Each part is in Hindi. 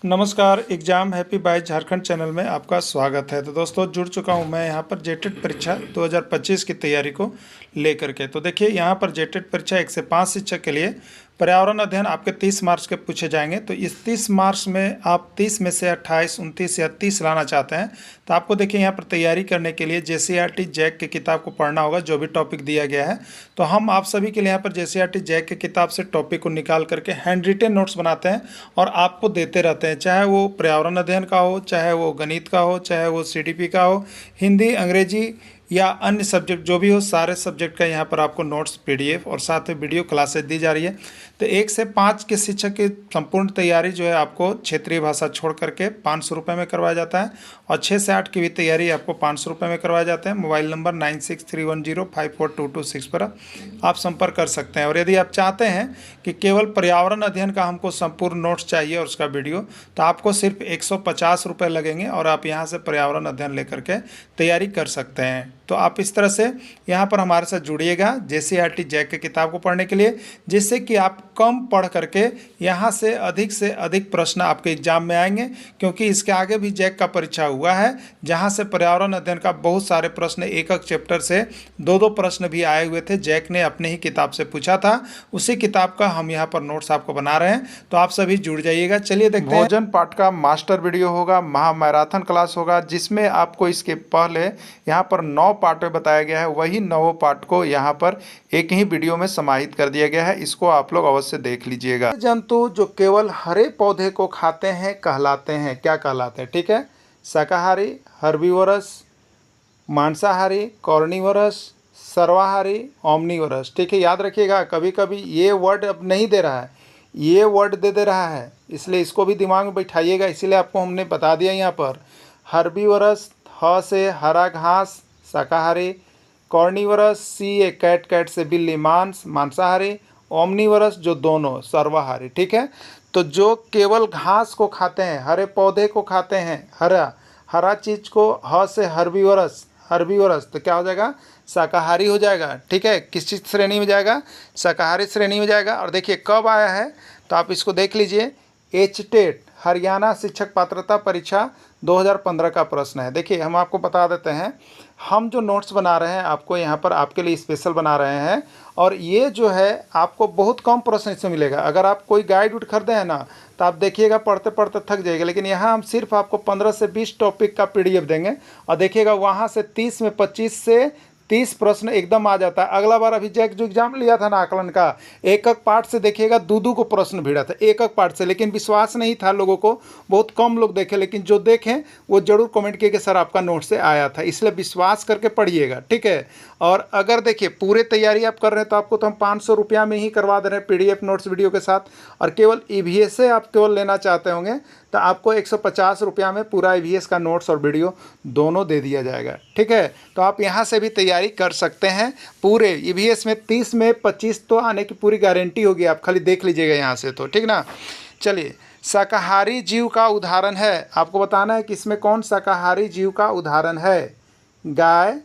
नमस्कार। Exam happy by Jharkhand channel में आपका स्वागत है। तो दोस्तों जुड़ चुका हूं मैं यहां पर जेटेट परीक्षा 2025 की तैयारी को लेकर के। तो देखिए यहां पर जेटेट परीक्षा 1 से 5 शिक्षक के लिए पर्यावरण अध्ययन आपके 30 मार्क्स के पूछे जाएंगे। तो इस 30 मार्क्स में आप 30 में से 28, 29 या 30 लाना चाहते हैं तो आपको देखिए यहाँ पर तैयारी करने के लिए JCERT जैक की किताब को पढ़ना होगा, जो भी टॉपिक दिया गया है। तो हम आप सभी के लिए यहाँ पर JCERT जैक की किताब से टॉपिक को निकाल करके हैंड रिटेन नोट्स बनाते हैं और आपको देते रहते हैं, चाहे वो पर्यावरण अध्ययन का हो, चाहे वो गणित का हो, चाहे वो CDP का हो, हिंदी, अंग्रेजी या अन्य सब्जेक्ट जो भी हो, सारे सब्जेक्ट का यहाँ पर आपको नोट्स PDF और साथ में वीडियो क्लासेस दी जा रही है। तो 1 से 5 के शिक्षक की संपूर्ण तैयारी जो है आपको क्षेत्रीय भाषा छोड़ करके 500 रुपये में करवाया जाता है और 6 से 8 की भी तैयारी आपको 500 रुपये में करवाया जाता है। मोबाइल नंबर 9631054226 पर आप संपर्क कर सकते हैं। और यदि आप चाहते हैं कि केवल पर्यावरण अध्ययन का हमको संपूर्ण नोट्स चाहिए और उसका वीडियो, तो आपको सिर्फ 150 रुपये लगेंगे और आप यहाँ से पर्यावरण अध्ययन लेकर के तैयारी कर सकते हैं। तो आप इस तरह से यहाँ पर हमारे साथ जुड़िएगा JCERT जैक की किताब को पढ़ने के लिए, जिससे कि आप कम पढ़ करके यहाँ से अधिक प्रश्न आपके एग्जाम में आएंगे। क्योंकि इसके आगे भी जैक का परीक्षा हुआ है, जहाँ से पर्यावरण अध्ययन का बहुत सारे प्रश्न एक चैप्टर से 2-2 प्रश्न भी आए हुए थे। जैक ने अपने ही किताब से पूछा था, उसी किताब का हम यहाँ पर नोट्स आपको बना रहे हैं। तो आप सभी जुड़ जाइएगा। चलिए देखते हैं। भोजन पाठ का मास्टर वीडियो होगा, महामैराथन क्लास होगा, जिसमें आपको इसके पहले यहाँ पर 9 पार्ट में बताया गया है। वही 9 पार्ट को यहाँ पर एक ही वीडियो में समाहित कर दिया गया है। इसको आप लोग अवश्य देख लीजिएगा। जंतु जो केवल हरे पौधे को खाते हैं कहलाते हैं, क्या कहलाते हैं? ठीक है, शाकाहारी, हर्बीवोरस, मांसाहारी, कॉर्निवोरस, सर्वाहारी, ओमनीवोरस। ठीक है, याद रखिएगा। कभी कभी ये वर्ड अब नहीं दे रहा है, ये वर्ड दे रहा है, इसलिए इसको भी दिमाग में बैठाइएगा। इसीलिए आपको हमने बता दिया यहाँ पर। हर्बीवोरस, ह से हरा घास शाकाहारी, कॉर्निवोरस, C कैट से बिल्ली मांसाहारी, ओमनीवोरस जो दोनों सर्वाहारी। ठीक है, तो जो केवल घास को खाते हैं, हरे पौधे को खाते हैं, हरा चीज को, ह से हर्बीवोरस तो क्या हो जाएगा? शाकाहारी हो जाएगा। ठीक है, किस चीज़ श्रेणी में जाएगा? शाकाहारी श्रेणी में जाएगा। और देखिए कब आया है तो आप इसको देख लीजिए। HTET हरियाणा शिक्षक पात्रता परीक्षा 2015 का प्रश्न है। देखिए हम आपको बता देते हैं, हम जो नोट्स बना रहे हैं आपको यहाँ पर आपके लिए स्पेशल बना रहे हैं। और ये जो है आपको बहुत कम प्रश्न इसमें मिलेगा। अगर आप कोई गाइड उठ खरीदे हैं ना, तो आप देखिएगा पढ़ते पढ़ते थक जाएगा। लेकिन यहाँ हम सिर्फ आपको 15 से 20 टॉपिक का PDF देंगे और देखिएगा वहाँ से 30 में 25 से 30 प्रश्न एकदम आ जाता है। अगला बार अभी जैक जो एग्जाम लिया था ना आकलन का, एक पार्ट से देखिएगा 2-2 को प्रश्न भिड़ा था, एक पार्ट से। लेकिन विश्वास नहीं था लोगों को, बहुत कम लोग देखे। लेकिन जो देखें वो जरूर कमेंट किए कि सर आपका नोट से आया था। इसलिए विश्वास करके पढ़िएगा। ठीक है, और अगर देखिए पूरे तैयारी आप कर रहे हैं तो आपको तो हम 500 रुपया में ही करवा दे रहे हैं PDF नोट्स वीडियो के साथ। और केवल EVS से आप केवल लेना चाहते होंगे तो आपको 150 रुपया में पूरा EVS का नोट्स और वीडियो दोनों दे दिया जाएगा। ठीक है, तो आप यहाँ से भी तैयारी कर सकते हैं। पूरे EVS में 30 में 25 तो आने की पूरी गारंटी होगी, आप खाली देख लीजिएगा यहाँ से। तो ठीक ना। चलिए, शाकाहारी जीव का उदाहरण है, आपको बताना है कि इसमें कौन शाकाहारी जीव का उदाहरण है। गाय,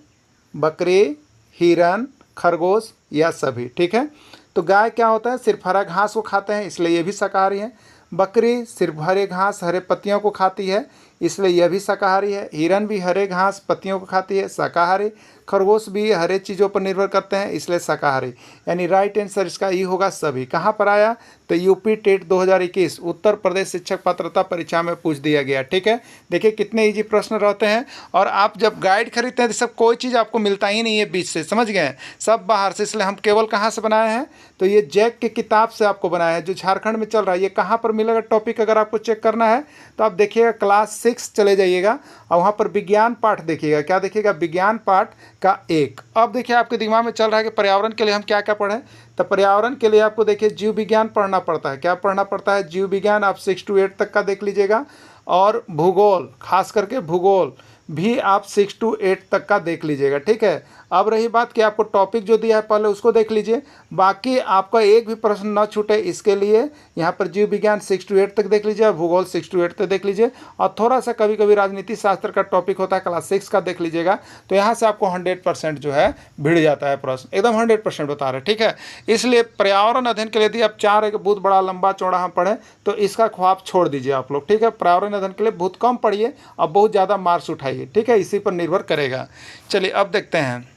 बकरी, हिरन, खरगोश या सभी। ठीक है, तो गाय क्या होता है? सिर्फ हरा घास को खाते हैं, इसलिए ये भी शाकाहारी है। बकरी सिर्फ हरे घास हरे पत्तियों को खाती है, इसलिए यह भी शाकाहारी है। हिरन भी हरे घास पत्तियों को खाती है, शाकाहारी। खरगोश भी हरे चीज़ों पर निर्भर करते हैं, इसलिए शाकाहारी। यानी राइट आंसर इसका ये होगा सभी। कहाँ पर आया? तो UP टेट 2021 उत्तर प्रदेश शिक्षक पात्रता परीक्षा में पूछ दिया गया। ठीक है, देखिए कितने इजी प्रश्न रहते हैं। और आप जब गाइड खरीदते हैं तो सब कोई चीज़ आपको मिलता ही नहीं है बीच से, समझ गए? सब बाहर से। इसलिए हम केवल कहाँ से बनाए हैं? तो ये जैक की किताब से आपको बनाया है, जो झारखंड में चल रहा है। ये कहाँ पर मिलेगा टॉपिक अगर आपको चेक करना है तो आप देखिएगा क्लास 6 चले जाइएगा और वहाँ पर विज्ञान पाठ देखिएगा। क्या देखिएगा? विज्ञान पाठ का 1। अब देखिए आपके दिमाग में चल रहा है कि पर्यावरण के लिए हम क्या क्या पढ़ें। तो पर्यावरण के लिए आपको देखिए जीव विज्ञान पढ़ना पड़ता है। क्या पढ़ना पड़ता है? जीव विज्ञान आप 6 से 8 तक का देख लीजिएगा। और भूगोल, खास करके भूगोल भी आप 6 से 8 तक का देख लीजिएगा। ठीक है, अब रही बात कि आपको टॉपिक जो दिया है पहले उसको देख लीजिए, बाकी आपका एक भी प्रश्न न छूटे इसके लिए यहाँ पर जीव विज्ञान 6 to 8 तक देख लीजिए और भूगोल 6 to 8 तक देख लीजिए, और थोड़ा सा कभी कभी राजनीति शास्त्र का टॉपिक होता है क्लास 6 का देख लीजिएगा। तो यहाँ से आपको 100% जो है भिड़ जाता है प्रश्न, एकदम 100% बता रहे, ठीक है। इसलिए पर्यावरण अध्ययन के लिए यदि आप चाह रहे कि बहुत बड़ा लंबा चौड़ा हम पढ़ें तो इसका ख्वाब छोड़ दीजिए आप लोग, ठीक है। पर्यावरण अध्ययन के लिए बहुत कम पढ़िए और बहुत ज़्यादा मार्क्स उठाइए, ठीक है, इसी पर निर्भर करेगा। चलिए अब देखते हैं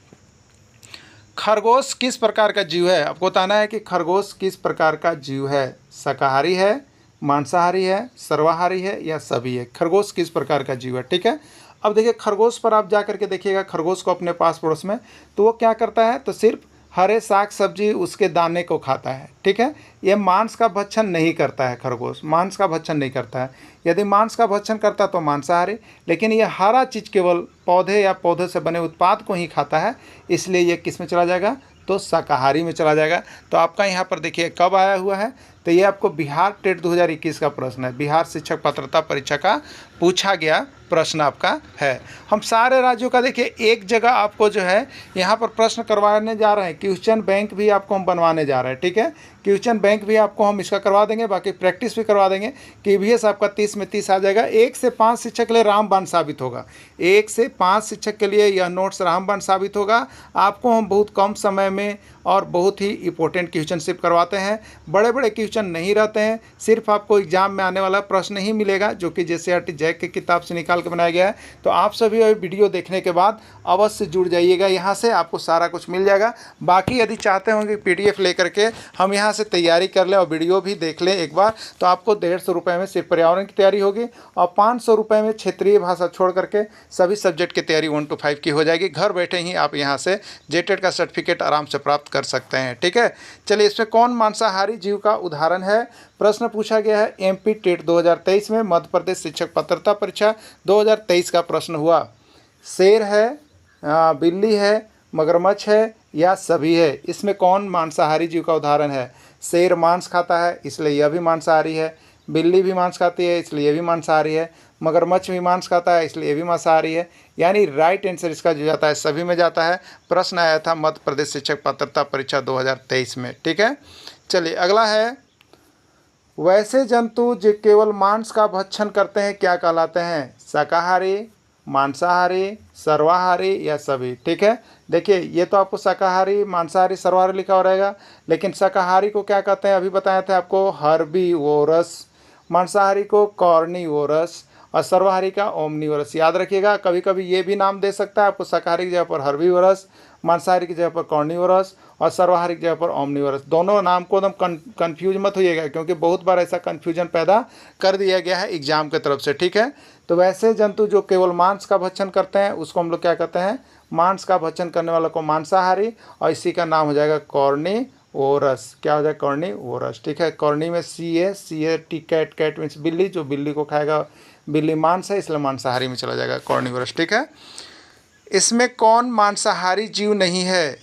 खरगोश किस प्रकार का जीव है। आपको बताना है कि खरगोश किस प्रकार का जीव है, शाकाहारी है, मांसाहारी है, सर्वाहारी है या सभी है। खरगोश किस प्रकार का जीव है, ठीक है। अब देखिए खरगोश पर आप जा करके देखिएगा खरगोश को अपने पास पड़ोस में, तो वो क्या करता है, तो सिर्फ हरे साग सब्जी उसके दाने को खाता है, ठीक है। ये मांस का भक्षण नहीं करता है, खरगोश मांस का भक्षण नहीं करता है। यदि मांस का भक्षण करता तो मांसाहारी, लेकिन ये हरा चीज़ केवल पौधे या पौधे से बने उत्पाद को ही खाता है, इसलिए ये किस में चला जाएगा, तो शाकाहारी में चला जाएगा। तो आपका यहाँ पर देखिए कब आया हुआ है, तो ये आपको बिहार टेट 2021 का प्रश्न है, बिहार शिक्षक पात्रता परीक्षा का पूछा गया प्रश्न आपका है। हम सारे राज्यों का देखिए एक जगह आपको जो है यहाँ पर प्रश्न करवाने जा रहे हैं, क्वेश्चन बैंक भी आपको हम बनवाने जा रहे हैं, ठीक है। क्वेश्चन बैंक भी आपको हम इसका करवा देंगे, बाकी प्रैक्टिस भी करवा देंगे। KVS आपका 30 में 30 आ जाएगा। 1 से 5 शिक्षक के लिए रामबाण साबित होगा, 1 से 5 शिक्षक के लिए यह नोट्स रामबाण साबित होगा। आपको हम बहुत कम समय में और बहुत ही इंपॉर्टेंट क्वेश्चन सिर्फ करवाते हैं, बड़े बड़े क्वेश्चन नहीं रहते हैं। सिर्फ आपको एग्जाम में आने वाला प्रश्न ही मिलेगा जो कि JCRT जैक की किताब से निकाल के बनाया गया है। तो आप सभी वीडियो देखने के बाद अवश्य जुड़ जाइएगा, यहाँ से आपको सारा कुछ मिल जाएगा। बाकी यदि चाहते होंगे PDF लेकर के हम यहाँ से तैयारी कर लें और वीडियो भी देख लें एक बार, तो आपको 150 रुपये में सिर्फ पर्यावरण की तैयारी होगी और 500 रुपये में क्षेत्रीय भाषा छोड़ करके सभी सब्जेक्ट की तैयारी 1 to 5 की हो जाएगी। घर बैठे ही आप यहाँ से JTET का सर्टिफिकेट आराम से प्राप्त कर सकते हैं, ठीक है। चलिए इसमें कौन मांसाहारी जीव का उदाहरण है, प्रश्न पूछा गया है MP टेट 2023 में, मध्य प्रदेश शिक्षक पात्रता परीक्षा 2023 का प्रश्न हुआ। शेर है, बिल्ली है, मगरमच्छ है या सभी है। इसमें कौन मांसाहारी जीव का उदाहरण है। शेर मांस खाता है इसलिए यह भी मांसाहारी है, बिल्ली भी मांस खाती है इसलिए यह भी मांसाहारी है, मगरमच्छ भी मांस खाता है इसलिए ये भी मांसाहारी है। यानी राइट आंसर इसका जो जाता है सभी में जाता है। प्रश्न आया था मध्य प्रदेश शिक्षक पात्रता परीक्षा 2023 में, ठीक है। चलिए अगला है, वैसे जंतु जो केवल मांस का भक्षण करते हैं क्या कहलाते हैं। शाकाहारी, मांसाहारी, सर्वाहारी या सभी, ठीक है। देखिए ये तो आपको शाकाहारी, मांसाहारी, सर्वाहारी लिखा हो रहेगा, लेकिन शाकाहारी को क्या कहते हैं अभी बताया था आपको, हर्बीवोरस, मांसाहारी को कॉर्निवोरस और सर्वाहारी का ओमनिवोरस। याद रखिएगा, कभी कभी ये भी नाम दे सकता है आपको, शाकाहारी की जगह पर हर्बीवोरस, मांसाहारी की जगह पर कॉर्निवोरस और सर्वाहारी की जगह पर ओमनिवोरस। दोनों नाम को एकदम कन्फ्यूज मत होइएगा, क्योंकि बहुत बार ऐसा कन्फ्यूजन पैदा कर दिया गया है एग्जाम की तरफ से, ठीक है। तो वैसे जंतु जो केवल मांस का भक्षण करते हैं उसको हम लोग क्या कहते हैं, मांस का भक्षण करने वालों को मांसाहारी, और इसी का नाम हो जाएगा कॉर्निवोरस। क्या हो जाएगा, कॉर्निवोरस, ठीक है। कॉर्नी में CAT, कैट, कैट मीन्स बिल्ली, जो बिल्ली को खाएगा, बिल्ली मांस है इसलिए मांसाहारी में चला जाएगा कॉर्निवोरस, ठीक है। इसमें कौन मांसाहारी जीव नहीं है,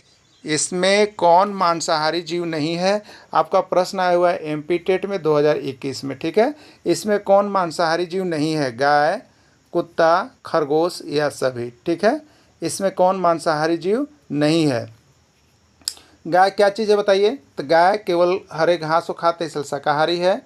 इसमें कौन मांसाहारी जीव नहीं है। आपका प्रश्न आया हुआ है MP टेट में 2021 में, ठीक है। इसमें कौन मांसाहारी जीव नहीं है, गाय, कुत्ता, खरगोश या सभी, ठीक है। इसमें कौन मांसाहारी जीव नहीं है। गाय क्या चीज़ है बताइए, तो गाय केवल हरे घास को खाते इसलिए शाकाहारी है।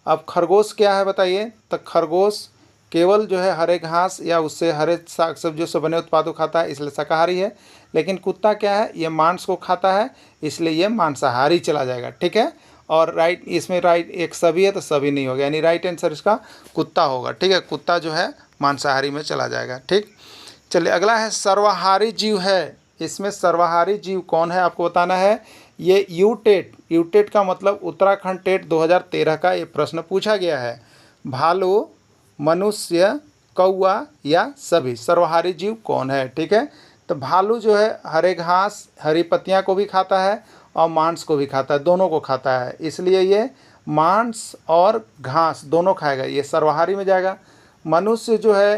अब खरगोश क्या है बताइए, तो खरगोश केवल जो है हरे घास या उससे हरे साग सब्जियों से बने उत्पादों खाता है इसलिए शाकाहारी है। लेकिन कुत्ता क्या है, ये मांस को खाता है इसलिए ये मांसाहारी चला जाएगा, ठीक है। और राइट, इसमें राइट एक सभी है तो सभी नहीं होगा, यानी राइट आंसर इसका कुत्ता होगा, ठीक है। कुत्ता जो है मांसाहारी में चला जाएगा, ठीक। चलिए अगला है, सर्वाहारी जीव है। इसमें सर्वाहारी जीव कौन है आपको बताना है। ये यूटेट का मतलब उत्तराखंड टेट 2013 का ये प्रश्न पूछा गया है। भालू, मनुष्य, कौआ या सभी, सर्वाहारी जीव कौन है, ठीक है। तो भालू जो है हरे घास, हरी पत्तियां को भी खाता है और मांस को भी खाता है, दोनों को खाता है, इसलिए ये मांस और घास दोनों खाएगा, ये सर्वाहारी में जाएगा। मनुष्य जो है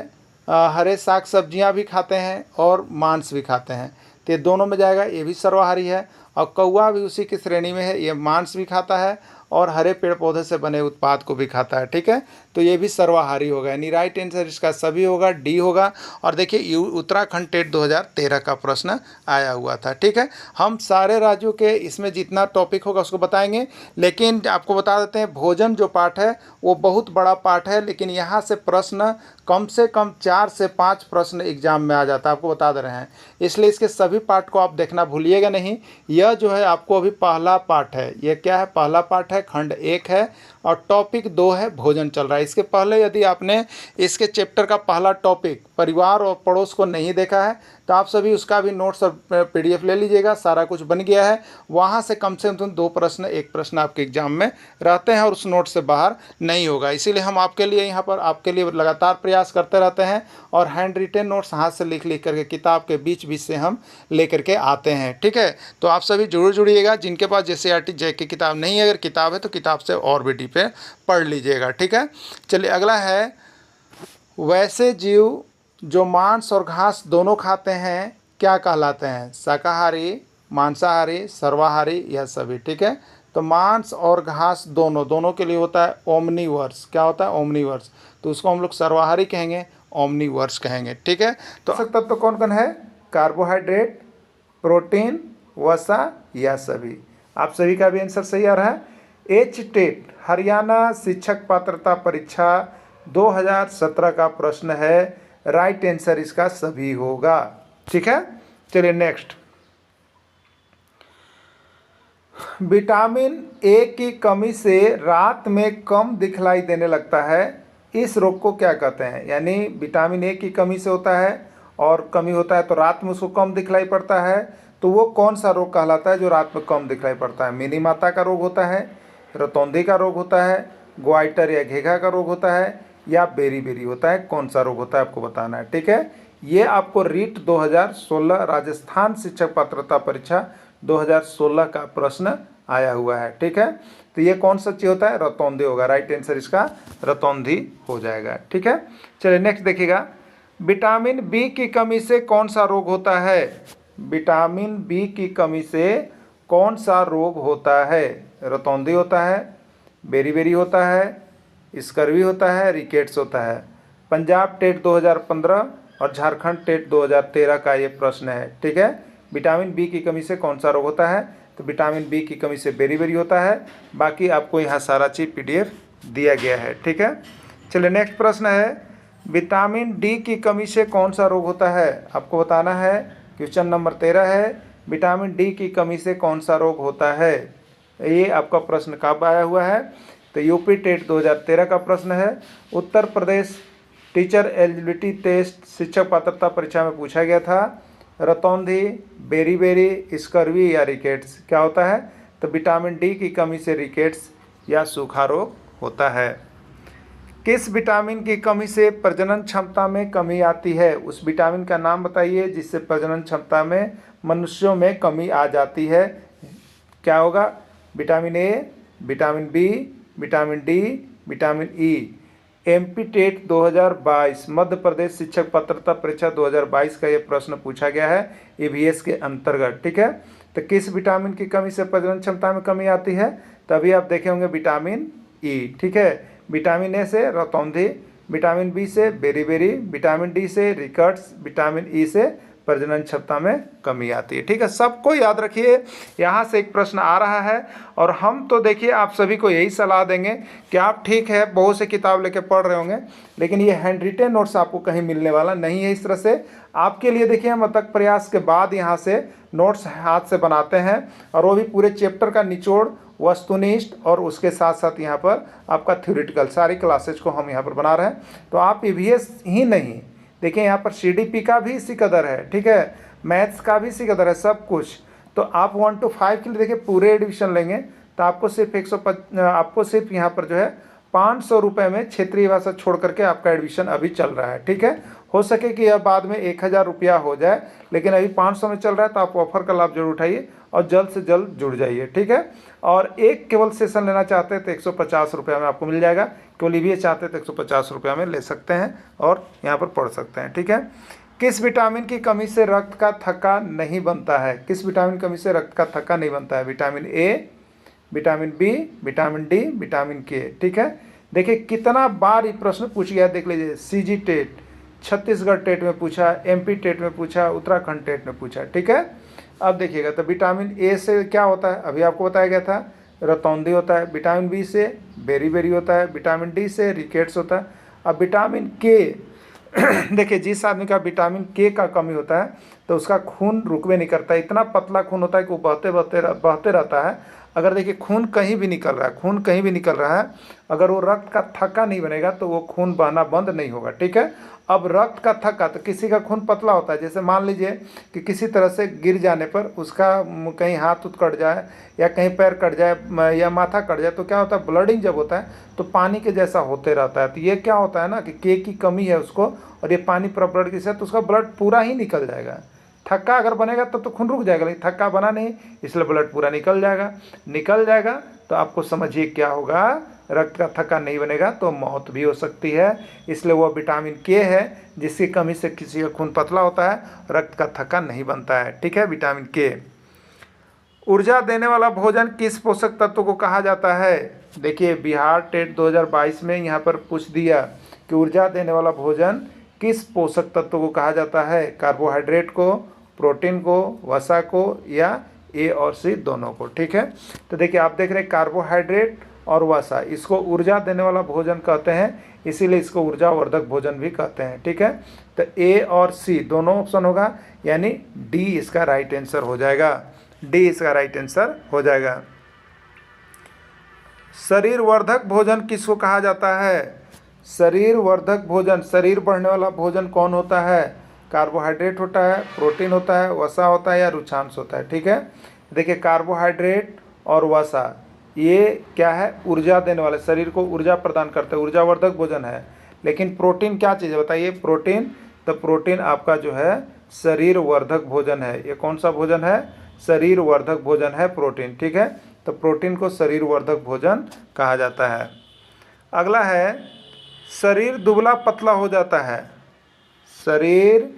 हरे साग सब्जियां भी खाते हैं और मांस भी खाते हैं, तो ये दोनों में जाएगा, ये भी सर्वाहारी है। और कौआ भी उसी की श्रेणी में है, ये मांस भी खाता है और हरे पेड़ पौधे से बने उत्पाद को भी खाता है। ठीक है, तो ये भी सर्वाहारी होगा, यानी राइट आंसर इसका सभी होगा, डी होगा। और देखिए उत्तराखंड टेट 2013 का प्रश्न आया हुआ था। ठीक है, हम सारे राज्यों के इसमें जितना टॉपिक होगा उसको बताएंगे, लेकिन आपको बता देते हैं भोजन जो पाठ है वो बहुत बड़ा पाठ है, लेकिन यहाँ से प्रश्न कम से कम 4 से 5 प्रश्न एग्जाम में आ जाता है, आपको बता दे रहे हैं। इसलिए इसके सभी पार्ट को आप देखना भूलिएगा नहीं। यह जो है आपको अभी पहला पार्ट है, यह क्या है, पहला पार्ट है, खंड 1 है और टॉपिक 2 है, भोजन चल रहा है। इसके पहले यदि आपने इसके चैप्टर का पहला टॉपिक परिवार और पड़ोस को नहीं देखा है तो आप सभी उसका भी नोट्स और PDF ले लीजिएगा, सारा कुछ बन गया है। वहाँ से कम 2 प्रश्न, एक प्रश्न आपके एग्जाम में रहते हैं और उस नोट से बाहर नहीं होगा। इसीलिए हम आपके लिए यहाँ पर आपके लिए लगातार प्रयास करते रहते हैं और हैंड रिटेन नोट्स हाथ से लिख करके किताब के बीच बीच से हम लेकर के आते हैं। ठीक है, तो आप सभी जरूर जुड़िएगा। जिनके पास JCRT JEE की किताब नहीं है, अगर किताब है तो किताब से और भी डीप पढ़ लीजिएगा। ठीक है, चलिए अगला है, वैसे जीव जो मांस और घास दोनों खाते हैं क्या कहलाते हैं? शाकाहारी, मांसाहारी, सर्वाहारी या सभी? ठीक है, तो मांस और घास दोनों के लिए होता है ओमनीवर्स। क्या होता है? ओमनीवर्स। तो उसको हम लोग सर्वाहारी कहेंगे, ओमनीवर्स कहेंगे। ठीक है, तो तत्व तो कौन कौन है? कार्बोहाइड्रेट, प्रोटीन, वसा या सभी? आप सभी का भी आंसर सही आ रहा है। टेट हरियाणा शिक्षक पात्रता परीक्षा 2017 का प्रश्न है, राइट आंसर इसका सभी होगा। ठीक है, चलिए नेक्स्ट, विटामिन ए की कमी से रात में कम दिखलाई देने लगता है, इस रोग को क्या कहते हैं? यानी विटामिन ए की कमी से होता है और कमी होता है तो रात में उसको कम दिखलाई पड़ता है, तो वो कौन सा रोग कहलाता है जो रात में कम दिखलाई पड़ता है? मिनी माता का रोग होता है, रतौंधी का रोग होता है, ग्वाइटर या घेघा का रोग होता है या बेरी होता है? कौन सा रोग होता है आपको बताना है। ठीक है, ये आपको रीट 2016 राजस्थान शिक्षक पात्रता परीक्षा 2016 का प्रश्न आया हुआ है। ठीक है, तो ये कौन सा चीज होता है? रतौंधी होगा, राइट आंसर इसका रतौंधी हो जाएगा। ठीक है, चलिए नेक्स्ट देखिएगा, विटामिन बी की कमी से कौन सा रोग होता है? विटामिन बी की कमी से कौन सा रोग होता है? रतौंधी होता है, बेरी होता है, स्कर्वी होता है, रिकेट्स होता है? पंजाब टेट 2015 और झारखंड टेट 2013 का ये प्रश्न है। ठीक है, विटामिन बी की कमी से कौन सा रोग होता है? तो विटामिन बी की कमी से बेरी होता है। बाकी आपको यहाँ सारा चीज़ PDF दिया गया है। ठीक है, चलिए नेक्स्ट प्रश्न है, विटामिन डी की कमी से कौन सा रोग होता है? आपको बताना है। क्वेश्चन नंबर 13 है, विटामिन डी की कमी से कौन सा रोग होता है? ये आपका प्रश्न कब आया हुआ है? तो यूपी टेट 2013 का प्रश्न है। Uttar Pradesh teacher eligibility test शिक्षक पात्रता परीक्षा में पूछा गया था, रतौंधी, बेरी, स्कर्वी या रिकेट्स? क्या होता है? तो विटामिन डी की कमी से रिकेट्स या सूखा रोग होता है। किस विटामिन की कमी से प्रजनन क्षमता में कमी आती है? उस विटामिन का नाम बताइए जिससे प्रजनन क्षमता में मनुष्यों में कमी आ जाती है। क्या होगा? Vitamin A, vitamin B, vitamin D, vitamin E. MP TET 2022 Madhya Pradesh शिक्षक पात्रता परीक्षा 2022 का ये प्रश्न पूछा गया है EVS के अंतर्गत। ठीक है, तो किस विटामिन की कमी से प्रजनन क्षमता में कमी आती है? तभी आप देखे होंगे विटामिन ई। ठीक है, विटामिन ए से रतौंधी, विटामिन बी से बेरी, विटामिन डी से रिकट्स, विटामिन ई से प्रजनन क्षमता में कमी आती है। ठीक है, सबको याद रखिए, यहाँ से एक प्रश्न आ रहा है और हम तो देखिए आप सभी को यही सलाह देंगे कि आप ठीक है बहुत से किताब लेके पढ़ रहे होंगे, लेकिन ये हैंड रिटेन नोट्स आपको कहीं मिलने वाला नहीं है। इस तरह से आपके लिए देखिए हम अथक प्रयास के बाद यहाँ से नोट्स हाथ से बनाते हैं और वो भी पूरे चैप्टर का निचोड़, वस्तुनिष्ठ और उसके साथ साथ यहाँ पर आपका थ्योरेटिकल सारी क्लासेज को हम यहाँ पर बना रहे हैं। तो आप EVS ही नहीं, देखिए यहाँ पर CDP का भी इसी कदर है। ठीक है, मैथ्स का भी इसी कदर है, सब कुछ। तो आप 1 to 5 के लिए देखिए पूरे एडमिशन लेंगे तो आपको सिर्फ यहाँ पर जो है 500 रुपये में क्षेत्रीय भाषा छोड़ करके आपका एडमिशन अभी चल रहा है। ठीक है, हो सके कि यह बाद में 1000 रुपया हो जाए, लेकिन अभी 500 में चल रहा है, तो आप ऑफर का लाभ जरूर उठाइए और जल्द से जल्द जुड़ जाइए। ठीक है, और एक केवल सेशन लेना चाहते हैं तो 150 रुपया में आपको मिल जाएगा। केवल EVS चाहते हैं तो 150 रुपया में ले सकते हैं और यहाँ पर पढ़ सकते हैं। ठीक है, किस विटामिन की कमी से रक्त का थक्का नहीं बनता है? किस विटामिन की कमी से रक्त का थक्का नहीं बनता है? Vitamin A, vitamin B, vitamin D, vitamin K. ठीक है, देखिए कितना बार ये प्रश्न पूछ गया, देख लीजिए। सीजी टेट, छत्तीसगढ़ टेट में पूछा, एमपी टेट में पूछा, उत्तराखंड टेट में पूछा। ठीक है, अब देखिएगा तो विटामिन ए से क्या होता है, अभी आपको बताया गया था, रतौंधी होता है। विटामिन बी से बेरी होता है। विटामिन डी से रिकेट्स होता है। अब विटामिन के देखिए, जिस आदमी का विटामिन के का कमी होता है तो उसका खून रुकवे नहीं करता, इतना पतला खून होता है कि वो बहते रहता है। अगर देखिए खून कहीं भी निकल रहा है, खून कहीं भी निकल रहा है, अगर वो रक्त का थक्का नहीं बनेगा तो वो खून बहना बंद नहीं होगा। ठीक है, अब रक्त का थक्का, तो किसी का खून पतला होता है, जैसे मान लीजिए कि किसी तरह से गिर जाने पर उसका कहीं हाथ उत कट जाए या कहीं पैर कट जाए या माथा कट जाए, तो क्या होता है, ब्लडिंग जब होता है तो पानी के जैसा होते रहता है। तो ये क्या होता है ना कि के की कमी है उसको, और ये पानी पूरा ब्लड के साथ, तो उसका ब्लड पूरा ही निकल जाएगा। थक्का अगर बनेगा तब तो खून रुक जाएगा, लेकिन थक्का बना नहीं, इसलिए ब्लड पूरा निकल जाएगा। तो आपको समझिए क्या होगा, रक्त का थक्का नहीं बनेगा तो मौत भी हो सकती है। इसलिए वो विटामिन के है जिसकी कमी से किसी का खून पतला होता है, रक्त का थक्का नहीं बनता है। ठीक है, विटामिन के। ऊर्जा देने वाला भोजन किस पोषक तत्व को कहा जाता है? देखिए, बिहार टेट 2022 में यहाँ पर पूछ दिया कि ऊर्जा देने वाला भोजन किस पोषक तत्व को कहा जाता है? कार्बोहाइड्रेट को, प्रोटीन को, वसा को, या ए और सी दोनों को। ठीक है, तो देखिए आप देख रहे हैं कार्बोहाइड्रेट और वसा, इसको ऊर्जा देने वाला भोजन कहते हैं, इसीलिए इसको ऊर्जावर्धक भोजन भी कहते हैं। ठीक है, तो ए और सी दोनों ऑप्शन होगा, यानी डी इसका राइट आंसर हो जाएगा। डी इसका राइट आंसर हो जाएगा। शरीर वर्धक भोजन किसको कहा जाता है? शरीर वर्धक भोजन, शरीर बढ़ने वाला भोजन कौन होता है? कार्बोहाइड्रेट होता है, प्रोटीन होता है, वसा होता है, या रुचांश होता है। ठीक है, देखिए कार्बोहाइड्रेट और वसा ये क्या है? ऊर्जा देने वाले, शरीर को ऊर्जा प्रदान करते हैं, ऊर्जावर्धक भोजन है। लेकिन प्रोटीन क्या चीज़ है बताइए? प्रोटीन, तो प्रोटीन आपका जो है शरीर वर्धक भोजन है। ये कौन सा भोजन है? शरीर वर्धक भोजन है प्रोटीन। ठीक है, तो प्रोटीन को शरीर वर्धक भोजन कहा जाता है। अगला है, शरीर दुबला पतला हो जाता है। शरीर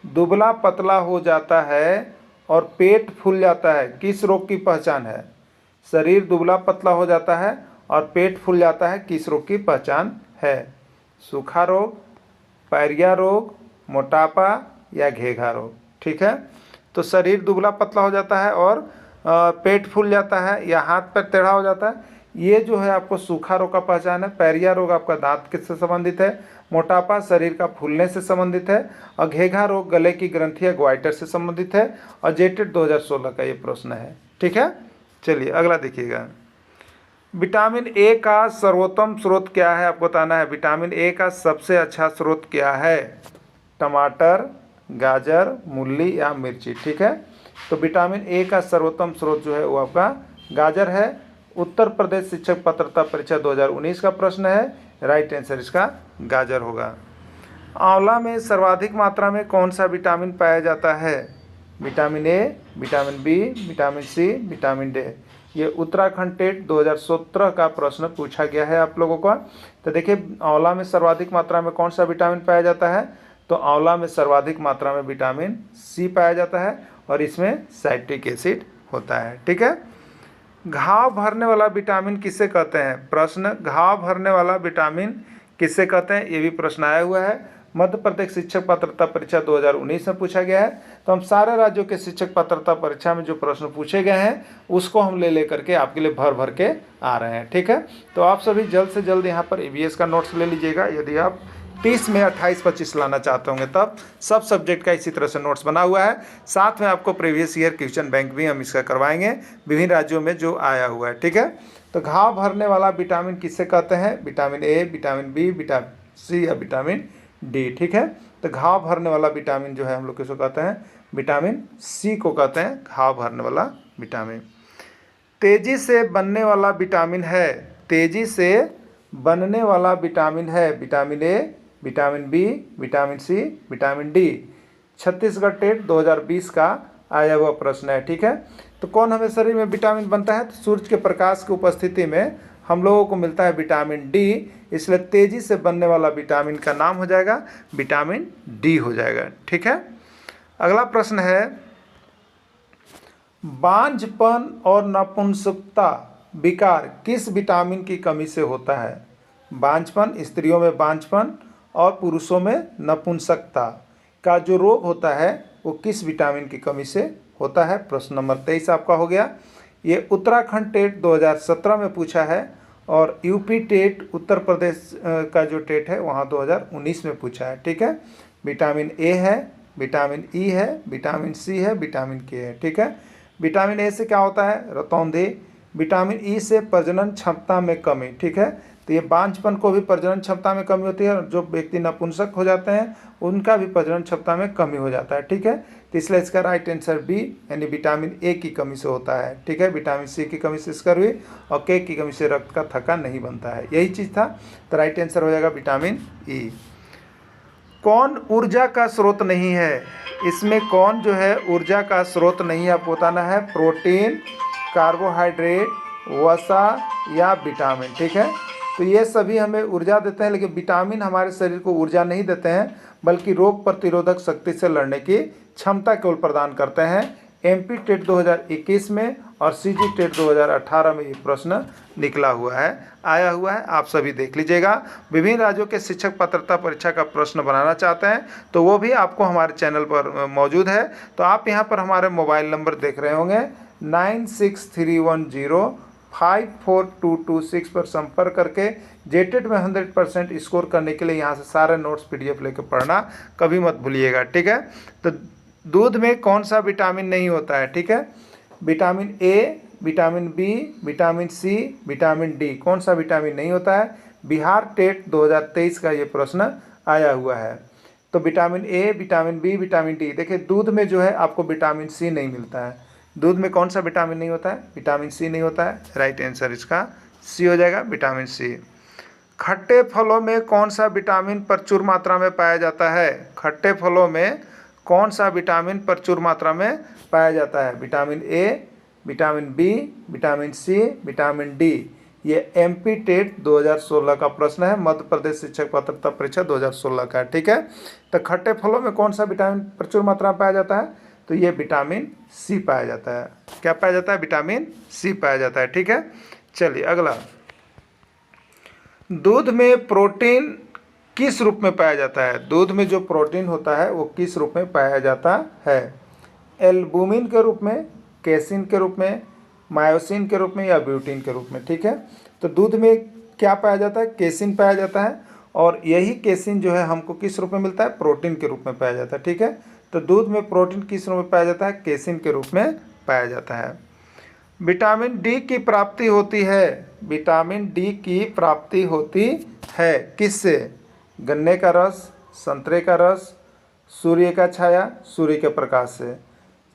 दुबला पतला हो जाता है और पेट फूल जाता है, किस रोग की पहचान है? शरीर दुबला पतला हो जाता है और पेट फूल जाता है, किस रोग की पहचान है? सूखा रोग, पायरिया रोग, मोटापा, या घेघा रोग। ठीक है, तो शरीर दुबला पतला हो जाता है और पेट फूल जाता है या हाथ पैर टेढ़ा हो जाता है, ये जो है आपको सूखा रोग का पहचान है। पायरिया रोग आपका दांत किससे संबंधित है? मोटापा शरीर का फूलने से संबंधित है। और घेघा रोग गले की ग्रंथि ग्वाइटर से संबंधित है। और जेटेड 2016 का ये प्रश्न है। ठीक है, चलिए अगला देखिएगा। विटामिन ए का सर्वोत्तम स्रोत क्या है? आपको बताना है विटामिन ए का सबसे अच्छा स्रोत क्या है? टमाटर, गाजर, मूली, या मिर्ची। ठीक है, तो विटामिन ए का सर्वोत्तम स्रोत जो है वो आपका गाजर है। उत्तर प्रदेश शिक्षक पात्रता परीक्षा 2019 का प्रश्न है, राइट आंसर इसका गाजर होगा। आंवला में सर्वाधिक मात्रा में कौन सा विटामिन पाया जाता है? Vitamin A, vitamin B, vitamin C, vitamin D. ये उत्तराखंड टेट 2017 का प्रश्न पूछा गया है आप लोगों का। तो देखिए, आंवला में सर्वाधिक मात्रा में कौन सा विटामिन पाया जाता है? तो आंवला में सर्वाधिक मात्रा में विटामिन सी पाया जाता है और इसमें साइट्रिक एसिड होता है। ठीक है, घाव भरने वाला विटामिन किसे कहते हैं? प्रश्न, घाव भरने वाला विटामिन किसे कहते हैं? ये भी प्रश्न आया हुआ है। मध्य प्रदेश शिक्षक पात्रता परीक्षा 2019 में पूछा गया है। तो हम सारे राज्यों के शिक्षक पात्रता परीक्षा में जो प्रश्न पूछे गए हैं उसको हम ले करके आपके लिए भर के आ रहे हैं। ठीक है, तो आप सभी जल्द से जल्द यहाँ पर EVS का नोट्स ले लीजिएगा। यदि आप 30 में 28-25 लाना चाहते होंगे तब सब सब्जेक्ट का इसी तरह से नोट्स बना हुआ है। साथ में आपको प्रीवियस ईयर क्वेश्चन बैंक भी हम इसका करवाएंगे विभिन्न राज्यों में जो आया हुआ है। ठीक है, तो घाव भरने वाला विटामिन किससे कहते हैं? Vitamin A, vitamin B, vitamin C, या विटामिन डी। ठीक है, तो घाव भरने वाला विटामिन जो है हम लोग किसको कहते हैं? विटामिन सी को कहते हैं घाव भरने वाला विटामिन। तेजी से बनने वाला विटामिन है, तेजी से बनने वाला विटामिन है vitamin A, vitamin B, vitamin C, vitamin D. Chhattisgarh TET 2020 का आया हुआ प्रश्न है। ठीक है, तो कौन हमें शरीर में विटामिन बनता है? तो सूरज के प्रकाश की उपस्थिति में हम लोगों को मिलता है विटामिन डी, इसलिए तेजी से बनने वाला विटामिन का नाम हो जाएगा विटामिन डी हो जाएगा। ठीक है, अगला प्रश्न है, बांझपन और नपुंसकता विकार किस विटामिन की कमी से होता है? बांझपन, स्त्रियों में बांझपन और पुरुषों में नपुंसकता का जो रोग होता है वो किस विटामिन की कमी से होता है? प्रश्न नंबर 23 आपका हो गया। ये उत्तराखंड टेट 2017 में पूछा है और यूपी टेट उत्तर प्रदेश का जो टेट है वहाँ 2019 में पूछा है। ठीक है, विटामिन ए है, विटामिन ई है, विटामिन सी है, विटामिन के है। ठीक है, विटामिन ए से क्या होता है? रतौंधी। विटामिन ई से प्रजनन क्षमता में कमी। ठीक है, तो ये बांझपन को भी प्रजनन क्षमता में कमी होती है और जो व्यक्ति नपुंसक हो जाते हैं उनका भी प्रजनन क्षमता में कमी हो जाता है। ठीक है, तो इसलिए इसका राइट आंसर बी यानी विटामिन ए की कमी से होता है। ठीक है, विटामिन सी की कमी से स्कर हुई और के की कमी से रक्त का थक्का नहीं बनता है, यही चीज़ था। तो राइट आंसर हो जाएगा विटामिन ई। कौन ऊर्जा का स्रोत नहीं है? इसमें कौन जो है ऊर्जा का स्रोत नहीं है आपको बताना है। प्रोटीन, कार्बोहाइड्रेट, वसा या विटामिन। ठीक है, तो ये सभी हमें ऊर्जा देते हैं, लेकिन विटामिन हमारे शरीर को ऊर्जा नहीं देते हैं बल्कि रोग प्रतिरोधक शक्ति से लड़ने की क्षमता केवल प्रदान करते हैं। एमपी टेट 2021 में और सीजी टेट 2018 में ये प्रश्न निकला हुआ है, आया हुआ है, आप सभी देख लीजिएगा। विभिन्न राज्यों के शिक्षक पात्रता परीक्षा का प्रश्न बनाना चाहते हैं तो वो भी आपको हमारे चैनल पर मौजूद है। तो आप यहाँ पर हमारे मोबाइल नंबर देख रहे होंगे 9631054226 पर संपर्क करके जेटेट में 100% स्कोर करने के लिए यहाँ से सारे नोट्स पीडीएफ लेकर पढ़ना कभी मत भूलिएगा। ठीक है, तो दूध में कौन सा विटामिन नहीं होता है? ठीक है, vitamin A, vitamin B, vitamin C, vitamin D, कौन सा विटामिन नहीं होता है? बिहार टेट 2023 का ये प्रश्न आया हुआ है। तो vitamin A, vitamin B, vitamin D. देखिए दूध में जो है आपको विटामिन सी नहीं मिलता है। दूध में कौन सा विटामिन नहीं होता है? विटामिन सी नहीं होता है। राइट आंसर इसका सी हो जाएगा, विटामिन सी। खट्टे फलों में कौन सा विटामिन प्रचुर मात्रा में पाया जाता है? खट्टे फलों में कौन सा विटामिन प्रचुर मात्रा में पाया जाता है? Vitamin A, vitamin B, vitamin C, vitamin D. ये एमपी टेट 2016 का प्रश्न है, मध्य प्रदेश शिक्षक पात्रता परीक्षा 2016 का। ठीक है, तो खट्टे फलों में कौन सा विटामिन प्रचुर मात्रा में पाया जाता है? तो ये विटामिन सी पाया जाता है। क्या पाया जाता है? विटामिन सी पाया जाता है। ठीक है, चलिए अगला। दूध में प्रोटीन किस रूप में पाया जाता है? दूध में जो प्रोटीन होता है वो किस रूप में पाया जाता है? एल्बुमिन के रूप में, कैसिन के रूप में, मायोसिन के रूप में या ब्यूटिन के रूप में। ठीक है, तो दूध में क्या पाया जाता है? कैसिन पाया जाता है और यही कैसिन जो है हमको किस रूप में मिलता है? प्रोटीन के रूप में पाया जाता है। ठीक है, तो दूध में प्रोटीन किस रूप में पाया जाता है? कैसिन के रूप में पाया जाता है। विटामिन डी की प्राप्ति होती है, विटामिन डी की प्राप्ति होती है किससे? गन्ने का रस, संतरे का रस, सूर्य का छाया, सूर्य के प्रकाश से।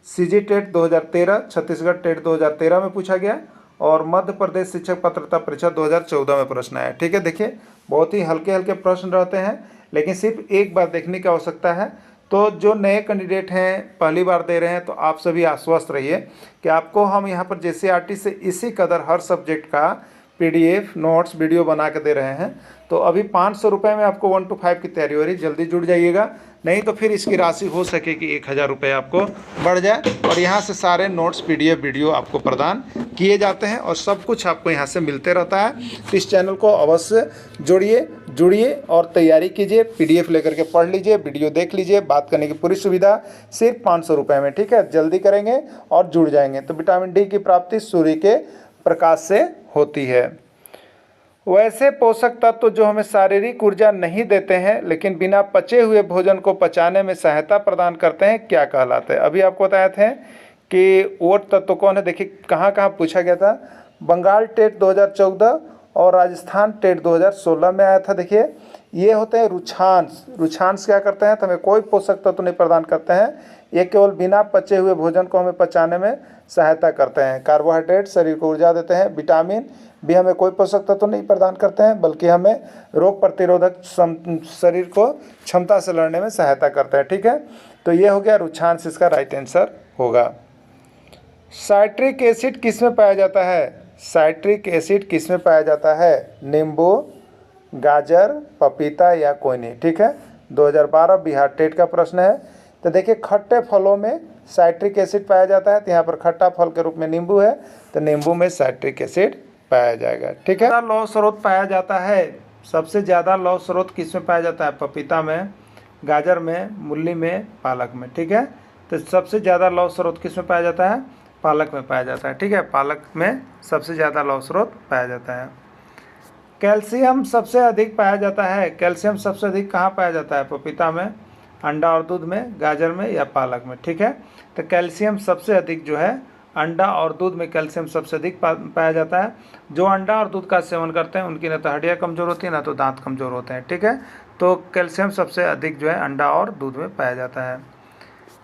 सीजी टेट 2013, छत्तीसगढ़ टेट 2013 में पूछा गया और मध्य प्रदेश शिक्षक पात्रता परीक्षा 2014 में प्रश्न आया। ठीक है, देखिए बहुत ही हल्के हल्के प्रश्न रहते हैं लेकिन सिर्फ एक बार देखने की आवश्यकता है। तो जो नए कैंडिडेट हैं, पहली बार दे रहे हैं, तो आप सभी आश्वस्त रहिए कि आपको हम यहाँ पर जेसीईआरटी से इसी कदर हर सब्जेक्ट का पीडीएफ नोट्स वीडियो बना के दे रहे हैं। तो अभी 500 रुपये में आपको 1 to 5 की तैयारी हो रही, जल्दी जुड़ जाइएगा, नहीं तो फिर इसकी राशि हो सके कि 1000 रुपये आपको बढ़ जाए। और यहाँ से सारे नोट्स पीडीएफ वीडियो आपको प्रदान किए जाते हैं और सब कुछ आपको यहाँ से मिलते रहता है। तो इस चैनल को अवश्य जुड़िए और तैयारी कीजिए, पीडीएफ लेकर के पढ़ लीजिए, वीडियो देख लीजिए, बात करने की पूरी सुविधा सिर्फ 500 रुपये में। ठीक है, जल्दी करेंगे और जुड़ जाएंगे। तो विटामिन डी की प्राप्ति सूर्य के प्रकाश से होती है। वैसे पोषक तत्व जो हमें शारीरिक ऊर्जा नहीं देते हैं लेकिन बिना पचे हुए भोजन को पचाने में सहायता प्रदान करते हैं, क्या कहलाते हैं? अभी आपको बताए थे कि वो तत्व कौन है। देखिए कहाँ कहाँ पूछा गया था। बंगाल टेट 2014 और राजस्थान टेट 2016 में आया था। देखिए ये होते हैं रुक्षांश। रुक्षांश क्या करते हैं? तो हमें कोई पोषक तत्व नहीं प्रदान करते हैं, ये केवल बिना पचे हुए भोजन को हमें पचाने में सहायता करते हैं। कार्बोहाइड्रेट शरीर को ऊर्जा देते हैं, विटामिन भी हमें कोई पोषक तत्व नहीं प्रदान करते हैं बल्कि हमें रोग प्रतिरोधक शरीर को क्षमता से लड़ने में सहायता करते हैं। ठीक है, तो ये हो गया रुक्षांश, इसका राइट आंसर होगा। साइट्रिक एसिड किस में पाया जाता है? साइट्रिक एसिड किस में पाया जाता है? नींबू, गाजर, पपीता या कोई नहीं। ठीक है, 2012 बिहार टेट का प्रश्न है। तो देखिए खट्टे फलों में साइट्रिक एसिड पाया जाता है, तो यहाँ पर खट्टा फल के रूप में नींबू है, तो नींबू में साइट्रिक एसिड पाया जाएगा। ठीक है, लौह स्रोत पाया जाता है, सबसे ज़्यादा लौह स्रोत किस में पाया जाता है? पपीता में, गाजर में, मूली में, पालक में। ठीक है, तो सबसे ज़्यादा लौह स्रोत किस में पाया जाता है? पालक में पाया जाता है। ठीक है, पालक में सबसे ज़्यादा लौह स्रोत पाया जाता है। कैल्शियम सबसे अधिक पाया जाता है, कैल्शियम सबसे अधिक कहाँ पाया जाता है? पपीता में, अंडा और दूध में, गाजर में या पालक में। ठीक है, तो कैल्शियम सबसे अधिक जो है अंडा और दूध में कैल्शियम सबसे अधिक पाया जाता है। जो अंडा और दूध का सेवन करते हैं उनकी ना तो हड्डियाँ कमज़ोर होती हैं ना तो दांत कमज़ोर होते हैं। ठीक है, तो कैल्शियम सबसे अधिक जो है अंडा और दूध में पाया जाता है।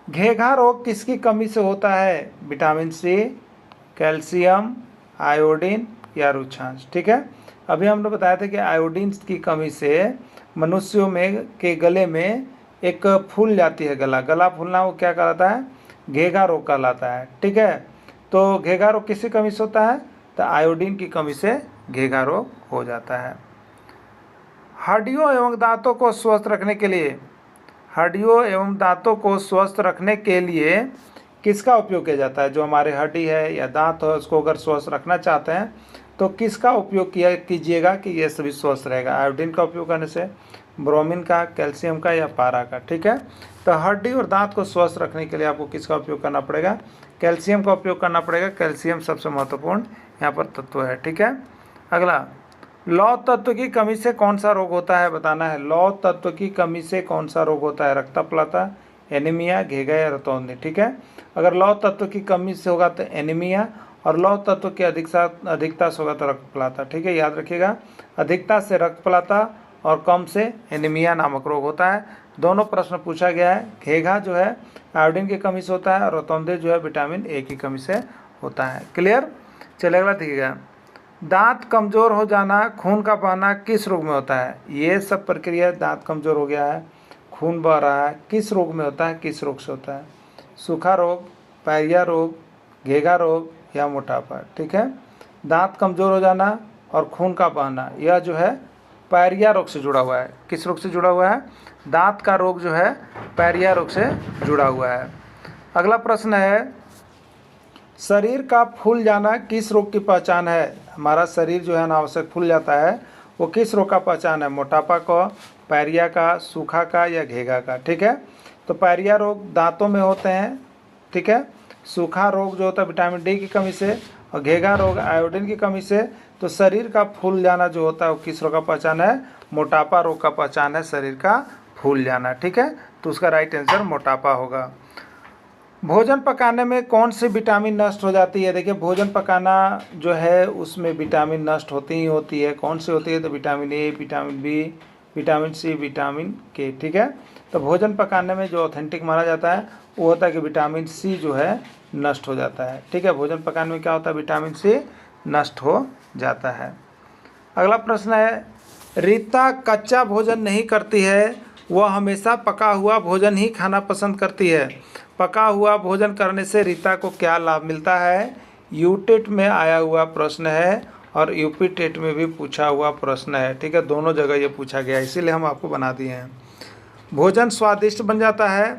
घेघा रोग किसकी कमी से होता है? विटामिन सी, कैल्शियम, आयोडीन या रुक्षांश। ठीक है, अभी हमने बताया था कि आयोडीन की कमी से मनुष्यों में के गले में एक फूल जाती है, गला फूलना, वो क्या कहलाता है? घेघा रोग कहलाता है। ठीक है, तो घेघा रोग किसकी कमी से होता है? तो आयोडीन की कमी से घेघा रोग हो जाता है। हड्डियों एवं दांतों को स्वस्थ रखने के लिए, हड्डियों एवं दांतों को स्वस्थ रखने के लिए किसका उपयोग किया जाता है? जो हमारे हड्डी है या दांत है उसको अगर स्वस्थ रखना चाहते हैं तो किसका उपयोग कीजिएगा कि ये सभी स्वस्थ रहेगा? आयोडीन का उपयोग करने से, ब्रोमीन का, कैल्शियम का या पारा का। ठीक है, तो हड्डी और दांत को स्वस्थ रखने के लिए आपको किसका उपयोग करना पड़ेगा? कैल्शियम का उपयोग करना पड़ेगा। कैल्शियम सबसे महत्वपूर्ण यहाँ पर तत्व है। ठीक है, अगला, लौह तत्व की कमी से कौन सा रोग होता है? बताना है, लौह तत्व की कमी से कौन सा रोग होता है? रक्तप्लता, एनीमिया, घेघा या रतौंधी। ठीक है, अगर लौह तत्व की कमी से होगा तो एनीमिया, और लौह तत्व की अधिकता से होगा तो रक्तप्लता। ठीक है, याद रखिएगा, अधिकता से रक्तप्लता और कम से एनीमिया नामक रोग होता है। दोनों प्रश्न पूछा गया है। घेघा जो है आयोडीन की कमी से होता है और रतौंधी जो है विटामिन ए की कमी से होता है। क्लियर? चलिए अगला देखिएगा, दांत कमज़ोर हो जाना, खून का बहना किस रोग में होता है? ये सब प्रक्रिया, दांत कमज़ोर हो गया है, खून बह रहा है, किस रोग में होता है? किस रोग से होता है? सूखा रोग, पायरिया रोग, घेघा रोग या मोटापा। ठीक है, दांत कमज़ोर हो जाना और खून का बहना, यह जो है पायरिया रोग से जुड़ा हुआ है। किस रोग से जुड़ा हुआ है? दांत का रोग जो है पायरिया रोग से जुड़ा हुआ है। अगला प्रश्न है, शरीर का फूल जाना किस रोग की पहचान है? हमारा शरीर जो है अनावश्यक फूल जाता है, वो किस रोग का पहचान है? मोटापा का, पायरिया का, सूखा का या घेघा का। ठीक है, तो पायरिया रोग दांतों में होते हैं। ठीक है, सूखा रोग जो होता है विटामिन डी की कमी से, और घेघा रोग आयोडीन की कमी से। तो शरीर का फूल जाना जो होता है वो किस रोग का पहचान है? मोटापा रोग का पहचान है शरीर का फूल जाना। ठीक है, तो उसका राइट आंसर मोटापा होगा। भोजन पकाने में कौन सी विटामिन नष्ट हो जाती है? देखिए, भोजन पकाना जो है उसमें विटामिन नष्ट होती ही होती है। कौन सी होती है? तो vitamin A, vitamin B, vitamin C, vitamin K. ठीक है, तो भोजन पकाने में जो ऑथेंटिक माना जाता है वो होता है कि विटामिन सी जो है नष्ट हो जाता है। ठीक है, भोजन पकाने में क्या होता है? विटामिन सी नष्ट हो जाता है। अगला प्रश्न है, रीता कच्चा भोजन नहीं करती है, वह हमेशा पका हुआ भोजन ही खाना पसंद करती है। पका हुआ भोजन करने से रीता को क्या लाभ मिलता है? यूटेट में आया हुआ प्रश्न है और यूपी टेट में भी पूछा हुआ प्रश्न है। ठीक है, दोनों जगह ये पूछा गया, इसीलिए हम आपको बना दिए हैं। भोजन स्वादिष्ट बन जाता है,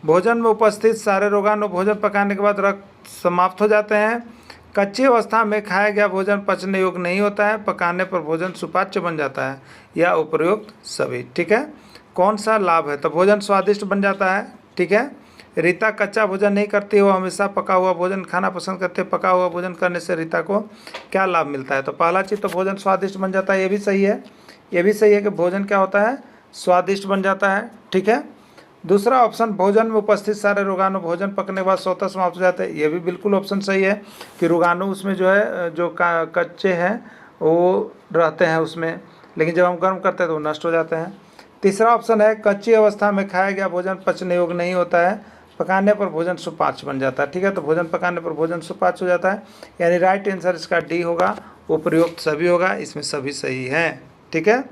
भोजन में उपस्थित सारे रोगाणु भोजन पकाने के बाद रक्त समाप्त हो जाते हैं। कच्ची अवस्था में खाया गया भोजन पचने योग्य नहीं होता है, पकाने पर भोजन सुपाच्य बन जाता है, या उपयुक्त सभी। ठीक है, कौन सा लाभ है? तो भोजन स्वादिष्ट बन जाता है। ठीक है, रीता कच्चा भोजन नहीं करती, वो हमेशा पका हुआ भोजन खाना पसंद करते हैं। पका हुआ भोजन करने से रीता को क्या लाभ मिलता है? तो पहला चीज़ तो भोजन स्वादिष्ट बन जाता है, ये भी सही है। ये भी सही है कि भोजन क्या होता है? स्वादिष्ट बन जाता है। ठीक है, दूसरा ऑप्शन, भोजन में उपस्थित सारे रोगाणु भोजन पकने के बाद स्वतः समाप्त हो जाते हैं, ये भी बिल्कुल ऑप्शन सही है कि रोगाणु उसमें जो है जो कच्चे हैं वो रहते हैं उसमें, लेकिन जब हम गर्म करते हैं तो वो नष्ट हो जाते हैं। तीसरा ऑप्शन है, कच्ची अवस्था में खाया गया भोजन पचने योग्य नहीं होता है, पकाने पर भोजन सुपाच्य बन जाता है। ठीक है, तो भोजन पकाने पर भोजन सुपाच्य हो जाता है, यानी राइट आंसर इसका डी होगा, उपयुक्त सभी होगा, इसमें सभी सही हैं। ठीक है,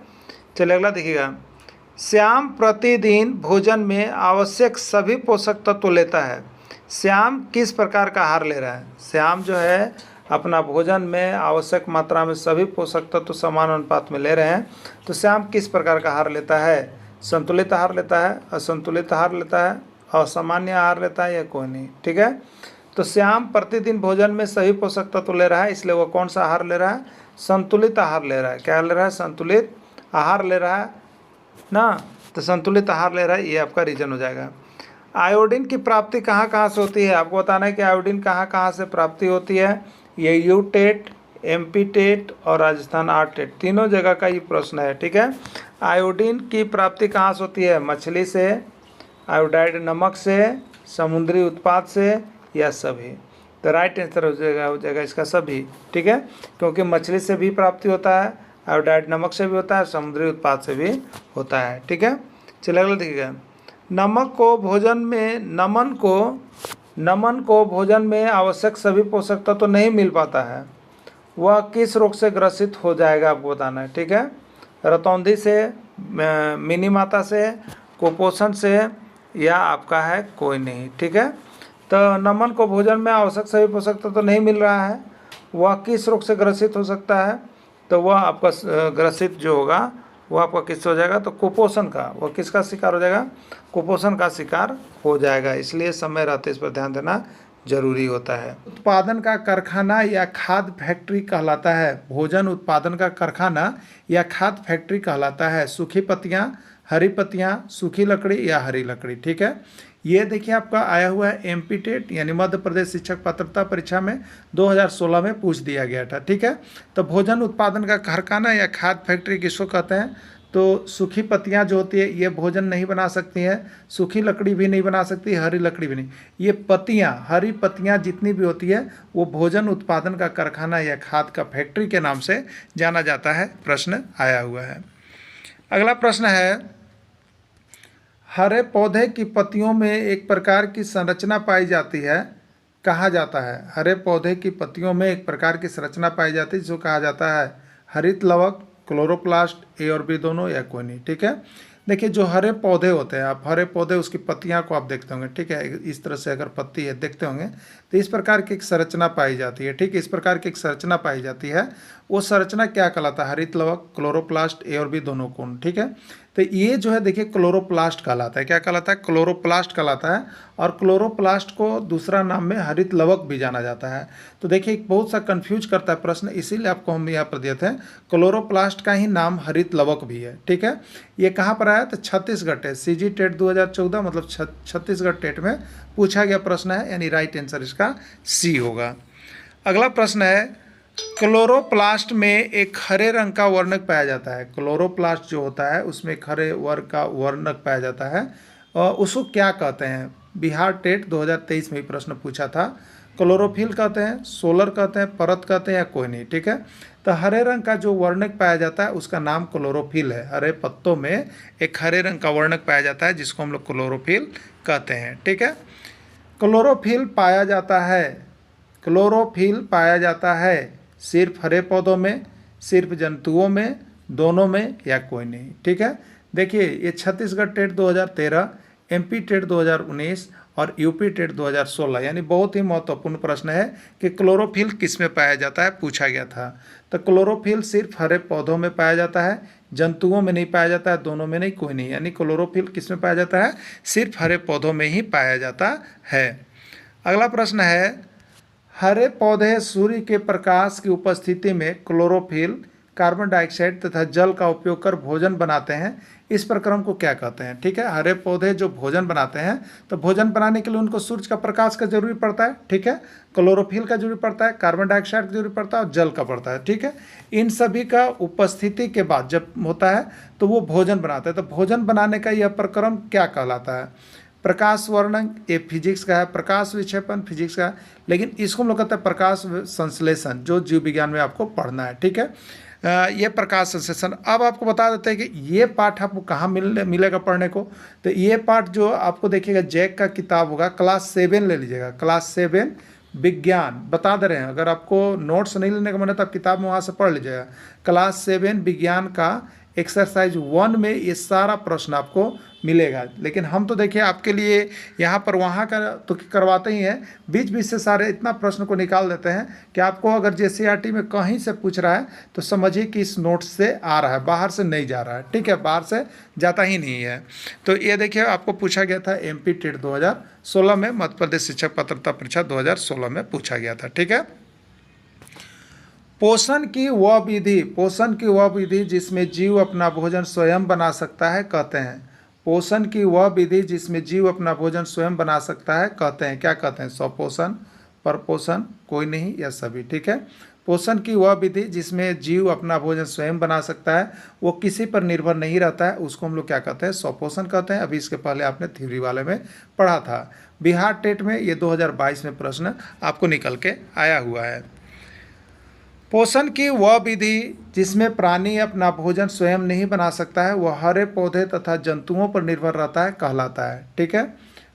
चलिए अगला देखिएगा, श्याम प्रतिदिन भोजन में आवश्यक सभी पोषक तत्व लेता है। श्याम किस प्रकार का आहार ले रहा है? श्याम जो है अपना भोजन में आवश्यक मात्रा में सभी पोषक तत्व समान अनुपात में ले रहे हैं, तो श्याम किस प्रकार का आहार लेता है? संतुलित आहार लेता है, असंतुलित आहार लेता है, असामान्य आहार लेता है या कोई नहीं, ठीक है। तो श्याम प्रतिदिन भोजन में सभी पोषक तत्व ले रहा है, इसलिए वो कौन सा आहार ले रहा है? संतुलित आहार ले रहा है। क्या ले रहा है? संतुलित आहार ले रहा है ना। तो संतुलित आहार ले रहा है, ये आपका रीजन हो जाएगा। आयोडीन की प्राप्ति कहाँ कहाँ से होती है? आपको बताना है कि आयोडीन कहाँ कहाँ से प्राप्ति होती है। ये यू टेट, MP टेट और राजस्थान आर्ट टेट, तीनों जगह का ये प्रश्न है, ठीक है। आयोडीन की प्राप्ति कहाँ से होती है? मछली से, आयोडाइड नमक से, समुद्री उत्पाद से, या सभी। तो राइट आंसर हो जाएगा इसका सभी, ठीक है, क्योंकि मछली से भी प्राप्ति होता है, आयोडाइड नमक से भी होता है, समुद्री उत्पाद से भी होता है, ठीक है। चलिए अगला देखिएगा। नमन को भोजन में आवश्यक सभी पोषक तत्व तो नहीं मिल पाता है, वह किस रोग से ग्रसित हो जाएगा आपको बताना है, ठीक है। रतौंधी से, मिनी माता से, कुपोषण से, या आपका है कोई नहीं, ठीक है। तो नमन को भोजन में आवश्यक सभी पोषक तत्व तो नहीं मिल रहा है, वह किस रोग से ग्रसित हो सकता है? तो वह आपका ग्रसित जो होगा वो आपका किससे हो जाएगा? तो कुपोषण का, वह किसका शिकार हो जाएगा? कुपोषण का शिकार हो जाएगा। इसलिए समय रहते इस पर ध्यान देना जरूरी होता है। उत्पादन का कारखाना या खाद्य फैक्ट्री कहलाता है। भोजन उत्पादन का कारखाना या खाद्य फैक्ट्री कहलाता है। सूखी पत्तियाँ, हरी पत्तियाँ, सूखी लकड़ी या हरी लकड़ी, ठीक है। ये देखिए आपका आया हुआ है MP टेट यानी मध्य प्रदेश शिक्षक पात्रता परीक्षा में 2016 में पूछ दिया गया था, ठीक है। तो भोजन उत्पादन का कारखाना या खाद्य फैक्ट्री किसको कहते हैं? तो सूखी पत्तियां जो होती है ये भोजन नहीं बना सकती हैं, सूखी लकड़ी भी नहीं बना सकती, हरी लकड़ी भी नहीं। ये पत्तियां, हरी पत्तियां जितनी भी होती है वो भोजन उत्पादन का कारखाना या खाद्य का फैक्ट्री के नाम से जाना जाता है। प्रश्न आया हुआ है। अगला प्रश्न है, हरे पौधे की पत्तियों में एक प्रकार की संरचना पाई जाती है, कहा जाता है। हरे पौधे की पत्तियों में एक प्रकार की संरचना पाई जाती है जो कहा जाता है हरित लवक, क्लोरोप्लास्ट, A और B दोनों, या कोई नहीं, ठीक है। देखिए जो हरे पौधे होते हैं, आप हरे पौधे उसकी पत्तियां को आप देखते होंगे, ठीक है। इस तरह से अगर पत्ती है देखते होंगे तो इस प्रकार की एक संरचना पाई जाती है, ठीक है। इस प्रकार की एक संरचना पाई जाती है, वो संरचना क्या कहलाता है? हरित लवक, क्लोरोप्लास्ट, A और B दोनों कोण, ठीक है। तो ये जो है देखिए क्लोरोप्लास्ट कहलाता है। क्या कहलाता है? क्लोरोप्लास्ट कहलाता है। और क्लोरोप्लास्ट को दूसरा नाम में हरित लवक भी जाना जाता है। तो देखिए बहुत सा कंफ्यूज करता है प्रश्न, इसीलिए आपको हम यहाँ पर दिए थे। क्लोरोप्लास्ट का ही नाम हरित लवक भी है, ठीक है। ये कहाँ पर आया? तो छत्तीसगढ़ टेट, CG टेट 2014 मतलब छत्तीसगढ़ टेट में पूछा गया प्रश्न है, यानी राइट आंसर इसका C होगा। अगला प्रश्न है, क्लोरोप्लास्ट में एक हरे रंग का वर्णक पाया जाता है। क्लोरोप्लास्ट जो होता है उसमें एक हरे वर्ग का वर्णक पाया जाता है, और उसको क्या कहते हैं? बिहार टेट 2023 में प्रश्न पूछा था। क्लोरोफिल कहते हैं, सोलर कहते हैं, परत कहते हैं, या कोई नहीं, ठीक है। तो हरे रंग का जो वर्णक पाया जाता है उसका नाम क्लोरोफिल है। हरे पत्तों में एक हरे रंग का वर्णक पाया जाता है जिसको हम लोग क्लोरोफिल कहते हैं, ठीक है। क्लोरोफिल पाया जाता है सिर्फ हरे पौधों में, सिर्फ जंतुओं में, दोनों में, या कोई नहीं, ठीक है। देखिए ये छत्तीसगढ़ टेट 2013, MP टेट 2019 और UP टेट 2016, यानी बहुत ही महत्वपूर्ण प्रश्न है कि क्लोरोफिल किस में पाया जाता है, पूछा गया था। तो क्लोरोफिल सिर्फ हरे पौधों में पाया जाता है, जंतुओं में नहीं पाया जाता है, दोनों में नहीं, कोई नहीं, यानी क्लोरोफिल किस में पाया जाता है? सिर्फ हरे पौधों में ही पाया जाता है। अगला प्रश्न है, हरे पौधे सूर्य के प्रकाश की उपस्थिति में क्लोरोफिल, कार्बन डाइऑक्साइड तथा जल का उपयोग कर भोजन बनाते हैं। इस प्रक्रम को क्या कहते हैं? ठीक है, हरे पौधे जो भोजन बनाते हैं तो भोजन बनाने के लिए उनको सूर्य का प्रकाश का जरूरी पड़ता है, ठीक है, क्लोरोफिल का जरूरी पड़ता है, कार्बन डाइऑक्साइड का जरूरी पड़ता है और जल का पड़ता है, ठीक है। इन सभी का उपस्थिति के बाद जब होता है तो वो भोजन बनाते हैं। तो भोजन बनाने का यह प्रक्रम क्या कहलाता है? प्रकाश वर्णन, ये फिजिक्स का है, प्रकाश विक्षेपण फिजिक्स का है, लेकिन इसको हम लोग कहते हैं प्रकाश संश्लेषण, जो जीव विज्ञान में आपको पढ़ना है, ठीक है। ये प्रकाश संश्लेषण। अब आपको बता देते हैं कि ये पाठ आपको कहाँ मिलेगा पढ़ने को। तो ये पाठ जो आपको देखिएगा जैक का किताब होगा, क्लास 7 ले लीजिएगा, क्लास 7 विज्ञान, बता दे रहे हैं। अगर आपको नोट्स नहीं लेने का मन है तो आप किताब में वहाँ से पढ़ लीजिएगा। क्लास 7 विज्ञान का एक्सरसाइज 1 में ये सारा प्रश्न आपको मिलेगा। लेकिन हम तो देखिए आपके लिए यहाँ पर वहाँ का तो करवाते ही हैं, बीच बीच से सारे इतना प्रश्न को निकाल देते हैं कि आपको अगर JCRT में कहीं से पूछ रहा है तो समझिए कि इस नोट से आ रहा है, बाहर से नहीं जा रहा है, ठीक है, बाहर से जाता ही नहीं है। तो ये देखिए आपको पूछा गया था MP टेट 2016 में, मध्य प्रदेश शिक्षक पात्रता परीक्षा 2016 में पूछा गया था, ठीक है। पोषण की वह विधि जिसमें जीव अपना भोजन स्वयं बना सकता है कहते हैं। पोषण की वह विधि जिसमें जीव अपना भोजन स्वयं बना सकता है कहते हैं, क्या कहते हैं? स्वपोषण, परपोषण, कोई नहीं या सभी, ठीक है। पोषण की वह विधि जिसमें जीव अपना भोजन स्वयं बना सकता है, वो किसी पर निर्भर नहीं रहता है, उसको हम लोग क्या कहते हैं? स्वपोषण कहते हैं। अभी इसके पहले आपने थ्योरी वाले में पढ़ा था। बिहार टेट में ये 2022 में प्रश्न आपको निकल के आया हुआ है। पोषण की वह विधि जिसमें प्राणी अपना भोजन स्वयं नहीं बना सकता है, वह हरे पौधे तथा जंतुओं पर निर्भर रहता है कहलाता है, ठीक है।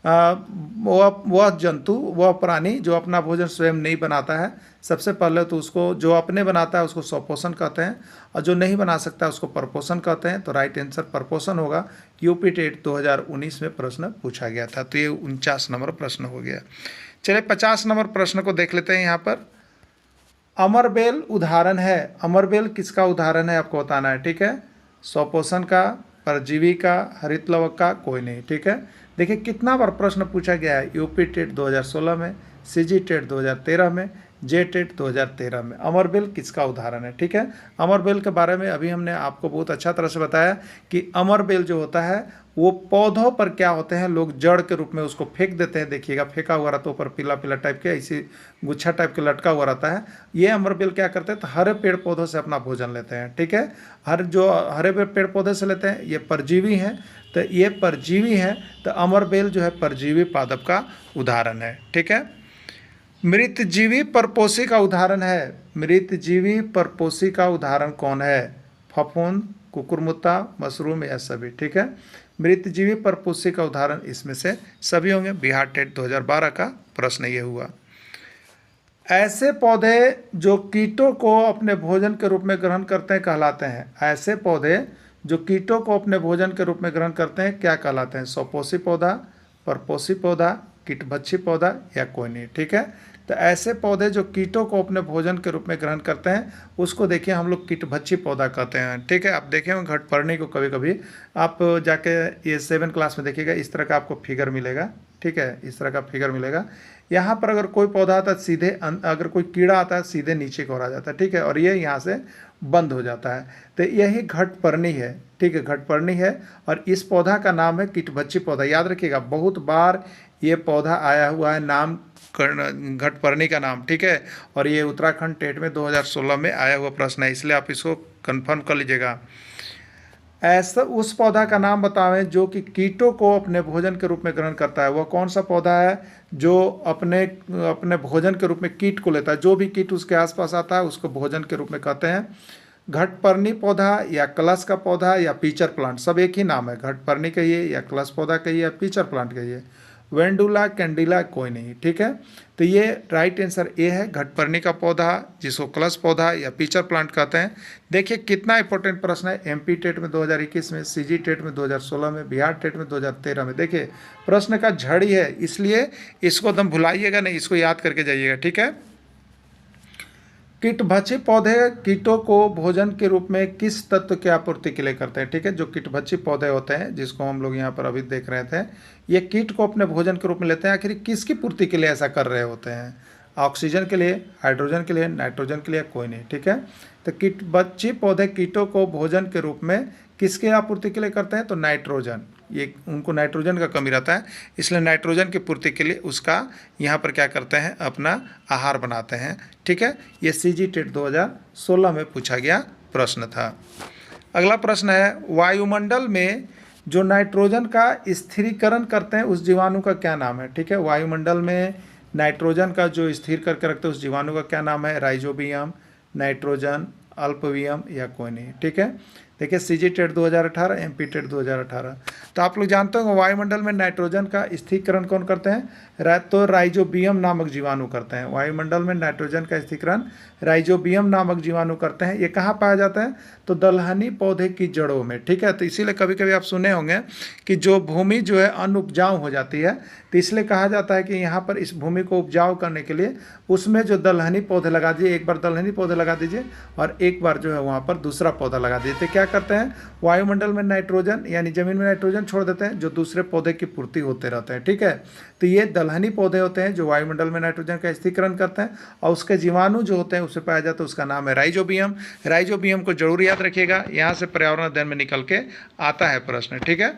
वह जंतु, वह प्राणी जो अपना भोजन स्वयं नहीं बनाता है, सबसे पहले तो उसको, जो अपने बनाता है उसको स्वपोषण कहते हैं, और जो नहीं बना सकता उसको परपोषण कहते हैं। तो राइट आंसर परपोषण होगा। यूपी टेट 2019 में प्रश्न पूछा गया था। तो ये 49 नंबर प्रश्न हो गया। चलिए 50 नंबर प्रश्न को देख लेते हैं। यहाँ पर अमरबेल उदाहरण है। अमरबेल किसका उदाहरण है आपको बताना है, ठीक है। स्वपोषण का, परजीवी का, हरित लवक का, कोई नहीं, ठीक है। देखिए कितना बार प्रश्न पूछा गया है। यूपी टेट 2016 में, CG टेट 2013 में, जे टेट 2013 में। अमरबेल किसका उदाहरण है, ठीक है। अमरबेल के बारे में अभी हमने आपको बहुत अच्छा तरह से बताया कि अमरबेल जो होता है वो पौधों पर क्या होते हैं, लोग जड़ के रूप में उसको फेंक देते हैं। देखिएगा फेंका हुआ रहता है ऊपर, पीला पीला टाइप के, ऐसी गुच्छा टाइप के लटका हुआ रहता है। ये अमरबेल क्या करते हैं, तो हरे पेड़ पौधों से अपना भोजन लेते हैं, ठीक है। हरे पेड़ पौधे से लेते हैं, ये परजीवी हैं। तो ये परजीवी हैं, तो अमरबेल जो है परजीवी पादप का उदाहरण है, ठीक है। मृतजीवी परपोषी का उदाहरण है। मृतजीवी परपोषी का उदाहरण कौन है? फफूंद, कुकुरमुत्ता, मशरूम या सभी, ठीक है। मृतजीवी परपोषी का उदाहरण इसमें से सभी होंगे। बिहार टेट 2012 का प्रश्न ये हुआ। ऐसे पौधे जो कीटों को अपने भोजन के रूप में ग्रहण करते हैं कहलाते हैं। ऐसे पौधे जो कीटों को अपने भोजन के रूप में ग्रहण करते हैं क्या कहलाते हैं? स्वपोषी पौधा, परपोषी पौधा, कीटभक्षी पौधा या कोई नहीं, ठीक है। तो ऐसे पौधे जो कीटों को अपने भोजन के रूप में ग्रहण करते हैं उसको देखिए हम लोग कीटभक्षी पौधा कहते हैं, ठीक है। आप देखें घटपर्णी को कभी कभी आप जाके ये 7 क्लास में देखिएगा, इस तरह का आपको फिगर मिलेगा, ठीक है, इस तरह का फिगर मिलेगा। यहाँ पर अगर कोई पौधा आता है सीधे, अगर कोई कीड़ा आता है सीधे नीचे को आ जाता है, ठीक है, और ये यहाँ से बंद हो जाता है। तो यही घटपर्णी है, ठीक है, घटपर्णी है। और इस पौधा का नाम है कीटभक्षी पौधा। याद रखिएगा बहुत बार ये पौधा आया हुआ है नाम, घटपर्णी का नाम, ठीक है। और ये उत्तराखंड टेट में 2016 में आया हुआ प्रश्न है, इसलिए आप इसको कंफर्म कर लीजिएगा। ऐसा उस पौधा का नाम बतावें जो कि कीटों को अपने भोजन के रूप में ग्रहण करता है। वह कौन सा पौधा है जो अपने भोजन के रूप में कीट को लेता है? जो भी कीट उसके आसपास आता है उसको भोजन के रूप में कहते हैं। घटपर्णी पौधा या कलश का पौधा या पीचर प्लांट, सब एक ही नाम है। घटपर्णी कहिए या कलश पौधा कहिए या पीचर प्लांट कहिए। वेंडुला, कैंडिला, कोई नहीं, ठीक है। तो ये राइट आंसर ए है, घटपर्णी का पौधा जिसको कलश पौधा या पीचर प्लांट कहते हैं। देखिए कितना इंपॉर्टेंट प्रश्न है। MP टेट में 2021 में, CG टेट में 2016 में, बिहार टेट में 2013 में। देखिए प्रश्न का झड़ी है, इसलिए इसको एकदम भुलाइएगा नहीं, इसको याद करके जाइएगा, ठीक है। कीटभक्षी पौधे कीटों को भोजन के रूप में किस तत्व की आपूर्ति के लिए करते हैं, ठीक है। जो कीटभक्षी पौधे होते हैं जिसको हम लोग यहाँ पर अभी देख रहे थे, ये कीट को अपने भोजन के रूप में लेते हैं। आखिर किसकी पूर्ति के लिए ऐसा कर रहे होते हैं? ऑक्सीजन के लिए, हाइड्रोजन के लिए, नाइट्रोजन के लिए, कोई नहीं, ठीक है। तो कीटभक्षी पौधे कीटों को भोजन के रूप में किसके आपूर्ति के लिए करते हैं? तो नाइट्रोजन। ये उनको नाइट्रोजन का कमी रहता है, इसलिए नाइट्रोजन की पूर्ति के लिए उसका यहाँ पर क्या करते हैं, अपना आहार बनाते हैं, ठीक है। ये CG टेट 2016 में पूछा गया प्रश्न था। अगला प्रश्न है, वायुमंडल में जो नाइट्रोजन का स्थिरीकरण करते हैं उस जीवाणु का क्या नाम है, ठीक है। वायुमंडल में नाइट्रोजन का जो स्थिर करके रखते हैं उस जीवाणु का क्या नाम है? राइजोबियम, नाइट्रोजन, अल्पवियम या कोई नहीं, ठीक है। देखिए CG टेट 2018, MP टेट 2018। तो आप लोग जानते होंगे वायुमंडल में नाइट्रोजन का स्थिरीकरण कौन करते हैं? तो राइजोबियम नामक जीवाणु करते हैं। वायुमंडल में नाइट्रोजन का स्थिरीकरण राइजोबियम नामक जीवाणु करते हैं। ये कहाँ पाया जाता है? तो दलहनी पौधे की जड़ों में, ठीक है। तो इसीलिए कभी कभी आप सुने होंगे कि जो भूमि जो है अनुपजाऊ हो जाती है, तो इसलिए कहा जाता है कि यहाँ पर इस भूमि को उपजाऊ करने के लिए उसमें जो दलहनी पौधे लगा दीजिए, एक बार दलहनी पौधे लगा दीजिए और एक बार जो है वहाँ पर दूसरा पौधा लगा दीजिए। तो क्या करते हैं? वायुमंडल में नाइट्रोजन यानी जमीन में नाइट्रोजन छोड़ देते हैं, जो दूसरे पौधे की पूर्ति होते रहते हैं, ठीक है। तो ये दलहनी पौधे होते हैं जो वायुमंडल में नाइट्रोजन का स्थिरीकरण करते हैं और उसके जीवाणु जो होते हैं उससे पाया जाता है, उसका नाम है राइजोबियम। राइजोबियम को जरूर याद रखिएगा, यहाँ से पर्यावरण अध्ययन में निकल के आता है प्रश्न, ठीक है।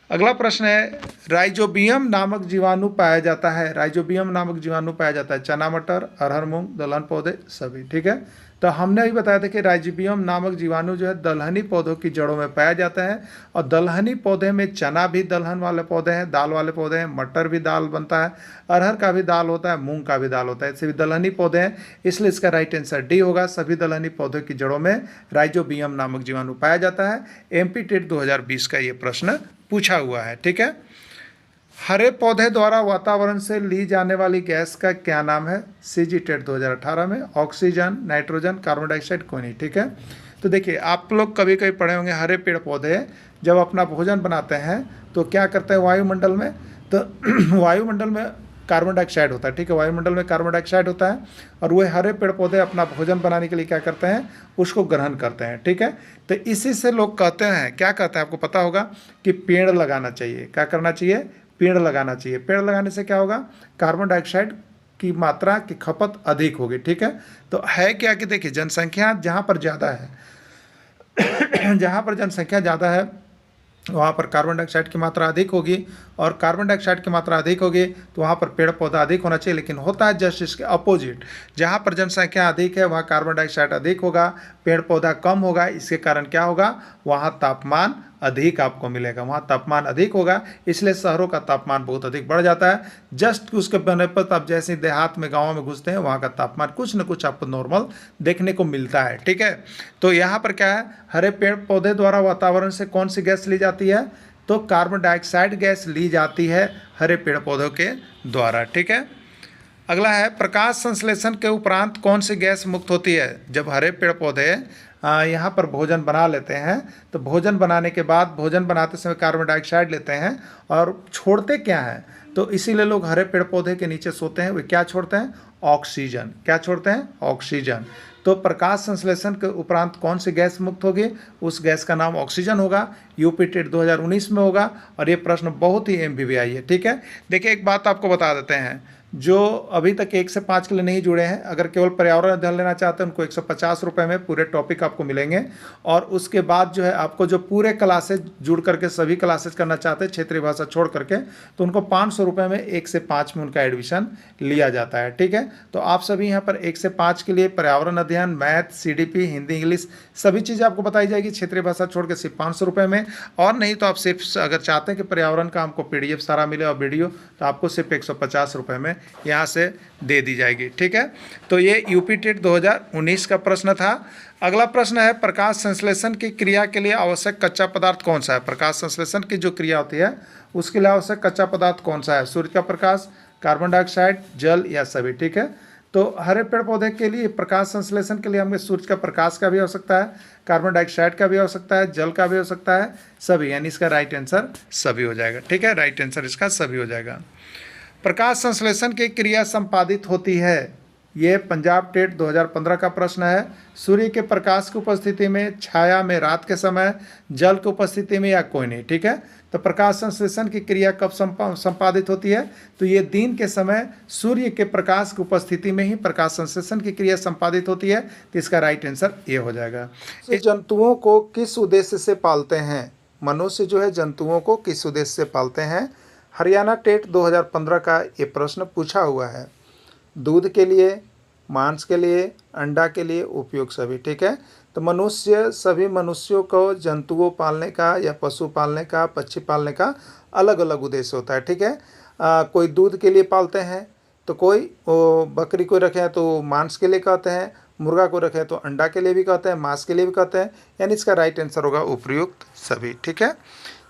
अगला प्रश्न है, राइजोबियम नामक जीवाणु पाया जाता है। राइजोबियम नामक जीवाणु पाया जाता है चना मटर, अरहर मूंग, दलहन पौधे सभी, ठीक है। तो हमने अभी बताया था कि राइजोबियम नामक जीवाणु जो है दलहनी पौधों की जड़ों में पाया जाता है और दलहनी पौधे में चना भी दलहन वाले पौधे हैं, दाल वाले पौधे हैं, मटर भी दाल बनता है, अरहर का भी दाल होता है, मूंग का भी दाल होता है, इससे भी दलहनी पौधे हैं, इसलिए इसका राइट आंसर डी होगा। सभी दलहनी पौधों की जड़ों में राइजोबियम नामक जीवाणु पाया जाता है। एमपी टेट 2020 का ये प्रश्न पूछा हुआ है, ठीक है। हरे पौधे द्वारा वातावरण से ली जाने वाली गैस का क्या नाम है? सीजी टेट 2018 में ऑक्सीजन, नाइट्रोजन, कार्बन डाइऑक्साइड, कोई नहीं, ठीक है। तो देखिए आप लोग कभी कभी पढ़े होंगे, हरे पेड़ पौधे जब अपना भोजन बनाते हैं तो क्या करते हैं वायुमंडल में? तो वायुमंडल में कार्बन डाइऑक्साइड होता है, ठीक है। वायुमंडल में कार्बन डाइऑक्साइड होता है और वह हरे पेड़ पौधे अपना भोजन बनाने के लिए क्या करते हैं? उसको ग्रहण करते हैं, ठीक है। तो इसी से लोग कहते हैं, क्या कहते हैं आपको पता होगा, कि पेड़ लगाना चाहिए। क्या करना चाहिए? पेड़ लगाना चाहिए। पेड़ लगाने से क्या होगा? कार्बन डाइऑक्साइड की मात्रा की खपत अधिक होगी, ठीक है। तो है क्या कि देखिए जनसंख्या जहाँ पर ज़्यादा है जहाँ पर जनसंख्या ज़्यादा है वहाँ पर कार्बन डाइऑक्साइड की मात्रा अधिक होगी और कार्बन डाइऑक्साइड की मात्रा अधिक होगी तो वहाँ पर पेड़ पौधा अधिक होना चाहिए। लेकिन होता है जस्ट इसके अपोजिट, जहाँ पर जनसंख्या अधिक है वहाँ कार्बन डाइऑक्साइड अधिक होगा, पेड़ पौधा कम होगा। इसके कारण क्या होगा? वहाँ तापमान अधिक आपको मिलेगा, वहाँ तापमान अधिक होगा, इसलिए शहरों का तापमान बहुत अधिक बढ़ जाता है। जस्ट उसके बने पर आप जैसे देहात में गाँव में घुसते हैं वहाँ का तापमान कुछ न कुछ आपको नॉर्मल देखने को मिलता है, ठीक है। तो यहाँ पर क्या है? हरे पेड़ पौधे द्वारा वातावरण से कौन सी गैस ली जाती है? तो कार्बन डाइऑक्साइड गैस ली जाती है हरे पेड़ पौधों के द्वारा, ठीक है। अगला है, प्रकाश संश्लेषण के उपरांत कौन सी गैस मुक्त होती है? जब हरे पेड़ पौधे यहाँ पर भोजन बना लेते हैं तो भोजन बनाने के बाद भोजन बनाते समय कार्बन डाइऑक्साइड लेते हैं और छोड़ते क्या हैं? तो इसीलिए लोग हरे पेड़ पौधे के नीचे सोते हैं। वे क्या छोड़ते हैं? ऑक्सीजन। क्या छोड़ते हैं? ऑक्सीजन। तो प्रकाश संश्लेषण के उपरांत कौन सी गैस मुक्त होगी? उस गैस का नाम ऑक्सीजन होगा। यूपी टेट 2019 में होगा और ये प्रश्न बहुत ही एमबीबीआई है, ठीक है। देखिए एक बात आपको बता देते हैं, जो अभी तक 1 से 5 के लिए नहीं जुड़े हैं, अगर केवल पर्यावरण अध्ययन लेना चाहते हैं उनको 150 रुपये में पूरे टॉपिक आपको मिलेंगे। और उसके बाद जो है आपको जो पूरे क्लासेज जुड़ करके सभी क्लासेज करना चाहते हैं क्षेत्रीय भाषा छोड़ करके, तो उनको 500 रुपये में 1 से 5 में उनका एडमिशन लिया जाता है, ठीक है। तो आप सभी यहाँ पर 1 से 5 के लिए पर्यावरण अध्ययन, मैथ, CDP, हिंदी, इंग्लिश सभी चीज़ें आपको बताई जाएगी क्षेत्रीय भाषा छोड़ के सिर्फ 500 रुपये में। और नहीं तो आप सिर्फ अगर चाहते हैं कि पर्यावरण का हमको PDF सारा मिले और वीडियो, तो आपको सिर्फ 150 रुपये में यहाँ से दे दी जाएगी, ठीक है। तो ये यूपी टेट 2019 का प्रश्न था। अगला प्रश्न है, प्रकाश संश्लेषण की क्रिया के लिए आवश्यक कच्चा पदार्थ कौन सा है? प्रकाश संश्लेषण की जो क्रिया होती है उसके लिए आवश्यक कच्चा पदार्थ कौन सा है? सूर्य का प्रकाश, कार्बन डाइऑक्साइड, जल या सभी, ठीक है। तो हरे पेड़ पौधे के लिए प्रकाश संश्लेषण के लिए हमें सूर्य का प्रकाश का भी हो सकता है, कार्बन डाइऑक्साइड का भी हो सकता है, जल का भी हो सकता है, सभी, यानी इसका राइट आंसर सभी हो जाएगा, ठीक है। राइट आंसर इसका सभी हो जाएगा। प्रकाश संश्लेषण की क्रिया संपादित होती है, ये पंजाब टेट 2015 का प्रश्न है। सूर्य के प्रकाश की उपस्थिति में, छाया में रात के समय, जल की उपस्थिति में या कोई नहीं, ठीक है। तो प्रकाश संश्लेषण की क्रिया कब संपादित होती है? तो ये दिन के समय सूर्य के प्रकाश की उपस्थिति में ही प्रकाश संश्लेषण की क्रिया संपादित होती है। तो इसका राइट आंसर ये हो जाएगा। जंतुओं को किस उद्देश्य से पालते हैं? मनुष्य जो है जंतुओं को किस उद्देश्य से पालते हैं? हरियाणा टेट 2015 का ये प्रश्न पूछा हुआ है। दूध के लिए, मांस के लिए, अंडा के लिए, उपयोग सभी, ठीक है। तो मनुष्य, सभी मनुष्यों को जंतुओं पालने का या पशु पालने का, पक्षी पालने का अलग अलग उद्देश्य होता है, ठीक है। कोई दूध के लिए पालते हैं, तो कोई बकरी को रखे हैं तो मांस के लिए कहते हैं, मुर्गा को रखे तो अंडा के लिए भी कहते हैं, मांस के लिए भी कहते हैं, यानी इसका राइट आंसर होगा उपयुक्त सभी, ठीक है।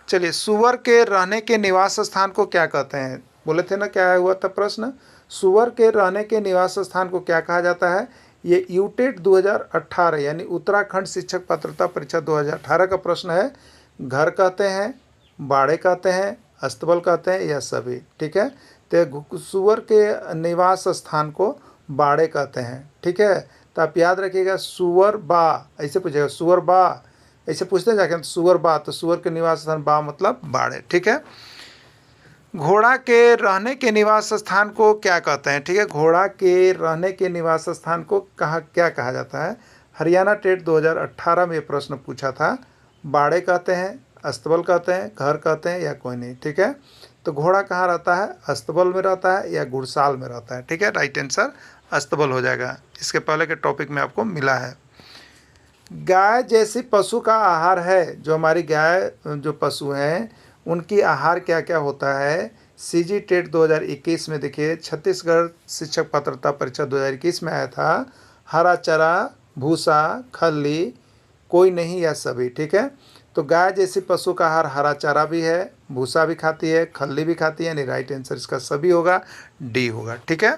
चलिए, सुअर के रहने के निवास स्थान को क्या कहते हैं? बोले थे ना क्या हुआ था प्रश्न, सुअर के रहने के निवास स्थान को क्या कहा जाता है? ये यूटेट 2018 यानी उत्तराखंड शिक्षक पात्रता परीक्षा 2018 का प्रश्न है। घर कहते हैं, बाड़े कहते हैं, अस्तबल कहते हैं या सभी, ठीक है। तो सुअर के निवास स्थान को बाड़े कहते हैं, ठीक है। तो आप याद रखिएगा, सुअर बा ऐसे पूछेगा, सुअर बा ऐसे पूछते हैं जाके, सुअर बा, तो सुअर के निवास स्थान बा मतलब बाड़े, ठीक है। घोड़ा के रहने के निवास स्थान को क्या कहते हैं? ठीक है, घोड़ा के रहने के निवास स्थान को क्या कहा जाता है? हरियाणा टेट 2018 में ये प्रश्न पूछा था। बाड़े कहते हैं, अस्तबल कहते हैं, घर कहते हैं या कोई नहीं, ठीक है। तो घोड़ा कहाँ रहता है? अस्तबल में रहता है या घुड़साल में रहता है, ठीक है। राइट आंसर अस्तबल हो जाएगा। इसके पहले के टॉपिक में आपको मिला है। गाय जैसी पशु का आहार है, जो हमारी गाय जो पशु हैं उनकी आहार क्या क्या होता है? सीजी टेट 2021 में देखिए, छत्तीसगढ़ शिक्षक पात्रता परीक्षा 2021 में आया था, हरा चारा, भूसा, खल्ली, कोई नहीं या सभी, ठीक है। तो गाय जैसी पशु का आहार हरा चारा भी है, भूसा भी खाती है, खल्ली भी खाती है, यानी राइट आंसर इसका सभी होगा, डी होगा, ठीक है।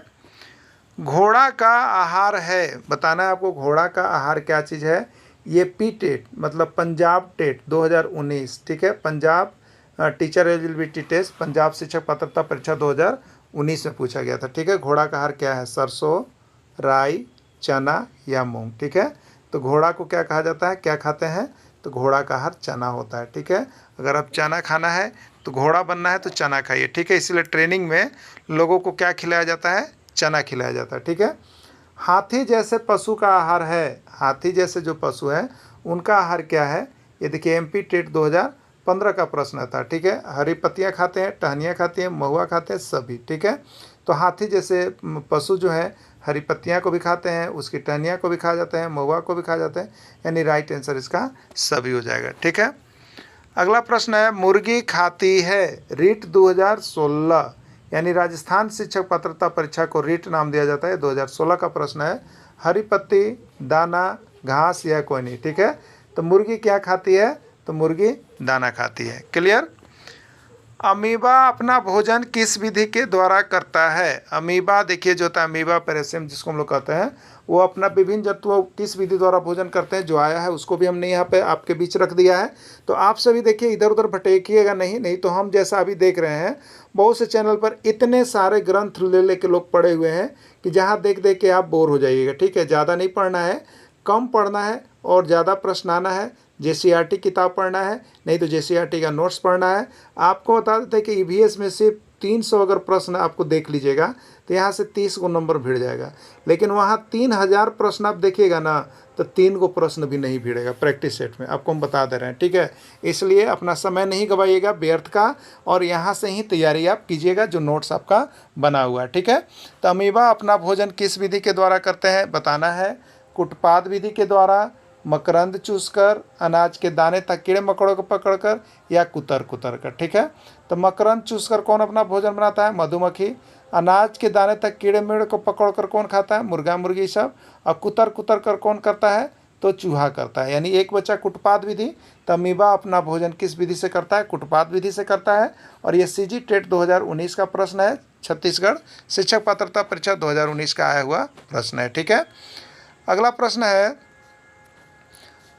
घोड़ा का आहार है, बताना है आपको घोड़ा का आहार क्या चीज़ है। ये पी टेट मतलब पंजाब टेट 2019, ठीक है, Punjab teacher eligibility test, Punjab शिक्षक पात्रता परीक्षा 2019 में पूछा गया था, ठीक है। घोड़ा का आहार क्या है? सरसों, राई, चना या मूंग, ठीक है। तो घोड़ा को क्या कहा जाता है, क्या खाते हैं? तो घोड़ा का आहार चना होता है, ठीक है। अगर आप चना खाना है तो घोड़ा बनना है तो चना खाइए, ठीक है। इसलिए ट्रेनिंग में लोगों को क्या खिलाया जाता है? चना खिलाया जाता है, ठीक है। हाथी जैसे पशु का आहार है, हाथी जैसे जो पशु हैं उनका आहार क्या है? ये देखिए, एमपी टेट 2015 का प्रश्न था, ठीक है। हरी पत्तियाँ खाते हैं, टहनियाँ खाते हैं, महुआ खाते हैं, सभी, ठीक है। तो हाथी जैसे पशु जो है हरी पत्तियाँ को भी खाते हैं, उसकी टहनियाँ को भी खा जाते हैं, महुआ को भी खा जाते हैं, यानी राइट आंसर इसका सभी हो जाएगा, ठीक है। अगला प्रश्न है, मुर्गी खाती है, रीट 2016 यानी राजस्थान शिक्षक पात्रता परीक्षा को रीट नाम दिया जाता है, 2016 का प्रश्न है। हरी पत्ती, दाना, घास या कोई नहीं, ठीक है। तो मुर्गी क्या खाती है? तो मुर्गी दाना खाती है, क्लियर। अमीबा अपना भोजन किस विधि के द्वारा करता है? अमीबा देखिए जो होता है अमीबा पेरेसियम जिसको हम लोग कहते हैं, वो अपना विभिन्न जंतुओं किस विधि द्वारा भोजन करते हैं, जो आया है उसको भी हमने यहाँ पे आपके बीच रख दिया है। तो आप सभी देखिए, इधर उधर भटकिएगा नहीं तो हम जैसा अभी देख रहे हैं बहुत से चैनल पर इतने सारे ग्रंथ ले के लोग पढ़े हुए हैं कि जहाँ देख देख के आप बोर हो जाइएगा, ठीक है। ज़्यादा नहीं पढ़ना है, कम पढ़ना है और ज़्यादा प्रश्न आना है। जेसीईआरटी किताब पढ़ना है, नहीं तो जेसीईआरटी का नोट्स पढ़ना है। आपको बता देते हैं कि ईवीएस में सिर्फ 300 अगर प्रश्न आपको देख लीजिएगा तो यहाँ से 30 को नंबर भिड़ जाएगा, लेकिन वहाँ 3000 प्रश्न आप देखिएगा ना तो 3 को प्रश्न भी नहीं भिड़ेगा प्रैक्टिस सेट में, आपको हम बता दे रहे हैं, ठीक है। इसलिए अपना समय नहीं गवाइएगा व्यर्थ का, और यहाँ से ही तैयारी आप कीजिएगा जो नोट्स आपका बना हुआ है, ठीक है। तो अमीबा अपना भोजन किस विधि के द्वारा करते हैं? बताना है, कुटपाद विधि के द्वारा, मकरंद चूसकर, अनाज के दाने तक कीड़े मकोड़ों को पकड़कर, या कुतर कर, ठीक है। तो मकरंद चूसकर कौन अपना भोजन बनाता है? मधुमक्खी। अनाज के दाने तक कीड़े मेड़े को पकड़कर कौन खाता है? मुर्गा मुर्गी सब। और कुतर कर कौन करता है? तो चूहा करता है, यानी एक बचा कुटपाद विधि। तो अमीबा अपना भोजन किस विधि से करता है? कुटपाद विधि से करता है। और ये सीजी टेट 2019 का प्रश्न है, छत्तीसगढ़ शिक्षक पात्रता परीक्षा 2019 का आया हुआ प्रश्न है, ठीक है। अगला प्रश्न है,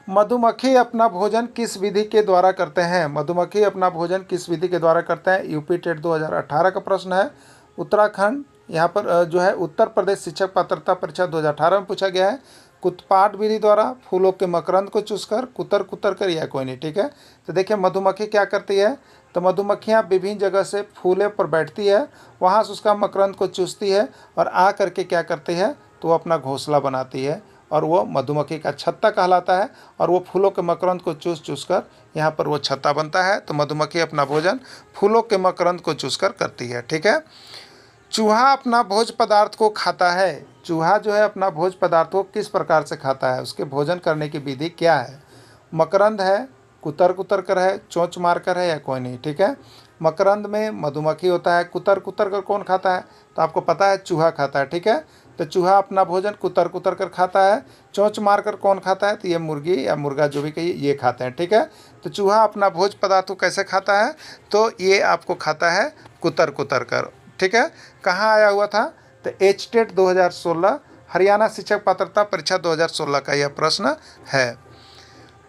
मधुमक्खी अपना भोजन किस विधि के द्वारा करते हैं? मधुमक्खी अपना भोजन किस विधि के द्वारा करते हैं? यूपी टेट 2018 का प्रश्न है। उत्तराखंड यहाँ पर जो है उत्तर प्रदेश शिक्षक पात्रता परीक्षा 2018 में पूछा गया है। कुतपाट विधि द्वारा, फूलों के मकरंद को चूसकर, कुतर कर, या कोई नहीं, ठीक है। तो देखिए मधुमक्खी क्या करती है? तो मधुमक्खियाँ विभिन्न जगह से फूले पर बैठती है, वहाँ से उसका मकरंद को चूसती है और आ करके क्या करती है? तो वो अपना घोंसला बनाती है और वो मधुमक्खी का छत्ता कहलाता है, और वो फूलों के मकरंद को चूस कर यहाँ पर वो छत्ता बनता है। तो मधुमक्खी अपना भोजन फूलों के मकरंद को चूस कर करती है, ठीक है। चूहा अपना भोज पदार्थ को खाता है। चूहा जो है अपना भोज पदार्थ को किस प्रकार से खाता है? उसके भोजन करने की विधि क्या है? मकरंद है, कुतर कर है, चोंच मार कर है, या कोई नहीं, ठीक है। मकरंद में मधुमक्खी होता है, कुतर कर कौन खाता है? तो आपको पता है चूहा खाता है, ठीक है। तो चूहा अपना भोजन कुतर कुतर कर खाता है। चोंच मार कर कौन खाता है? तो ये मुर्गी या मुर्गा जो भी कहिए ये खाते हैं, ठीक है। तो चूहा अपना भोज पदार्थ को कैसे खाता है? तो ये आपको खाता है कुतर कुतर कर, ठीक है। कहाँ आया हुआ था? तो एचटेट 2016 हरियाणा शिक्षक पात्रता परीक्षा 2016 का यह प्रश्न है।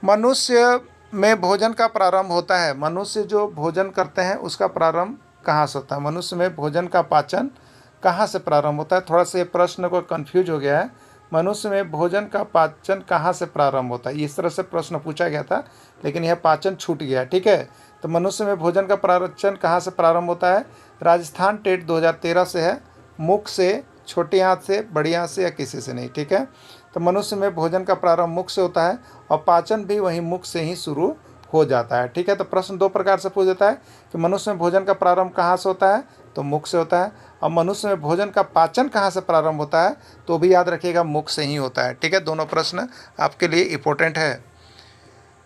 मनुष्य में भोजन का प्रारंभ होता है, मनुष्य जो भोजन करते हैं उसका प्रारंभ कहाँ से होता है? मनुष्य में भोजन का पाचन कहाँ से प्रारंभ होता है? थोड़ा सा ये प्रश्न को कंफ्यूज हो गया है। मनुष्य में भोजन का पाचन कहाँ से प्रारंभ होता है, इस तरह से प्रश्न पूछा गया था, लेकिन यह पाचन छूट गया, ठीक है। तो मनुष्य में भोजन का पाचन कहाँ से प्रारंभ होता है? राजस्थान टेट 2013 से है, मुख से, छोटी आंत से, बड़ी आंत से या किसी से नहीं, ठीक है। तो मनुष्य में भोजन का प्रारंभ मुख से होता है और पाचन भी वहीं मुख से ही शुरू हो जाता है, ठीक है। तो प्रश्न दो प्रकार से पूछ देता है कि मनुष्य में भोजन का प्रारंभ कहाँ से होता है? तो मुख से होता है। और मनुष्य में भोजन का पाचन कहाँ से प्रारंभ होता है? तो भी याद रखिएगा मुख से ही होता है, ठीक है। दोनों प्रश्न आपके लिए इंपॉर्टेंट है।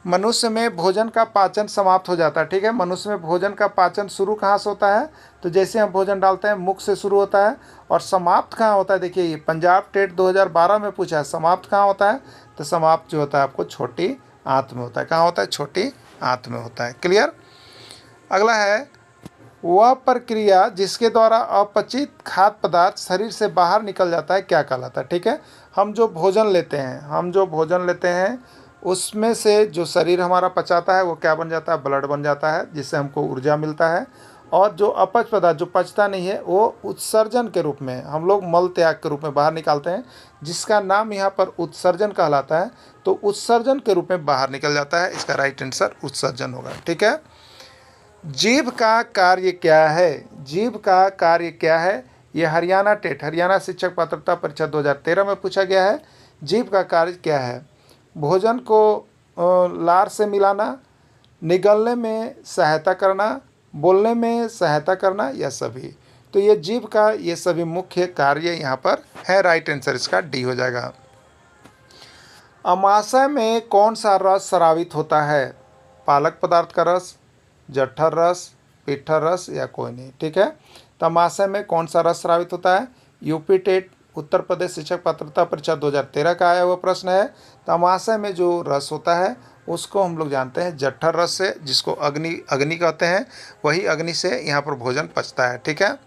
मनुष्य में भोजन का पाचन समाप्त हो जाता है, ठीक है। मनुष्य में भोजन का पाचन शुरू कहाँ से होता है? तो जैसे हम भोजन डालते हैं मुख से शुरू होता है। और समाप्त कहाँ होता है? देखिए ये पंजाब टेट 2012 में पूछा है, समाप्त कहाँ होता है? तो समाप्त जो होता है आपको छोटी आंत में होता है। कहाँ होता है? छोटी आंत में होता है। क्लियर। अगला है, वह प्रक्रिया जिसके द्वारा अपचित खाद्य पदार्थ शरीर से बाहर निकल जाता है क्या कहलाता है? ठीक है। हम जो भोजन लेते हैं उसमें से जो शरीर हमारा पचाता है वो क्या बन जाता है? ब्लड बन जाता है, जिससे हमको ऊर्जा मिलता है। और जो अपच पदार्थ जो पचता नहीं है वो उत्सर्जन के रूप में हम लोग मल त्याग के रूप में बाहर निकालते हैं, जिसका नाम यहाँ पर उत्सर्जन कहलाता है। तो उत्सर्जन के रूप में बाहर निकल जाता है, इसका राइट आंसर उत्सर्जन होगा, ठीक है। जीभ का कार्य क्या है? जीभ का कार्य क्या है? यह हरियाणा टेट हरियाणा शिक्षक पात्रता परीक्षा 2013 में पूछा गया है। जीभ का कार्य क्या है? भोजन को लार से मिलाना, निगलने में सहायता करना, बोलने में सहायता करना या सभी। तो ये जीभ का ये सभी मुख्य कार्य यहाँ पर है। राइट आंसर इसका डी हो जाएगा। अमाशय में कौन सा रस स्रावित होता है? पालक पदार्थ का रस, जठर रस, पिट्ठर रस या कोई नहीं, ठीक है। तो अमाशय में कौन सा रस स्रावित होता है? यूपी टेट उत्तर प्रदेश शिक्षक पात्रता परीक्षा 2013 का आया हुआ प्रश्न है। तो अमाशय में जो रस होता है उसको हम लोग जानते हैं जठर रस से, जिसको अग्नि कहते हैं। वही अग्नि से यहाँ पर भोजन पचता है, ठीक है।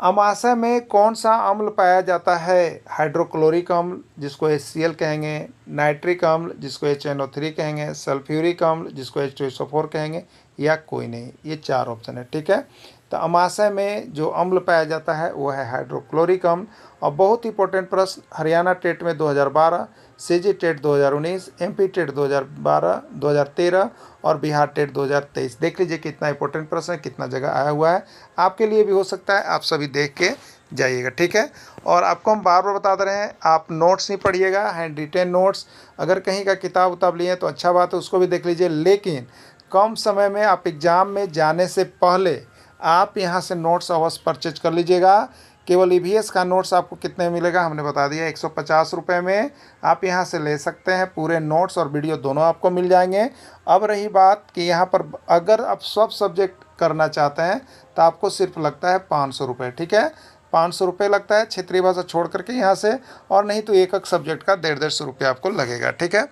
अमाशय में कौन सा अम्ल पाया जाता है? हाइड्रोक्लोरिक अम्ल, जिसको HCl कहेंगे, नाइट्रिक अम्ल, जिसको HNO3 कहेंगे, सल्फ्यूरिक अम्ल, जिसको H2SO4 कहेंगे, या कोई नहीं। ये चार ऑप्शन है, ठीक है। तो अमाशय में जो अम्ल पाया जाता है वो है हाइड्रोक्लोरिक अम्ल। और बहुत इंपॉर्टेंट प्रश्न, हरियाणा टेट में 2012, CG टेट 2019, MP टेट 2012, 2013 और बिहार टेट 2023। देख लीजिए कितना इंपॉर्टेंट प्रश्न है, कितना जगह आया हुआ है। आपके लिए भी हो सकता है, आप सभी देख के जाइएगा, ठीक है। और आपको हम बार बार बता दे रहे हैं, आप नोट्स नहीं पढ़िएगा, हैंड रिटेन नोट्स। अगर कहीं का किताब उताब लिए तो अच्छा बात है, उसको भी देख लीजिए। लेकिन कम समय में आप एग्ज़ाम में जाने से पहले आप यहाँ से नोट्स अवश्य परचेज कर लीजिएगा। केवल EVS का नोट्स आपको कितने में मिलेगा हमने बता दिया, 150 रुपये में आप यहाँ से ले सकते हैं। पूरे नोट्स और वीडियो दोनों आपको मिल जाएंगे। अब रही बात कि यहाँ पर अगर आप सब सब्जेक्ट करना चाहते हैं तो आपको सिर्फ लगता है 500 रुपये, ठीक है। 500 रुपये लगता है क्षेत्रीय भाषा छोड़ करके यहाँ से, और नहीं तो एक सब्जेक्ट का 150 रुपये आपको लगेगा, ठीक है।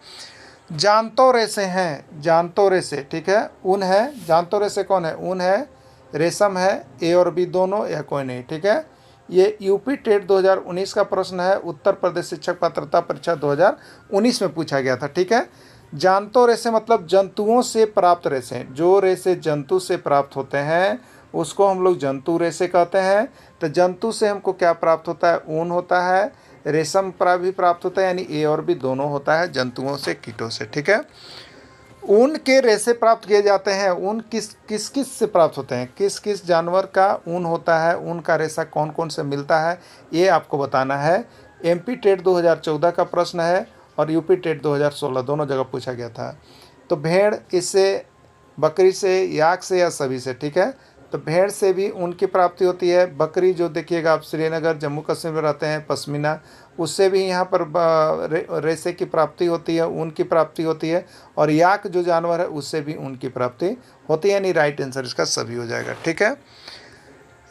जानतो रेसे हैं, जानतो रेसे, ठीक है। ऊन है, जानतो रेसे कौन है? ऊन है, रेशम है, ए और बी दोनों या कोई नहीं, ठीक है। ये यूपी टेट 2019 का प्रश्न है, उत्तर प्रदेश शिक्षक पात्रता परीक्षा 2019 में पूछा गया था, ठीक है। जानतो रेसे मतलब जंतुओं से प्राप्त रेसे, जो रेसे जंतु से प्राप्त होते हैं उसको हम लोग जंतु रेसे कहते हैं। तो जंतु से हमको क्या प्राप्त होता है? ऊन होता है, रेशम भी प्राप्त होता है, यानी ए और बी दोनों होता है जंतुओं से, कीटों से, ठीक है। ऊन के रेशे प्राप्त किए जाते हैं। ऊन किस किस से प्राप्त होते हैं? किस किस जानवर का ऊन होता है? ऊन का रेशा कौन कौन से मिलता है, ये आपको बताना है। MP टेट 2014 का प्रश्न है और यूपी टेट 2016 दोनों जगह पूछा गया था। तो भेड़, इससे, बकरी से, याक से या सभी से, ठीक है। तो भेड़ से भी ऊन की प्राप्ति होती है। बकरी जो देखिएगा आप श्रीनगर जम्मू कश्मीर में रहते हैं, पश्मीना, उससे भी यहाँ पर रेशे की प्राप्ति होती है, ऊन की प्राप्ति होती है। और याक जो जानवर है उससे भी ऊन की प्राप्ति होती है, यानी राइट आंसर इसका सभी हो जाएगा, ठीक है।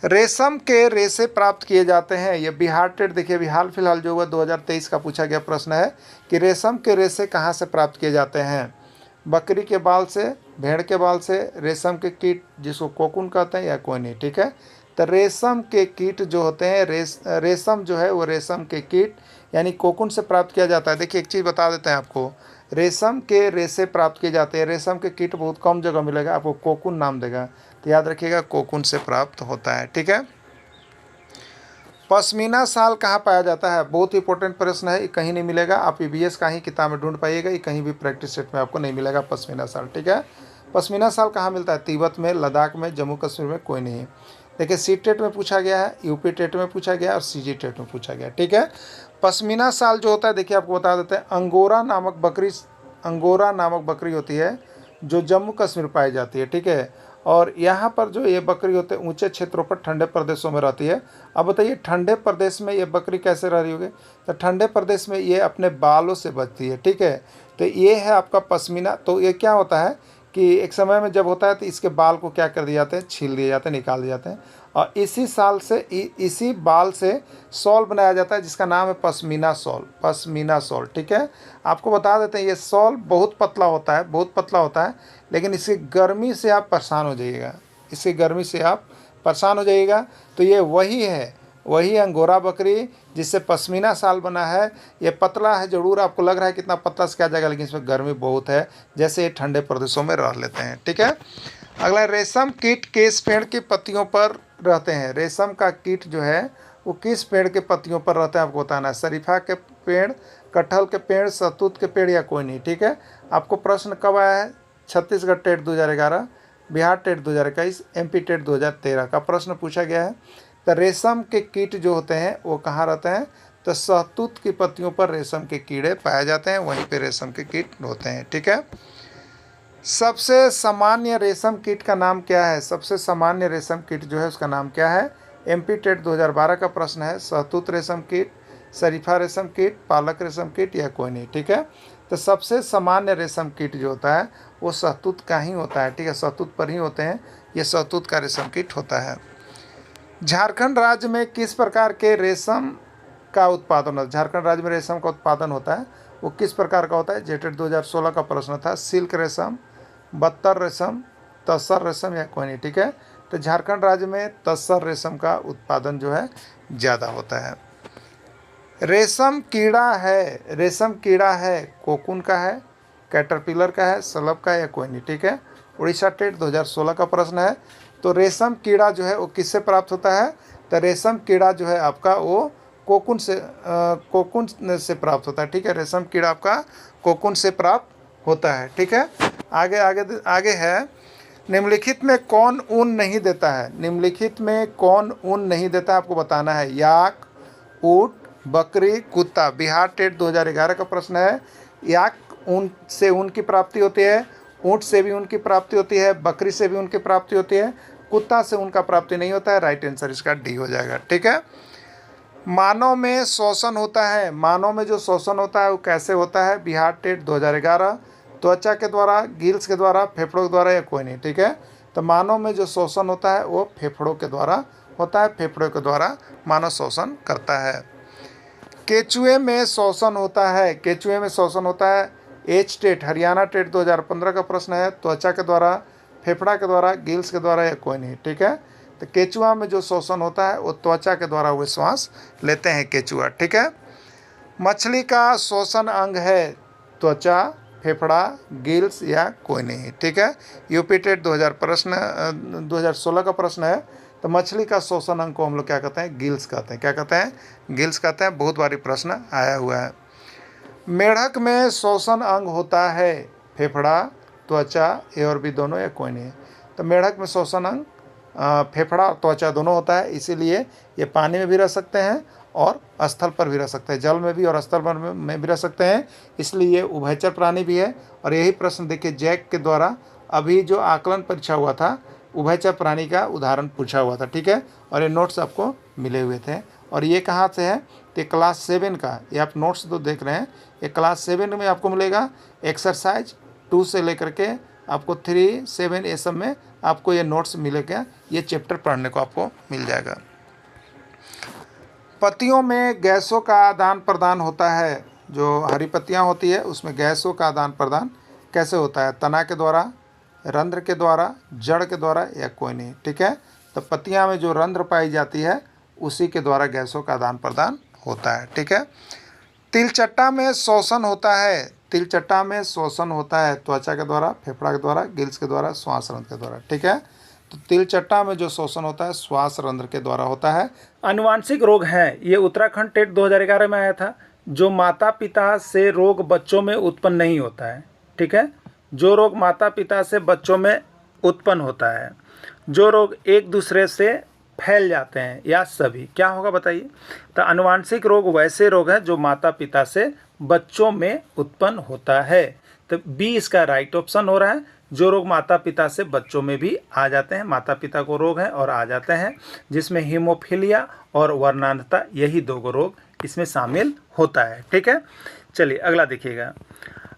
रेशम के रेशे प्राप्त किए जाते हैं। ये बिहार टेट देखिए, अभी हाल फिलहाल जो हुआ 2023 का पूछा गया प्रश्न है कि रेशम के रेशे कहाँ से प्राप्त किए जाते हैं। बकरी के बाल से, भेड़ के बाल से, रेशम के कीट जिसको कोकून कहते हैं, या कोई नहीं। ठीक है, तो रेशम के कीट जो होते हैं, रेशम जो है वो रेशम के कीट यानी कोकून से प्राप्त किया जाता है। देखिए एक चीज़ बता देते हैं आपको, रेशम के रेशे प्राप्त किए जाते हैं। रेशम के कीट बहुत कम जगह मिलेगा, आपको कोकून नाम देगा, तो याद रखिएगा कोकून से प्राप्त होता है। ठीक है, पश्मीना शाल कहाँ पाया जाता है? बहुत इंपॉर्टेंट प्रश्न है, ये कहीं नहीं मिलेगा। आप ईवीएस का ही किताब में ढूंढ पाइएगा, ये कहीं भी प्रैक्टिस सेट में आपको नहीं मिलेगा पश्मीना शाल। ठीक है, पश्मीना शाल कहाँ मिलता है? तिब्बत में, लद्दाख में, जम्मू कश्मीर में कोई नहीं है। देखिए सी टेट में पूछा गया है, यूपी टेट में पूछा गया और सीजी टेट में पूछा गया। ठीक है, पश्मीना शाल जो होता है, देखिए आपको बता देते हैं, अंगोरा नामक बकरी होती है जो जम्मू कश्मीर पाई जाती है। ठीक है, और यहाँ पर जो ये बकरी होते हैं ऊंचे क्षेत्रों पर, ठंडे प्रदेशों में रहती है। अब बताइए ठंडे प्रदेश में ये बकरी कैसे रह रही होगी? तो ठंडे प्रदेश में ये अपने बालों से बचती है। ठीक है, तो ये है आपका पश्मीना। तो ये क्या होता है कि एक समय में जब होता है तो इसके बाल को क्या कर दिए जाते हैं, छील दिए जाते हैं, निकाल दिए जाते हैं, और इसी बाल से शॉल बनाया जाता है जिसका नाम है पश्मीना शॉल। ठीक है, आपको बता देते हैं ये शॉल बहुत पतला होता है, लेकिन इसकी गर्मी से आप परेशान हो जाइएगा। तो ये वही अंगोरा बकरी जिससे पश्मीना शाल बना है। ये पतला है जरूर, आपको लग रहा है कितना पतला से क्या जाएगा, लेकिन इसमें गर्मी बहुत है, जैसे ये ठंडे प्रदेशों में रह लेते हैं। ठीक है, अगला, रेशम कीट किस पेड़ की पत्तियों पर रहते हैं? रेशम का कीट जो है वो किस पेड़ के पत्तियों पर रहते हैं आपको बताना है। शरीफा के पेड़, कटहल के पेड़, शहतूत के पेड़, या कोई नहीं। ठीक है, आपको प्रश्न कब आया है? Chhattisgarh TET 2011, Bihar TET 2021, MP TET 2013 का प्रश्न पूछा गया है। तो रेशम के कीट जो होते हैं वो कहाँ रहते हैं? तो शहतूत की पत्तियों पर रेशम के कीड़े पाए जाते हैं, वहीं पे रेशम के कीट होते हैं। ठीक है, सबसे सामान्य रेशम कीट का नाम क्या है? सबसे सामान्य रेशम कीट जो है उसका नाम क्या है? एमपी टेट 2012 का प्रश्न है। शहतूत रेशम कीट, शरीफा रेशम कीट, पालक रेशम कीट, या कोई नहीं। ठीक है, तो सबसे सामान्य रेशम कीट जो होता है वो शहतूत का ही होता है। ठीक है, शहतूत पर ही होते हैं, ये शहतूत का रेशम कीट होता है। झारखंड राज्य में किस प्रकार के रेशम का उत्पादन होता है? झारखंड राज्य में रेशम का उत्पादन होता है, वो किस प्रकार का होता है? जेटेट 2016 का प्रश्न था। सिल्क रेशम, बत्तर रेशम, तसर रेशम, या कोई नहीं। ठीक है, तो झारखंड राज्य में तसर रेशम का उत्पादन जो है ज़्यादा होता है। रेशम कीड़ा है कोकून का है, कैटरपिलर का है, सलब का है, या कोई नहीं। ठीक है, उड़ीसा टेट 2016 का प्रश्न है। तो रेशम कीड़ा जो है वो किससे प्राप्त होता है? तो रेशम कीड़ा जो है आपका वो कोकून से प्राप्त होता है। ठीक है, रेशम कीड़ा आपका कोकून से प्राप्त होता है। ठीक है, आगे है, निम्नलिखित में कौन ऊन नहीं देता है? निम्नलिखित में कौन ऊन नहीं देता है आपको बताना है। याक, ऊँट, बकरी, कुत्ता। बिहार टेट 2011 का प्रश्न है। याक से ऊन की प्राप्ति होती है, ऊँट से भी ऊन की प्राप्ति होती है, बकरी से भी ऊन की प्राप्ति होती है, कुत्ता से ऊन का प्राप्ति नहीं होता है। राइट आंसर इसका डी हो जाएगा। ठीक है, मानव में शोषण होता है। मानव में जो शोषण होता है वो कैसे होता है? बिहार टेट 2011, त्वचा के द्वारा, गिल्स के द्वारा, फेफड़ों के द्वारा, या कोई नहीं। ठीक है, तो मानव में जो शोषण होता है वो फेफड़ों के द्वारा होता है, फेफड़ों के द्वारा मानव शोषण करता है। केचुए में शोषण होता है। एच टेट हरियाणा टेट 2015 का प्रश्न है। त्वचा के द्वारा, फेफड़ा के द्वारा, गिल्स के द्वारा, या कोई नहीं। ठीक है, तो केचुआ में जो शोषण होता है वो त्वचा के द्वारा वो श्वास लेते हैं केचुआ। ठीक है, मछली का शोषण अंग है त्वचा, फेफड़ा, गिल्स, या कोई नहीं। ठीक है, यूपी टेट 2016 का प्रश्न है। तो मछली का शोषण अंग को हम लोग क्या कहते हैं? गिल्स कहते हैं। क्या कहते हैं? गिल्स कहते हैं। बहुत बारी प्रश्न आया हुआ है। मेढक में शोषण अंग होता है फेफड़ा, त्वचा, ए और बी दोनों, या कोई नहीं। तो मेढक में शोषण अंग फेफड़ा और त्वचा दोनों होता है, इसीलिए ये पानी में भी रह सकते हैं और स्थल पर भी रह सकते हैं, जल में भी और स्थल पर में भी रह सकते हैं, इसलिए ये उभयचर प्राणी भी है। और यही प्रश्न देखिए जैक के द्वारा अभी जो आकलन परीक्षा हुआ था, उभयचर प्राणी का उदाहरण पूछा हुआ था। ठीक है, और ये नोट्स आपको मिले हुए थे। और ये कहाँ से है? तो क्लास 7 का, ये आप नोट्स तो देख रहे हैं, ये क्लास 7 में आपको मिलेगा। एक्सरसाइज 2 से लेकर के आपको 3, 7 ये सब में आपको ये नोट्स मिलेगा, ये चैप्टर पढ़ने को आपको मिल जाएगा। पत्तियों में गैसों का आदान प्रदान होता है, जो हरी पत्तियाँ होती है उसमें गैसों का आदान प्रदान कैसे होता है? तना के द्वारा, रंध्र के द्वारा, जड़ के द्वारा या कोई नहीं। ठीक है, तो पत्तियाँ में जो रंध्र पाई जाती है उसी के द्वारा गैसों का आदान प्रदान होता है। ठीक है, तिलचट्टा में शोषण होता है, तिलचट्टा में शोषण होता है त्वचा के द्वारा, फेफड़ा के द्वारा, गिल्स के द्वारा, श्वास रंध्र के द्वारा। ठीक है, तो तिलचट्टा में जो शोषण होता है श्वास रंध्र के द्वारा होता है। आनुवांशिक रोग हैं, ये उत्तराखंड टेट 2011 में आया था। जो माता पिता से रोग बच्चों में उत्पन्न नहीं होता है। ठीक है, जो रोग माता पिता से बच्चों में उत्पन्न होता है, जो रोग एक दूसरे से फैल जाते हैं या सभी, क्या होगा बताइए? तो आनुवांशिक रोग वैसे रोग हैं जो माता पिता से बच्चों में उत्पन्न होता है। तो बी इसका राइट ऑप्शन हो रहा है। जो रोग माता पिता से बच्चों में भी आ जाते हैं, माता पिता को रोग है और आ जाते हैं, जिसमें हीमोफीलिया और वर्णांधता, यही दो रोग इसमें शामिल होता है। ठीक है, चलिए अगला देखिएगा।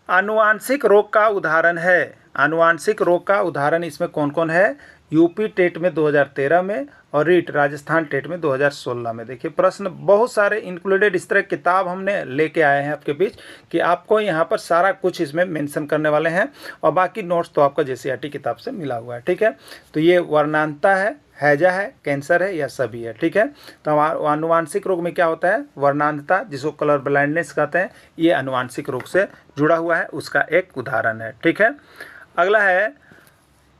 आनुवांशिक रोग का उदाहरण है, आनुवांशिक रोग का उदाहरण इसमें कौन कौन है? यूपी टेट में 2013 में और रीट राजस्थान टेट में 2016 में। देखिए प्रश्न बहुत सारे इंक्लूडेड, इस तरह किताब हमने लेके आए हैं आपके बीच कि आपको यहाँ पर सारा कुछ इसमें मेंशन करने वाले हैं, और बाकी नोट्स तो आपका जेसीईआरटी किताब से मिला हुआ है। ठीक है, तो ये वर्णांधता है, हैजा है, कैंसर है या सभी है। ठीक है, तो आनुवांशिक रोग में क्या होता है? वर्णांधता, जिसको कलर ब्लाइंडनेस कहते हैं, ये आनुवांशिक रोग से जुड़ा हुआ है, उसका एक उदाहरण है। ठीक है, अगला है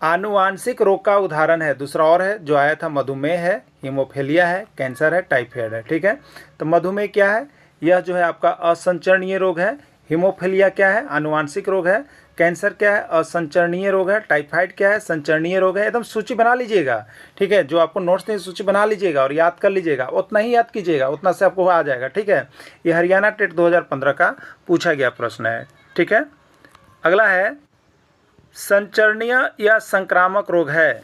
आनुवांशिक रोग का उदाहरण है, दूसरा और है जो आया था, मधुमेह है, हीमोफीलिया है, कैंसर है, टाइफाइड है। ठीक है, तो मधुमेह क्या है? यह जो है आपका असंचरणीय रोग है। हीमोफीलिया क्या है? आनुवांशिक रोग है। कैंसर क्या है? असंचरणीय रोग है। टाइफाइड क्या है? संचरणीय रोग है। एकदम सूची बना लीजिएगा। ठीक है, जो आपको नोट्स दें सूची बना लीजिएगा और याद कर लीजिएगा, उतना ही याद कीजिएगा, उतना से आपको आ जाएगा। ठीक है, ये हरियाणा टेट 2015 का पूछा गया प्रश्न है। ठीक है, अगला है संचरणीय या संक्रामक रोग है,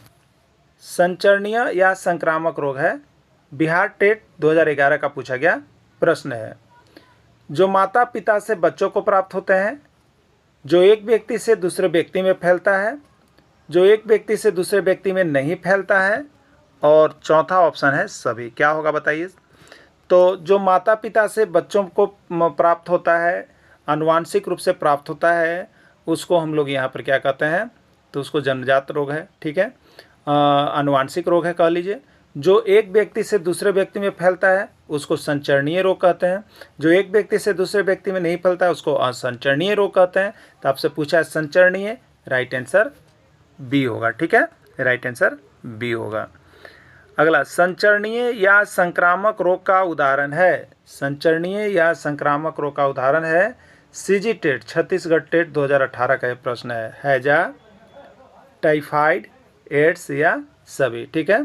संचरणीय या संक्रामक रोग है, बिहार टेट 2011 का पूछा गया प्रश्न है। जो माता पिता से बच्चों को प्राप्त होते हैं, जो एक व्यक्ति से दूसरे व्यक्ति में फैलता है, जो एक व्यक्ति से दूसरे व्यक्ति में नहीं फैलता है, और चौथा ऑप्शन है सभी। क्या होगा बताइए? तो जो माता पिता से बच्चों को प्राप्त होता है, आनुवांशिक रूप से प्राप्त होता है, उसको हम लोग यहाँ पर क्या कहते हैं? तो उसको जन्मजात रोग है। ठीक है, आनुवांशिक रोग है कह लीजिए। जो एक व्यक्ति से दूसरे व्यक्ति में फैलता है उसको संचरणीय रोग कहते हैं। जो एक व्यक्ति से दूसरे व्यक्ति में नहीं फैलता है उसको असंचरणीय रोग कहते हैं। तो आपसे पूछा है संचरणीय, राइट आंसर बी होगा। ठीक है, राइट आंसर बी होगा। अगला संचरणीय या संक्रामक रोग का उदाहरण है, संचरणीय या संक्रामक रोग का उदाहरण है सीजी टेट छत्तीसगढ़ टेट 2018 का ये प्रश्न है। हैजा, टाइफाइड, एड्स या सभी। ठीक है,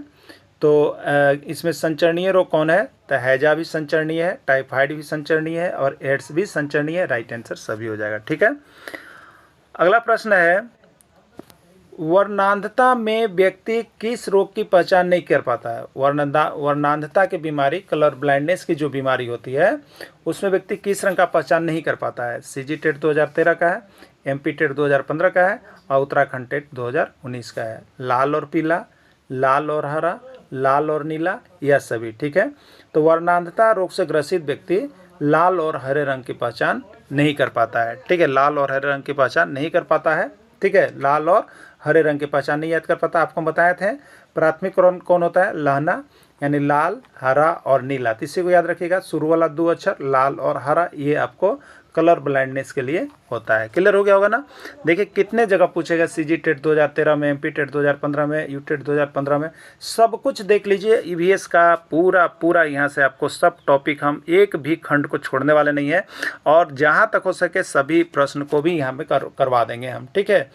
तो इसमें संचरणीय रोग कौन है? तो हैजा भी संचरणीय है, टाइफाइड भी संचरणीय है और एड्स भी संचरणीय है। राइट आंसर सभी हो जाएगा। ठीक है, अगला प्रश्न है वर्णांधता में व्यक्ति किस रोग की पहचान नहीं कर पाता है? वर्णांधता की बीमारी, कलर ब्लाइंडनेस की जो बीमारी होती है, उसमें व्यक्ति किस रंग का पहचान नहीं कर पाता है? सीजी टेट 2013 का है, एमपी टेट 2015 का है और उत्तराखंड टेट 2019 का है। लाल और पीला, लाल और हरा, लाल और नीला या सभी। ठीक है, तो वर्णांधता रोग से ग्रसित व्यक्ति लाल और हरे रंग की पहचान नहीं कर पाता है। ठीक है, लाल और हरे रंग की पहचान नहीं कर पाता है। ठीक है, लाल और हरे रंग की पहचान नहीं याद कर पाता। आपको बताए थे प्राथमिक रंग कौन होता है? लहना, यानी लाल, हरा और नीला। तो इसी को याद रखिएगा, शुरू वाला 2 अक्षर लाल और हरा, ये आपको कलर ब्लाइंडनेस के लिए होता है। क्लियर हो गया होगा ना? देखिए कितने जगह पूछेगा, सीजी टेट 2013 में, एमपी टेट 2015 में, यू टेट 2015 में, सब कुछ देख लीजिए। ईवीएस का पूरा यहाँ से आपको सब टॉपिक, हम एक भी खंड को छोड़ने वाले नहीं है, और जहाँ तक हो सके सभी प्रश्न को भी यहाँ पे करवा देंगे हम। ठीक है,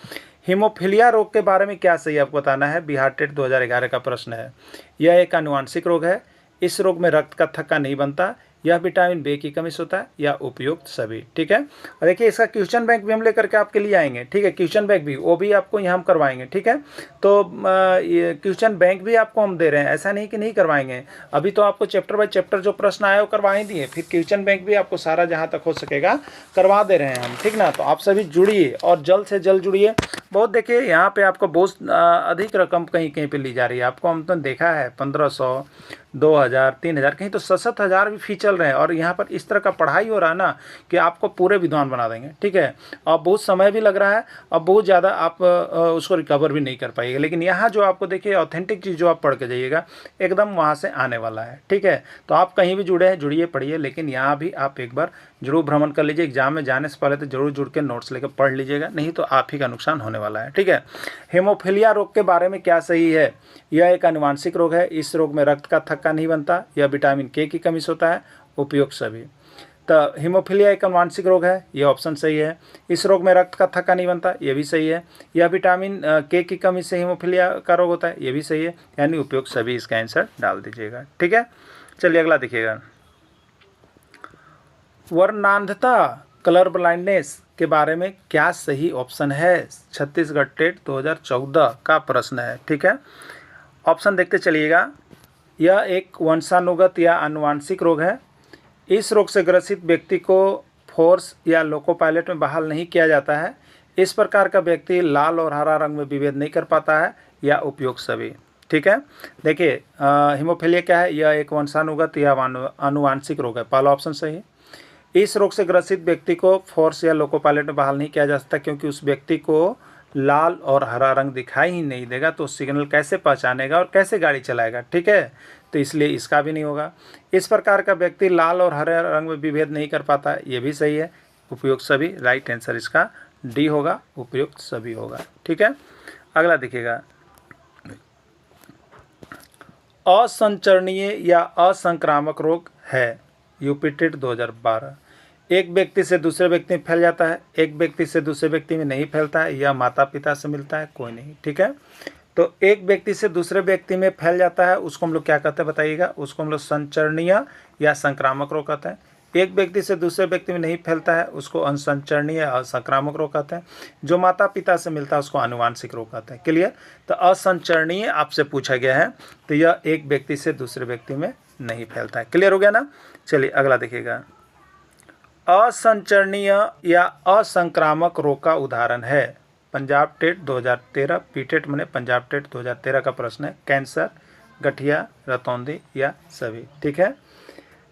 हीमोफीलिया रोग के बारे में क्या सही आपको बताना है? बिहार टेट 2011 का प्रश्न है। यह एक आनुवांशिक रोग है। इस रोग में रक्त का थक्का नहीं बनता। यह विटामिन बी की कमी से होता है या उपयुक्त सभी। ठीक है, और देखिए इसका क्वेश्चन बैंक भी हम लेकर के आपके लिए आएंगे। ठीक है, क्वेश्चन बैंक भी वो भी आपको यहाँ हम करवाएंगे। ठीक है, तो ये क्वेश्चन बैंक भी आपको हम दे रहे हैं, ऐसा नहीं कि नहीं करवाएंगे। अभी तो आपको चैप्टर बाय चैप्टर जो प्रश्न आए वो करवा ही दिए, फिर क्वेश्चन बैंक भी आपको सारा जहाँ तक हो सकेगा करवा दे रहे हैं हम। ठीक ना, तो आप सभी जुड़िए और जल्द से जल्द जुड़िए। बहुत देखिए यहाँ पे आपको बहुत अधिक रकम कहीं कहीं पे ली जा रही है। आपको हम तो देखा है 1500, 2000, 3000, कहीं तो 7-7 भी फी चल रहे हैं। और यहाँ पर इस तरह का पढ़ाई हो रहा है ना कि आपको पूरे विद्वान बना देंगे। ठीक है, और बहुत समय भी लग रहा है और बहुत ज़्यादा आप उसको रिकवर भी नहीं कर पाइएगा। लेकिन यहाँ जो आपको देखिए ऑथेंटिक चीज़ जो आप पढ़ के जाइएगा एकदम वहाँ से आने वाला है। ठीक है, तो आप कहीं भी जुड़े हैं जुड़िए, पढ़िए, लेकिन यहाँ भी आप एक बार जरूर भ्रमण कर लीजिए। एग्जाम में जाने से पहले तो जरूर जुड़ के नोट्स लेकर पढ़ लीजिएगा, नहीं तो आप ही का नुकसान होने वाला है। ठीक है, हेमोफीलिया रोग के बारे में क्या सही है? यह एक आनुवांशिक रोग है। इस रोग में रक्त का थक्का नहीं बनता। यह विटामिन के की कमी से होता है। उपयुक्त सभी। तो हीमोफीलिया एक आनुवांशिक रोग है, ये ऑप्शन सही है। इस रोग में रक्त का थक्का नहीं बनता, ये भी सही है। यह विटामिन के की कमी से हीमोफीलिया का रोग होता है, ये भी सही है। यानी उपयुक्त सभी इसका आंसर डाल दीजिएगा। ठीक है, चलिए अगला देखिएगा। वर्णांधता कलर ब्लाइंडनेस के बारे में क्या सही ऑप्शन है? छत्तीसगढ़ टेट 2014 का प्रश्न है। ठीक है, ऑप्शन देखते चलिएगा। यह एक वंशानुगत या आनुवांशिक रोग है। इस रोग से ग्रसित व्यक्ति को फोर्स या लोको पायलट में बहाल नहीं किया जाता है। इस प्रकार का व्यक्ति लाल और हरा रंग में विभेद नहीं कर पाता है या उपयुक्त सभी। ठीक है, देखिए हीमोफीलिया क्या है? यह एक वंशानुगत या आनुवांशिक रोग है, पहला ऑप्शन सही है। इस रोग से ग्रसित व्यक्ति को फोर्स या लोको पायलट में बहाल नहीं किया जा सकता, क्योंकि उस व्यक्ति को लाल और हरा रंग दिखाई ही नहीं देगा, तो सिग्नल कैसे पहचानेगा और कैसे गाड़ी चलाएगा? ठीक है, तो इसलिए इसका भी नहीं होगा। इस प्रकार का व्यक्ति लाल और हरे रंग में विभेद नहीं कर पाता, ये भी सही है। उपयुक्त सभी, राइट आंसर इसका डी होगा, उपयुक्त सभी होगा। ठीक है, अगला देखिएगा। असंचरणीय या असंक्रामक रोग है, यूपी टेट 2012। एक व्यक्ति से दूसरे व्यक्ति में फैल जाता है, एक व्यक्ति से दूसरे व्यक्ति में नहीं फैलता है, यह माता पिता से मिलता है, कोई नहीं। ठीक है, तो एक व्यक्ति से दूसरे व्यक्ति में फैल जाता है, उसको हम लोग क्या कहते हैं बताइएगा? उसको हम लोग संचरणीय या संक्रामक रोग कहते हैं। एक व्यक्ति से दूसरे व्यक्ति में नहीं फैलता है, उसको असंचरणीय या संक्रामक रोग कहते हैं। जो माता पिता से मिलता है उसको आनुवांशिक रोग कहते हैं। क्लियर? तो असंचरणीय आपसे पूछा गया है, तो यह एक व्यक्ति से दूसरे व्यक्ति में नहीं फैलता है। क्लियर हो गया ना? चलिए अगला देखिएगा। असंचरणीय या असंक्रामक रोग का उदाहरण है, पंजाब टेट 2013, पीटेट मैंने पंजाब टेट 2013 का प्रश्न है। कैंसर, गठिया, रतौंधी या सभी। ठीक है,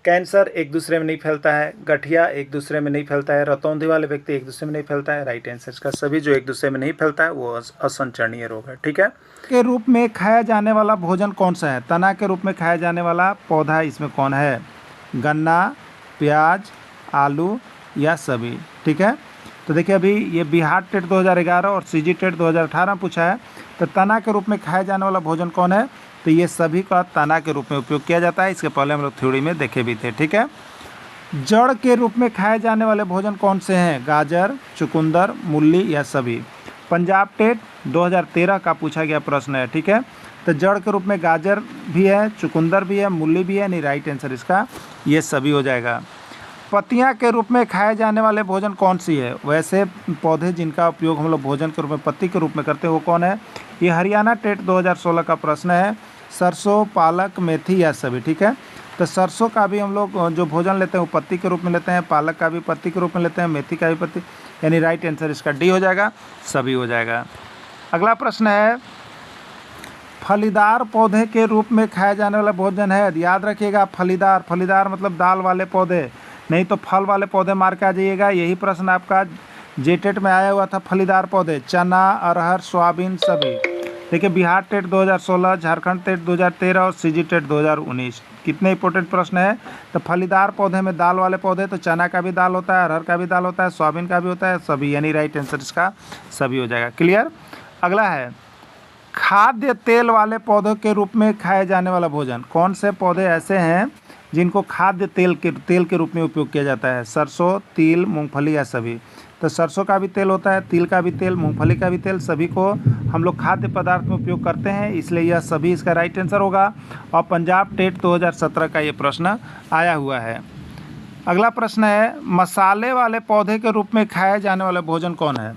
कैंसर एक दूसरे में नहीं फैलता है, गठिया एक दूसरे में नहीं फैलता है, रतौंधी वाले व्यक्ति एक दूसरे में नहीं फैलता है। राइट आंसर इसका सभी जो एक दूसरे में नहीं फैलता है वो असंचरणीय रोग है। ठीक है, के रूप में खाया जाने वाला भोजन कौन सा है? तना के रूप में खाया जाने वाला पौधा इसमें कौन है? गन्ना, प्याज, आलू या सभी। ठीक है, तो देखिए अभी ये बिहार टेट 2011 और सीजी टेट 2018 पूछा है, तो तना के रूप में खाया जाने वाला भोजन कौन है? तो ये सभी का तना के रूप में उपयोग किया जाता है। इसके पहले हम लोग थ्योरी में देखे भी थे। ठीक है, जड़ के रूप में खाए जाने वाले भोजन कौन से हैं? गाजर, चुकंदर, मूली या सभी। पंजाब टेट 2013 का पूछा गया प्रश्न है। ठीक है, तो जड़ के रूप में गाजर भी है, चुकंदर भी है, मूली भी है, नहीं राइट आंसर इसका ये सभी हो जाएगा। पत्तियां के रूप में खाए जाने वाले भोजन कौन सी है? वैसे पौधे जिनका उपयोग हम लोग भोजन के रूप में पत्ती के रूप में करते हैं वो कौन है? ये हरियाणा टेट 2016 का प्रश्न है। सरसों, पालक, मेथी या सभी। ठीक है, तो सरसों का भी हम लोग जो भोजन लेते हैं वो पत्ती के रूप में लेते हैं, पालक का भी पत्ती के रूप में लेते हैं, मेथी का भी पत्ती, यानी राइट आंसर इसका डी हो जाएगा, सभी हो जाएगा। अगला प्रश्न है, फलीदार पौधे के रूप में खाया जाने वाला भोजन है? याद रखिएगा, फलीदार, फलीदार मतलब दाल वाले पौधे, नहीं तो फल वाले पौधे मार के आ जाइएगा। यही प्रश्न आपका जेटेट में आया हुआ था। फलीदार पौधे चना, अरहर, सोयाबीन सभी। देखिए बिहार टेट 2016, झारखंड टेट 2013 और सीजी टेट 2019 कितने इंपॉर्टेंट प्रश्न है। तो फलीदार पौधे में दाल वाले पौधे, तो चना का भी दाल होता है, अरहर का भी दाल होता है, सोयाबीन का भी होता है, सभी, यानी राइट आंसर इसका सभी हो जाएगा। क्लियर? अगला है, खाद्य तेल वाले पौधों के रूप में खाए जाने वाला भोजन कौन से पौधे ऐसे हैं जिनको खाद्य तेल के रूप में उपयोग किया जाता है? सरसों, तिल, मूंगफली या सभी। तो सरसों का भी तेल होता है, तिल का भी तेल, मूंगफली का भी तेल, सभी को हम लोग खाद्य पदार्थ में उपयोग करते हैं, इसलिए यह सभी इसका राइट आंसर होगा। और पंजाब टेट 2017 का ये प्रश्न आया हुआ है। अगला प्रश्न है, मसाले वाले पौधे के रूप में खाए जाने वाला भोजन कौन है?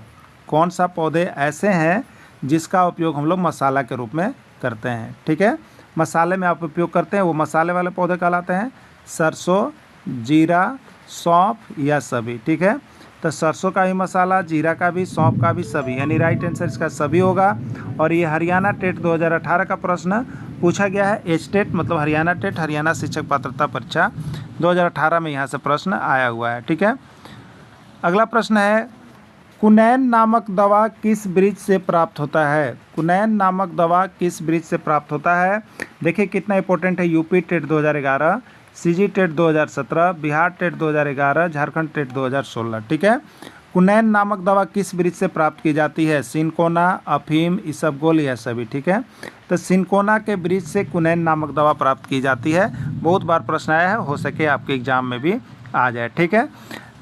कौन सा पौधे ऐसे हैं जिसका उपयोग हम लोग मसाला के रूप में करते हैं? ठीक है, मसाले में आप उपयोग करते हैं वो मसाले वाले पौधे कहलाते हैं सरसों, जीरा, सौंफ या सभी। ठीक है, तो सरसों का भी मसाला, जीरा का भी, सौंफ का भी, सभी, यानी राइट आंसर इसका सभी होगा। और ये हरियाणा टेट 2018 का प्रश्न पूछा गया है। एचटेट मतलब हरियाणा टेट, हरियाणा शिक्षक पात्रता परीक्षा 2018 में यहाँ से प्रश्न आया हुआ है। ठीक है, अगला प्रश्न है, कुनैन नामक दवा किस वृक्ष से प्राप्त होता है? कुनैन नामक दवा किस वृक्ष से प्राप्त होता है? देखिए कितना इंपॉर्टेंट है। UP TET 2011, CG TET 2017, Bihar TET 2011, Jharkhand TET 2016। ठीक है, कुनैन नामक दवा किस वृक्ष से प्राप्त की जाती है? सिनकोना, अफीम, इसबगोल या सभी। ठीक है, तो सिनकोना के वृक्ष से कुनैन नामक दवा प्राप्त की जाती है। बहुत बार प्रश्न आया है, हो सके आपके एग्जाम में भी आ जाए। ठीक है,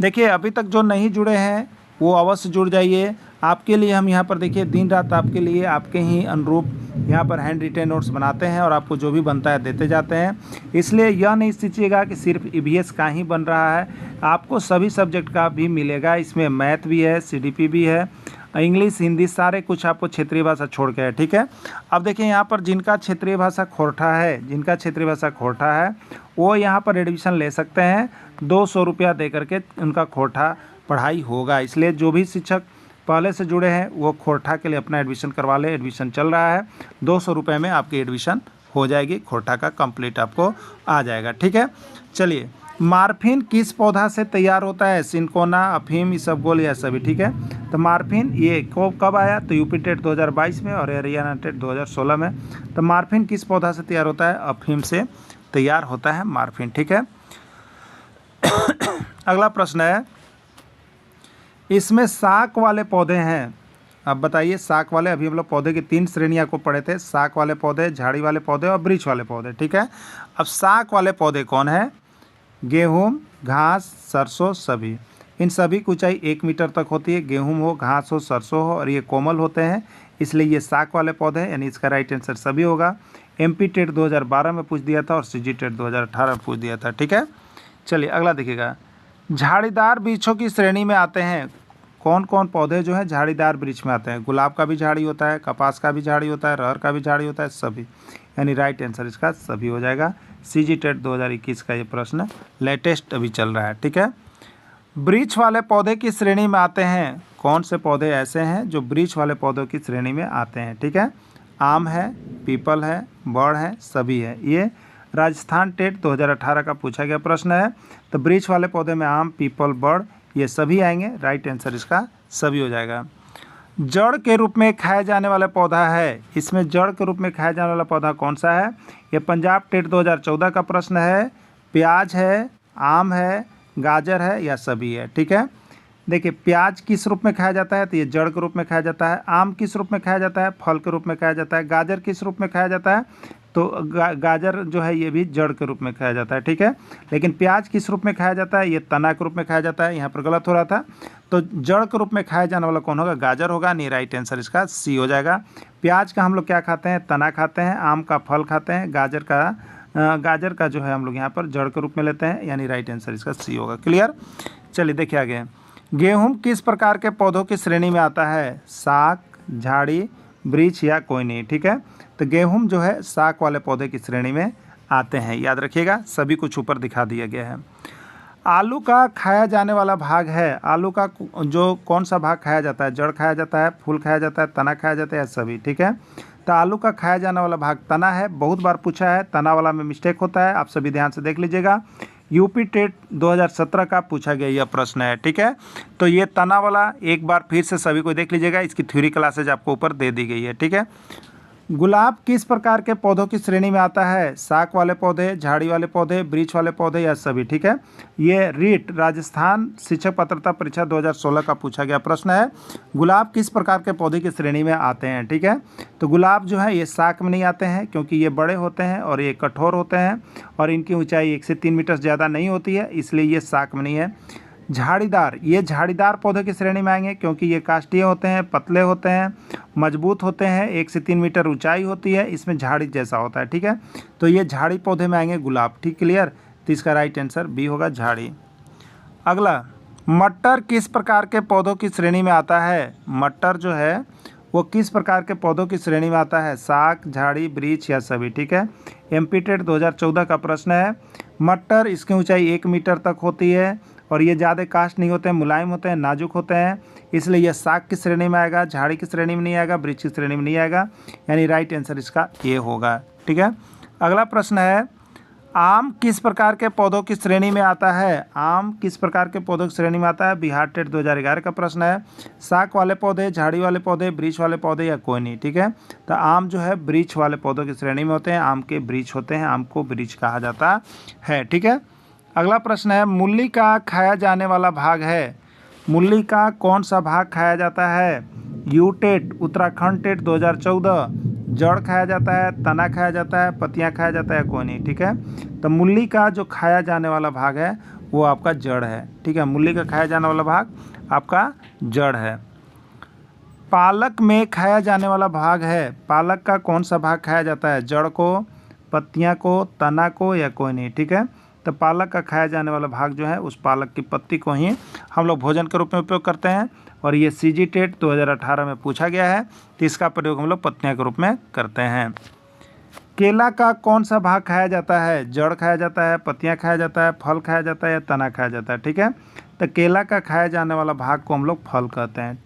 देखिए अभी तक जो नहीं जुड़े हैं वो अवश्य जुड़ जाइए। आपके लिए हम यहाँ पर देखिए दिन रात आपके लिए आपके ही अनुरूप यहाँ पर हैंड रिटेन नोट्स बनाते हैं और आपको जो भी बनता है देते जाते हैं। इसलिए यह नहीं सोचिएगा कि सिर्फ ईवीएस का ही बन रहा है, आपको सभी सब्जेक्ट का भी मिलेगा। इसमें मैथ भी है, सीडीपी भी है, इंग्लिश, हिंदी, सारे कुछ आपको क्षेत्रीय भाषा छोड़ के है। ठीक है, अब देखिए यहाँ पर जिनका क्षेत्रीय भाषा खोरठा है, जिनका क्षेत्रीय भाषा खोरठा है वो यहाँ पर एडमिशन ले सकते हैं। 200 रुपया दे करके उनका खोरठा पढ़ाई होगा। इसलिए जो भी शिक्षक पहले से जुड़े हैं वो खोरठा के लिए अपना एडमिशन करवा लें। एडमिशन चल रहा है, 200 रुपये में आपकी एडमिशन हो जाएगी, खोरठा का कंप्लीट आपको आ जाएगा। ठीक है, चलिए मार्फिन किस पौधा से तैयार होता है? सिनकोना, अफीम, इसबगोल या सभी। ठीक है, तो मार्फिन ये कब आया? तो यूपी टेट 2022 में और हरियाणा टेट 2016 में। तो मार्फिन किस पौधा से तैयार होता है? अफीम से तैयार होता है मार्फिन। ठीक है, अगला प्रश्न है, इसमें शाक वाले पौधे हैं। अब बताइए शाक वाले, अभी हम लोग पौधे की 3 श्रेणियां को पढ़े थे, शाक वाले पौधे, झाड़ी वाले पौधे और वृक्ष वाले पौधे। ठीक है, अब शाक वाले पौधे कौन है? गेहूं, घास, सरसों, सभी। इन सभी की ऊंचाई 1 मीटर तक होती है। गेहूं हो, घास हो, सरसों हो, और ये कोमल होते हैं, इसलिए ये शाक वाले पौधे हैं, यानी इसका राइट आंसर सभी होगा। MP टेट 2012 में पूछ दिया था और CG टेट 2018 में पूछ दिया था। ठीक है, चलिए अगला देखिएगा, झाड़ीदार वृक्षों की श्रेणी में आते हैं कौन कौन पौधे जो हैं झाड़ीदार वृक्ष में आते हैं? गुलाब का भी झाड़ी होता है, कपास का भी झाड़ी होता है, रहर का भी झाड़ी होता है, सभी, यानी राइट आंसर इसका सभी हो जाएगा। CG टेट 2021 का ये प्रश्न लेटेस्ट अभी चल रहा है। ठीक है, वृक्ष वाले पौधे की श्रेणी में आते हैं कौन से पौधे ऐसे हैं जो वृक्ष वाले पौधों की श्रेणी में आते हैं? ठीक है, आम है, पीपल है, बड़ है, सभी है। ये राजस्थान टेट 2018 का पूछा गया प्रश्न है। तो वृक्ष वाले पौधे में आम, पीपल, बड़ ये सभी आएंगे, राइट आंसर इसका सभी हो जाएगा। जड़ के रूप में खाया जाने वाला पौधा है, इसमें जड़ के रूप में खाया जाने वाला पौधा कौन सा है? ये पंजाब टेट 2014 का प्रश्न है। प्याज है, आम है, गाजर है या सभी है? ठीक है, देखिए प्याज किस रूप में खाया जाता है? तो ये जड़ के रूप में खाया जाता है। आम किस रूप में खाया जाता है? फल के रूप में खाया जाता है। गाजर किस रूप में खाया जाता है? तो गाजर जो है ये भी जड़ के रूप में खाया जाता है। ठीक है, लेकिन प्याज किस रूप में खाया जाता है? ये तना के रूप में खाया जाता है, यहाँ पर गलत हो रहा था। तो जड़ के रूप में खाया जाने वाला कौन होगा? गाजर होगा, नहीं राइट आंसर इसका सी हो जाएगा। प्याज का हम लोग क्या खाते हैं? तना खाते हैं। आम का फल खाते हैं। गाजर का जो है हम लोग यहाँ पर जड़ के रूप में लेते हैं, यानी राइट आंसर इसका सी होगा। क्लियर, चलिए देखिए आगे, गेहूँ किस प्रकार के पौधों की श्रेणी में आता है? शाक, झाड़ी, वृक्ष या कोई नहीं? ठीक है, तो गेहूँ जो है शाक वाले पौधे की श्रेणी में आते हैं, याद रखिएगा, सभी कुछ ऊपर दिखा दिया गया है। आलू का खाया जाने वाला भाग है, आलू का जो कौन सा भाग खाया जाता है? जड़ खाया जाता है, फूल खाया जाता है, तना खाया जाता है, सभी। ठीक है, तो आलू का खाया जाने वाला भाग तना है, बहुत बार पूछा है, तना वाला में मिस्टेक होता है, आप सभी ध्यान से देख लीजिएगा। यूपी टेट 2017 का पूछा गया यह प्रश्न है। ठीक है, तो ये तना वाला एक बार फिर से सभी को देख लीजिएगा, इसकी थ्योरी क्लासेज आपको ऊपर दे दी गई है। ठीक है, गुलाब किस प्रकार के पौधों की श्रेणी में आता है? शाक वाले पौधे, झाड़ी वाले पौधे, वृक्ष वाले पौधे या सभी? ठीक है, ये रीट राजस्थान शिक्षक पात्रता परीक्षा 2016 का पूछा गया प्रश्न है। गुलाब किस प्रकार के पौधे की श्रेणी में आते हैं? ठीक है, तो गुलाब जो है ये शाक में नहीं आते हैं, क्योंकि ये बड़े होते हैं और ये कठोर होते हैं और इनकी ऊंचाई 1 से 3 मीटर ज़्यादा नहीं होती है, इसलिए ये शाक में नहीं है। झाड़ीदार, ये झाड़ीदार पौधे की श्रेणी में आएंगे, क्योंकि ये काष्ठीय होते हैं, पतले होते हैं, मजबूत होते हैं, 1 से 3 मीटर ऊंचाई होती है, इसमें झाड़ी जैसा होता है। ठीक है, तो ये झाड़ी पौधे में आएंगे गुलाब। ठीक, क्लियर, तो इसका राइट आंसर बी होगा, झाड़ी। अगला, मटर किस प्रकार के पौधों की श्रेणी में आता है? मटर जो है वो किस प्रकार के पौधों की श्रेणी में आता है? शाक, झाड़ी, वृक्ष या सभी? ठीक है, एमपी टेट 2014 का प्रश्न है। मटर, इसकी ऊंचाई 1 मीटर तक होती है और ये ज़्यादा कास्ट नहीं होते हैं, मुलायम होते हैं, नाजुक होते हैं, इसलिए यह शाक की श्रेणी में आएगा, झाड़ी की श्रेणी में नहीं आएगा, वृक्ष की श्रेणी में नहीं आएगा, यानी राइट आंसर इसका ये होगा। ठीक है, अगला प्रश्न है, आम किस प्रकार के पौधों की श्रेणी में आता है? आम किस प्रकार के पौधों की श्रेणी में आता है? बिहार टेट 2011 का प्रश्न है। शाक वाले पौधे, झाड़ी वाले पौधे, वृक्ष वाले पौधे या कोई नहीं? ठीक है, तो आम जो है वृक्ष वाले पौधों की श्रेणी में होते हैं, आम के वृक्ष होते हैं, आम को वृक्ष कहा जाता है। ठीक है, अगला प्रश्न है, मूली का खाया जाने वाला भाग है, मूली का कौन सा भाग खाया जाता है? यू टेट उत्तराखंड टेट 2014, जड़ खाया जाता है, तना खाया जाता है, पत्तियां खाया जाता है, कोई नहीं? ठीक है, तो मूली का जो खाया जाने वाला भाग है वो आपका जड़ है। ठीक है, मूली का खाया जाने वाला भाग आपका जड़ है। पालक में खाया जाने वाला भाग है, पालक का कौन सा भाग खाया जाता है? जड़ को, पत्तियां को, तना को या कोई नहीं? ठीक है, तो पालक का खाया जाने वाला भाग जो है उस पालक की पत्ती को ही हम लोग भोजन के रूप में उपयोग करते हैं और ये सीजी टेट 2018 में पूछा गया है, तो इसका प्रयोग हम लोग पत्तियां के रूप में करते हैं। केला का कौन सा भाग खाया जाता है? जड़ खाया जाता है, पत्तियां खाया जाता है, फल खाया जाता है या तना खाया जाता है? ठीक है, तो केला का खाया जाने वाला भाग को हम लोग फल कहते हैं।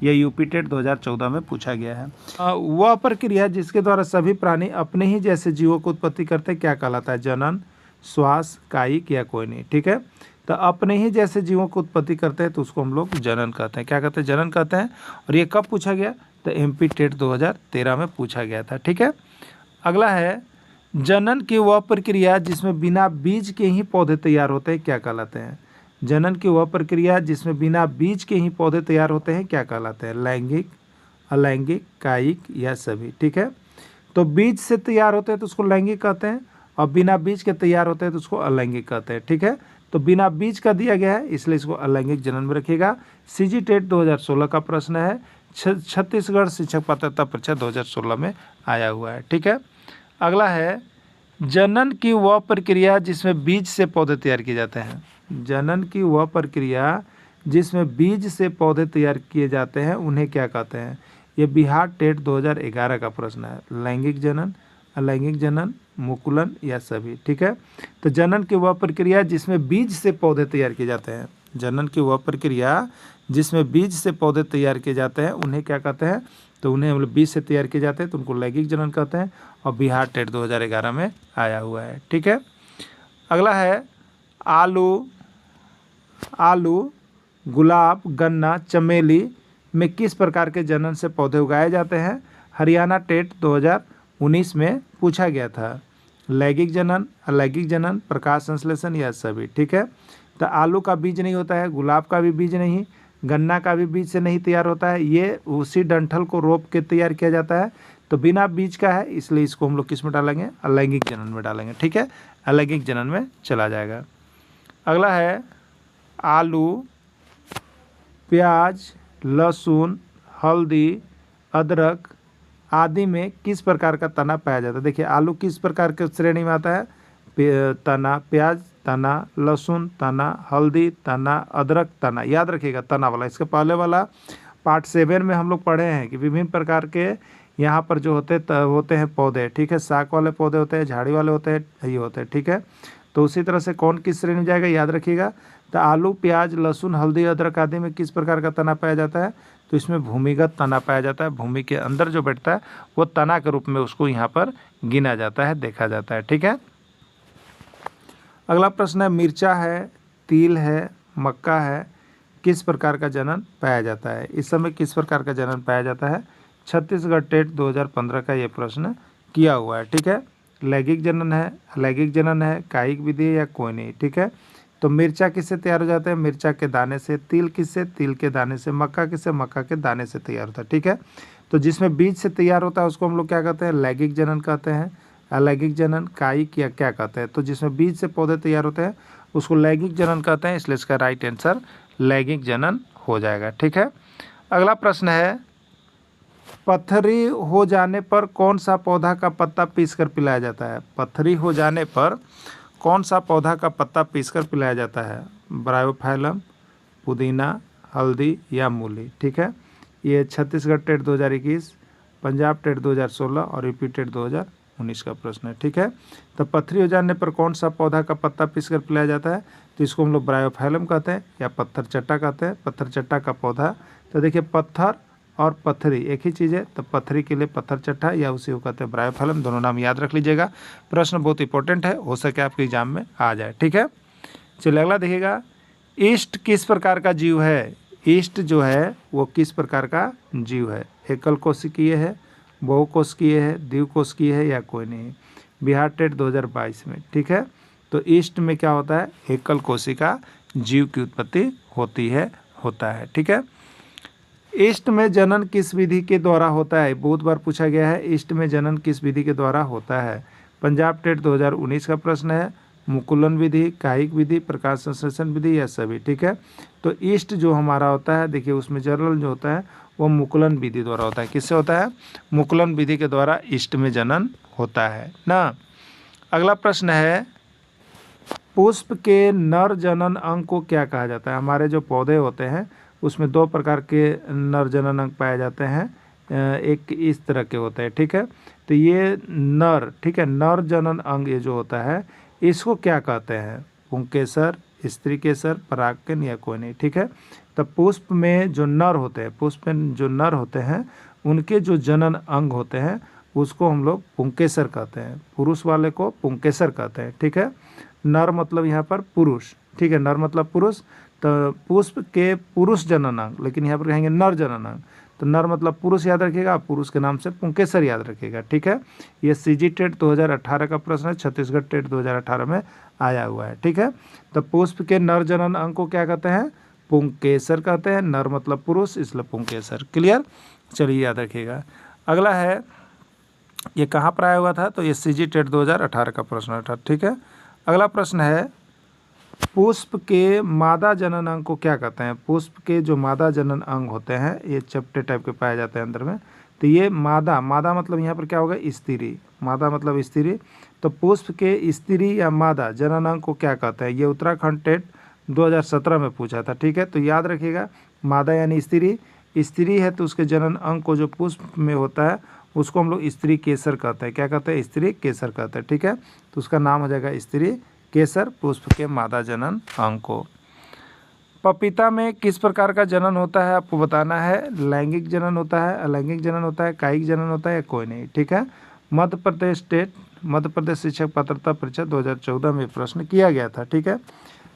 ये यूपी टेट 2014 में पूछा गया है। वह प्रक्रिया जिसके द्वारा सभी प्राणी अपने ही जैसे जीवों को उत्पत्ति करते हैं क्या कहलाता है? जनन, श्वास, कायिक या कोई नहीं? ठीक है, तो अपने ही जैसे जीवों को उत्पत्ति करते हैं तो उसको हम लोग जनन कहते हैं। क्या कहते हैं? जनन कहते हैं। और ये कब पूछा गया? तो एमपी टेट 2013 में पूछा गया था। ठीक है, अगला है, जनन की वह प्रक्रिया जिसमें बिना बीज के ही पौधे तैयार होते हैं क्या कहलाते हैं? जनन की वह प्रक्रिया जिसमें बिना बीज के ही पौधे तैयार होते हैं क्या कहलाते हैं? लैंगिक, अलैंगिक, कायिक या सभी? ठीक है, तो बीज से तैयार होते हैं तो उसको लैंगिक कहते हैं और बिना बीज के तैयार होते हैं तो उसको अलैंगिक कहते हैं। ठीक है, तो बिना बीज का दिया गया है इसलिए इसको अलैंगिक जनन में रखिएगा। सीजी टेट 2016 का प्रश्न है, छत्तीसगढ़ शिक्षक पात्रता परीक्षा 2016 में आया हुआ है। ठीक है, अगला है, जनन की वह प्रक्रिया जिसमें बीज से पौधे तैयार किए जाते हैं। जनन की वह प्रक्रिया जिसमें बीज से पौधे तैयार किए जाते हैं उन्हें क्या कहते हैं? ये बिहार टेट 2011 का प्रश्न है। लैंगिक जनन, अलैंगिक जनन, मुकुलन या सभी? ठीक है, तो जनन की वह प्रक्रिया जिसमें बीज से पौधे तैयार किए जाते हैं, जनन की वह प्रक्रिया जिसमें बीज से पौधे तैयार किए जाते हैं उन्हें क्या कहते हैं? तो उन्हें हम लोग बीज से तैयार किए जाते हैं तो उनको लैंगिक जनन कहते हैं और बिहार टेट 2011 में आया हुआ है। ठीक है, अगला है, आलू, गुलाब, गन्ना, चमेली में किस प्रकार के जनन से पौधे उगाए जाते हैं? हरियाणा टेट 2019 में पूछा गया था। लैंगिक जनन, अलैंगिक जनन, प्रकाश संश्लेषण या सभी? ठीक है, तो आलू का बीज नहीं होता है, गुलाब का भी बीज नहीं, गन्ना का भी बीज से नहीं तैयार होता है, ये उसी डंठल को रोप के तैयार किया जाता है, तो बिना बीज का है इसलिए इसको हम लोग किस में डालेंगे? अलैंगिक जनन में डालेंगे। ठीक है, अलैंगिक जनन में चला जाएगा। अगला है, आलू, प्याज, लहसुन, हल्दी, अदरक आदि में किस प्रकार का तना पाया जाता है? देखिए, आलू किस प्रकार के श्रेणी में आता है? तना, प्याज तना, लहसुन तना, हल्दी तना, अदरक तना। याद रखिएगा तना वाला। इसके पहले वाला पार्ट 7 में हम लोग पढ़े हैं कि विभिन्न प्रकार के यहाँ पर जो होते हैं पौधे। ठीक है, शाक वाले पौधे होते हैं, झाड़ी वाले होते हैं, ये होते हैं। ठीक है, तो उसी तरह से कौन किस श्रेणी में जाएगा याद रखिएगा। तो आलू, प्याज, लहसुन, हल्दी, अदरक आदि में किस प्रकार का तना पाया जाता है? तो इसमें भूमिगत तना पाया जाता है। भूमि के अंदर जो बैठता है वो तना के रूप में उसको यहाँ पर गिना जाता है, देखा जाता है। ठीक है, अगला प्रश्न है, मिर्चा है, तिल है, मक्का है, किस प्रकार का जनन पाया जाता है? इस समय किस प्रकार का जनन पाया जाता है? छत्तीसगढ़ टेट 2015 का ये प्रश्न किया हुआ है। ठीक है, लैंगिक जनन है, अलैंगिक जनन है, कायिक विधि है या कोई नहीं? ठीक है, तो मिर्चा किससे तैयार हो जाता है? मिर्चा के दाने से। तिल किससे? तिल के दाने से। मक्का किससे? मक्का के दाने से तैयार होता है। ठीक है, तो जिसमें बीज से तैयार होता है उसको हम लोग क्या कहते हैं? लैंगिक जनन कहते हैं। अलैंगिक जनन, कायिक या क्या कहते हैं? तो जिसमें बीज से पौधे तैयार होते हैं उसको लैंगिक जनन कहते हैं, इसलिए इसका राइट आंसर लैंगिक जनन हो जाएगा। ठीक है, अगला प्रश्न है, पथरी हो जाने पर कौन सा पौधा का पत्ता पीसकर पिलाया जाता है? पथरी हो जाने पर कौन सा पौधा का पत्ता पीसकर पिलाया जाता है? ब्रायोफाइलम, पुदीना, हल्दी या मूली। ठीक है, ये छत्तीसगढ़ टेट 2021, पंजाब टेट 2016 और यूपी टेट 2019 का प्रश्न है। ठीक है, तो पत्थरी हो जाने पर कौन सा पौधा का पत्ता पीसकर पिलाया जाता है? तो इसको हम लोग ब्रायोफाइलम कहते हैं या पत्थर चट्टा कहते हैं। पत्थर चट्टा का पौधा, तो देखिए पत्थर और पत्थरी एक ही चीज़ है, तो पत्थरी के लिए पत्थर चट्टा या उसी को कहते हैं ब्रायोफाइलम। दोनों नाम याद रख लीजिएगा, प्रश्न बहुत इंपॉर्टेंट है, हो सके आपके एग्जाम में आ जाए। ठीक है, चलिए अगला देखिएगा, ईस्ट किस प्रकार का जीव है? ईस्ट जो है वो किस प्रकार का जीव है? एकल कोशिकीय है, बहुकोशिकीय है, द्विकोशिकीय है या कोई नहीं? बिहार टेट 2022 में। ठीक है, तो ईस्ट में क्या होता है? एकल कोशिका जीव की उत्पत्ति होता है। ठीक है, ईस्ट में जनन किस विधि के द्वारा होता है? बहुत बार पूछा गया है, ईस्ट में जनन किस विधि के द्वारा होता है? पंजाब टेट 2019 का प्रश्न है। मुकुलन विधि, कायिक विधि, प्रकाश संश्लेषण विधि या सभी। ठीक है, तो ईस्ट जो हमारा होता है, देखिए उसमें जनरल जो होता है वो मुकुलन विधि द्वारा होता है। किससे होता है? मुकुलन विधि के द्वारा ईस्ट में जनन होता है ना। अगला प्रश्न है, पुष्प के नर जनन अंग को क्या कहा जाता है? हमारे जो पौधे होते हैं उसमें दो प्रकार के नर जनन अंग पाए जाते हैं, एक इस तरह के होते हैं। ठीक है, तो ये नर, ठीक है, नर जनन अंग ये जो होता है इसको क्या कहते हैं? पुंकेसर, स्त्री केसर, परागकण या कोई नहीं। ठीक है, तो पुष्प में जो नर होते हैं, पुष्प में जो नर होते हैं उनके जो जनन अंग होते हैं उसको हम लोग पुंकेसर कहते हैं, पुरुष वाले को पुंकेसर कहते हैं। ठीक है, नर मतलब यहाँ पर पुरुष। ठीक है, नर मतलब पुरुष, तो पुष्प के पुरुष जनन अंग, लेकिन यहाँ पर कहेंगे नर जनन अंग, तो नर मतलब पुरुष याद रखिएगा, पुरुष के नाम से पुंकेसर याद रखिएगा। ठीक है, ये सीजी टेट 2018 का प्रश्न है, छत्तीसगढ़ टेट 2018 में आया हुआ है। ठीक है, तो पुष्प के नर जनन अंग को क्या कहते हैं? पुंकेसर कहते हैं। नर मतलब पुरुष, इसलिए पुंकेसर। क्लियर, चलिए याद रखिएगा। अगला है, ये कहाँ पर आया हुआ था? तो ये सीजी टेट 2018 का प्रश्न था। ठीक है, अगला प्रश्न है, पुष्प के मादा जनन अंग को क्या कहते हैं? पुष्प के जो मादा जनन अंग होते हैं ये चपटे टाइप के पाए जाते हैं अंदर में, तो ये मादा मतलब यहाँ पर क्या होगा? स्त्री। मादा मतलब स्त्री, तो पुष्प के स्त्री या मादा जनन अंग को क्या कहते हैं? ये उत्तराखंड टेट 2017 में पूछा था। ठीक है, तो याद रखिएगा, मादा यानी स्त्री, स्त्री है तो उसके जनन अंग को जो पुष्प में होता है उसको हम लोग स्त्री केसर कहते हैं। क्या कहते हैं? स्त्री केसर कहते हैं। ठीक है, तो उसका नाम हो जाएगा स्त्री केसर, पुष्प के मादा जनन अंग को। पपीता में किस प्रकार का जनन होता है आपको बताना है? लैंगिक जनन होता है, अलैंगिक जनन होता है, कायिक जनन होता है या कोई नहीं। ठीक है, मध्य प्रदेश शिक्षक पात्रता परीक्षा 2014 में प्रश्न किया गया था। ठीक है,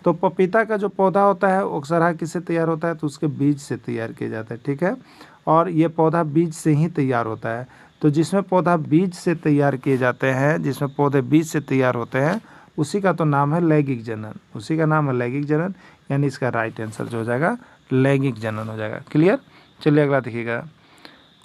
तो पपीता का जो पौधा होता है वो अक्सरहा किससे तैयार होता है? तो उसके बीज से तैयार किया जाता है। ठीक है, और ये पौधा बीज से ही तैयार होता है, तो जिसमें पौधा बीज से तैयार किए जाते हैं, जिसमें पौधे बीज से तैयार होते हैं उसी का तो नाम है लैंगिक जनन, उसी का नाम है लैंगिक जनन, यानी इसका राइट आंसर जो हो जाएगा लैंगिक जनन हो जाएगा। क्लियर, चलिए अगला देखिएगा,